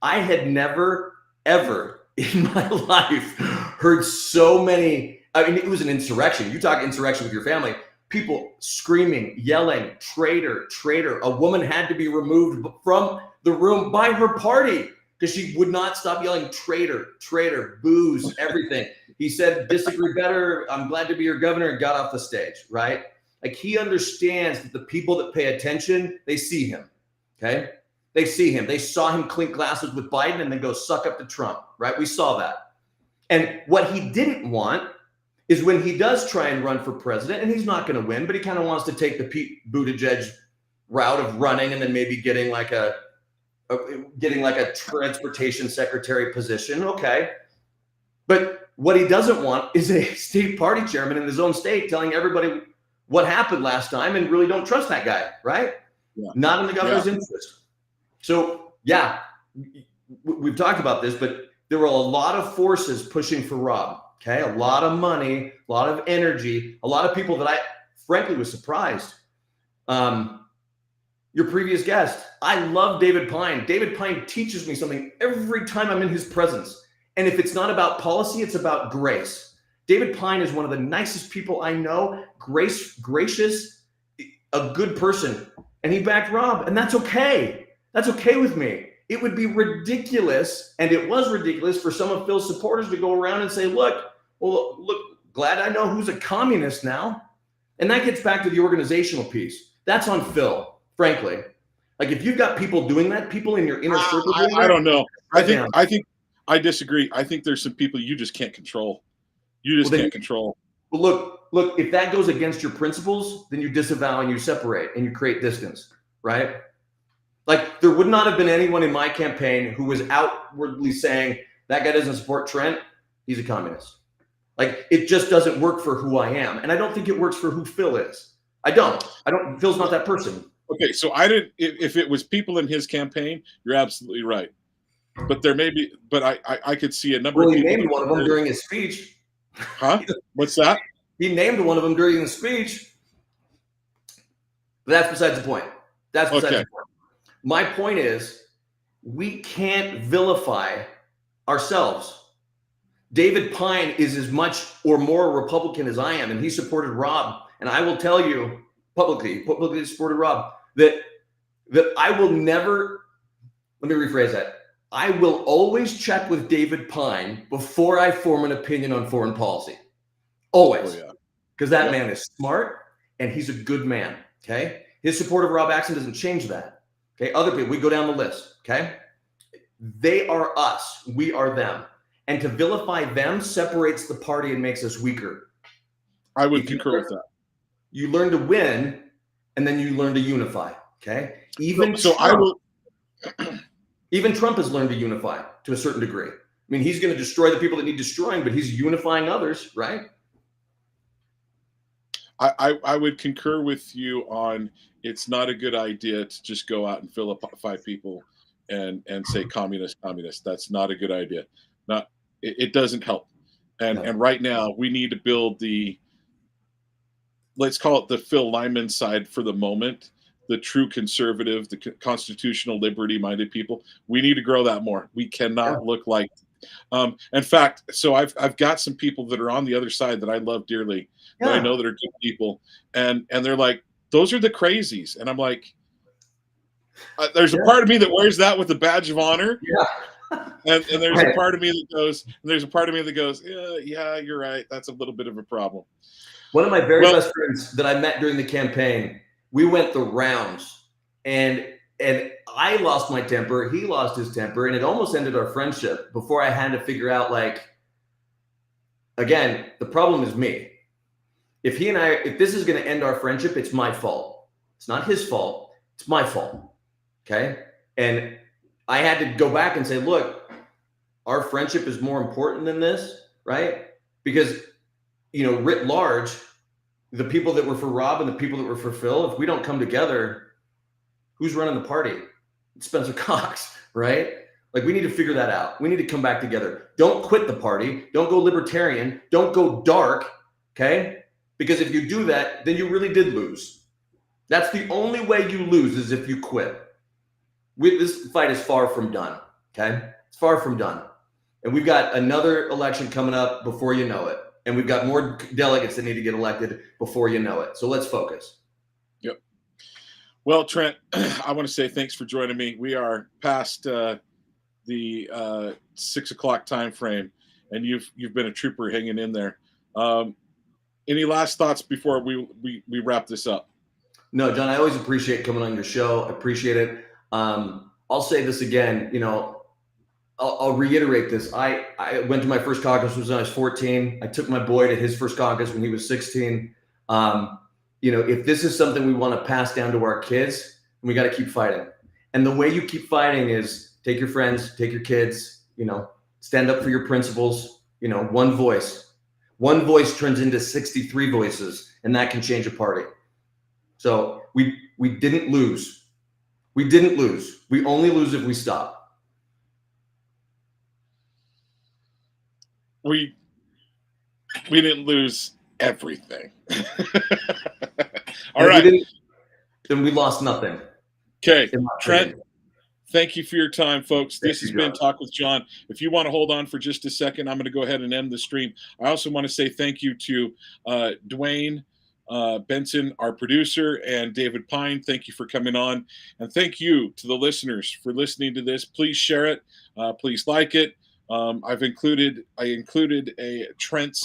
S5: I had never, ever in my life heard so many. I mean, it was an insurrection. You talk insurrection with your family. People screaming, yelling, traitor, traitor. A woman had to be removed from the room by her party because she would not stop yelling, traitor, traitor, booze, everything. He said, disagree better. I'm glad to be your governor, and got off the stage, right? Like, he understands that the people that pay attention, they see him, okay? They see him. They saw him clink glasses with Biden and then go suck up to Trump, right? We saw that. And what he didn't want is when he does try and run for president, and he's not going to win, but he kind of wants to take the Pete Buttigieg route of running and then maybe getting like a transportation secretary position. Okay. But what he doesn't want is a state party chairman in his own state telling everybody what happened last time and really don't trust that guy, right?
S2: Yeah.
S5: Not in the governor's interest. So, yeah, we've talked about this, but there were a lot of forces pushing for Rob. Okay, a lot of money, a lot of energy, a lot of people that I frankly was surprised. Your previous guest, I love David Pyne. David Pyne teaches me something every time I'm in his presence. And if it's not about policy, it's about grace. David Pyne is one of the nicest people I know, gracious, a good person. And he backed Rob, and that's okay. That's okay with me. It would be ridiculous, and it was ridiculous for some of Phil's supporters to go around and say, look, glad I know who's a communist now. And that gets back to the organizational piece. That's on Phil, frankly. Like, if you've got people doing that, people in your inner circle doing that,
S2: I don't know. I think I disagree. I think there's some people you just can't control. You just can't control.
S5: Well, look, if that goes against your principles, then you disavow and you separate and you create distance, right? Like, there would not have been anyone in my campaign who was outwardly saying, that guy doesn't support Trent, he's a communist. Like, it just doesn't work for who I am. And I don't think it works for who Phil is. I don't. Phil's not that person.
S2: Okay, so if it was people in his campaign, you're absolutely right. But there may be, but I could see a number of people.
S5: Well, he named one of them during his speech.
S2: Huh? What's that?
S5: He named one of them during the speech. But that's besides the point. That's besides the point. My point is, we can't vilify ourselves. David Pyne is as much or more a Republican as I am, and he supported Rob. And I will tell you publicly supported Rob, that I will never, let me rephrase that. I will always check with David Pyne before I form an opinion on foreign policy. Always. Oh, yeah. Because that man is smart and he's a good man. Okay. His support of Rob Axson doesn't change that. Okay. Other people, we go down the list. Okay. They are us. We are them. And to vilify them separates the party and makes us weaker.
S2: I would concur with that.
S5: You learn to win, and then you learn to unify. Okay. Even Trump has learned to unify to a certain degree. I mean, he's going to destroy the people that need destroying, but he's unifying others, right?
S2: I would concur with you on, it's not a good idea to just go out and vilify people and say communist. That's not a good idea. It doesn't help. And right now we need to build let's call it the Phil Lyman side for the moment, the true conservative, the constitutional liberty-minded people. We need to grow that more. We cannot look like, in fact, so I've got some people that are on the other side that I love dearly, that I know that are good people. And they're like, those are the crazies. And I'm like, there's a part of me that wears that with a badge of honor.
S5: Yeah.
S2: And there's a part of me that goes, yeah, you're right. That's a little bit of a problem.
S5: One of my very best friends that I met during the campaign, we went the rounds, and I lost my temper. He lost his temper, and it almost ended our friendship before I had to figure out, like, again, the problem is me. If this is going to end our friendship, it's my fault. It's not his fault. It's my fault. Okay. And I had to go back and say, look, our friendship is more important than this, right? Because, writ large, the people that were for Rob and the people that were for Phil, if we don't come together, who's running the party? It's Spencer Cox, right? Like, we need to figure that out. We need to come back together. Don't quit the party. Don't go libertarian. Don't go dark, okay? Because if you do that, then you really did lose. That's the only way you lose, is if you quit. This fight is far from done, okay? It's far from done. And we've got another election coming up before you know it. And we've got more delegates that need to get elected before you know it. So let's focus.
S2: Yep. Well, Trent, I want to say thanks for joining me. We are past the 6 o'clock time frame, and you've been a trooper hanging in there. Any last thoughts before we wrap this up?
S5: No, John, I always appreciate coming on your show. I appreciate it. I'll say this again, I'll reiterate this. I went to my first caucus when I was 14. I took my boy to his first caucus when he was 16. If this is something we want to pass down to our kids, we got to keep fighting. And the way you keep fighting is take your friends, take your kids, stand up for your principles, one voice. One voice turns into 63 voices, and that can change a party. So we didn't lose. We didn't lose. We only lose if we stop.
S2: We didn't lose everything. All right.
S5: Then we lost nothing.
S2: Okay. Trent, thank you for your time, folks. This has been Talk with John. If you want to hold on for just a second, I'm going to go ahead and end the stream. I also want to say thank you to Dwayne Benson, our producer, and David Pyne. Thank you for coming on. And thank you to the listeners for listening to this. Please share it. Please like it. I included a Trent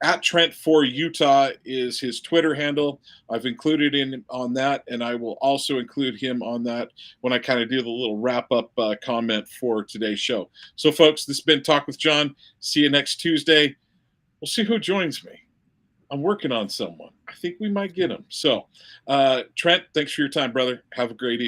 S2: at Trent for Utah is his Twitter handle. I've included him on that, and I will also include him on that when I kind of do the little wrap up comment for today's show. So, folks, this has been Talk with John. See you next Tuesday. We'll see who joins me. I'm working on someone. I think we might get him. So, Trent, thanks for your time, brother. Have a great evening.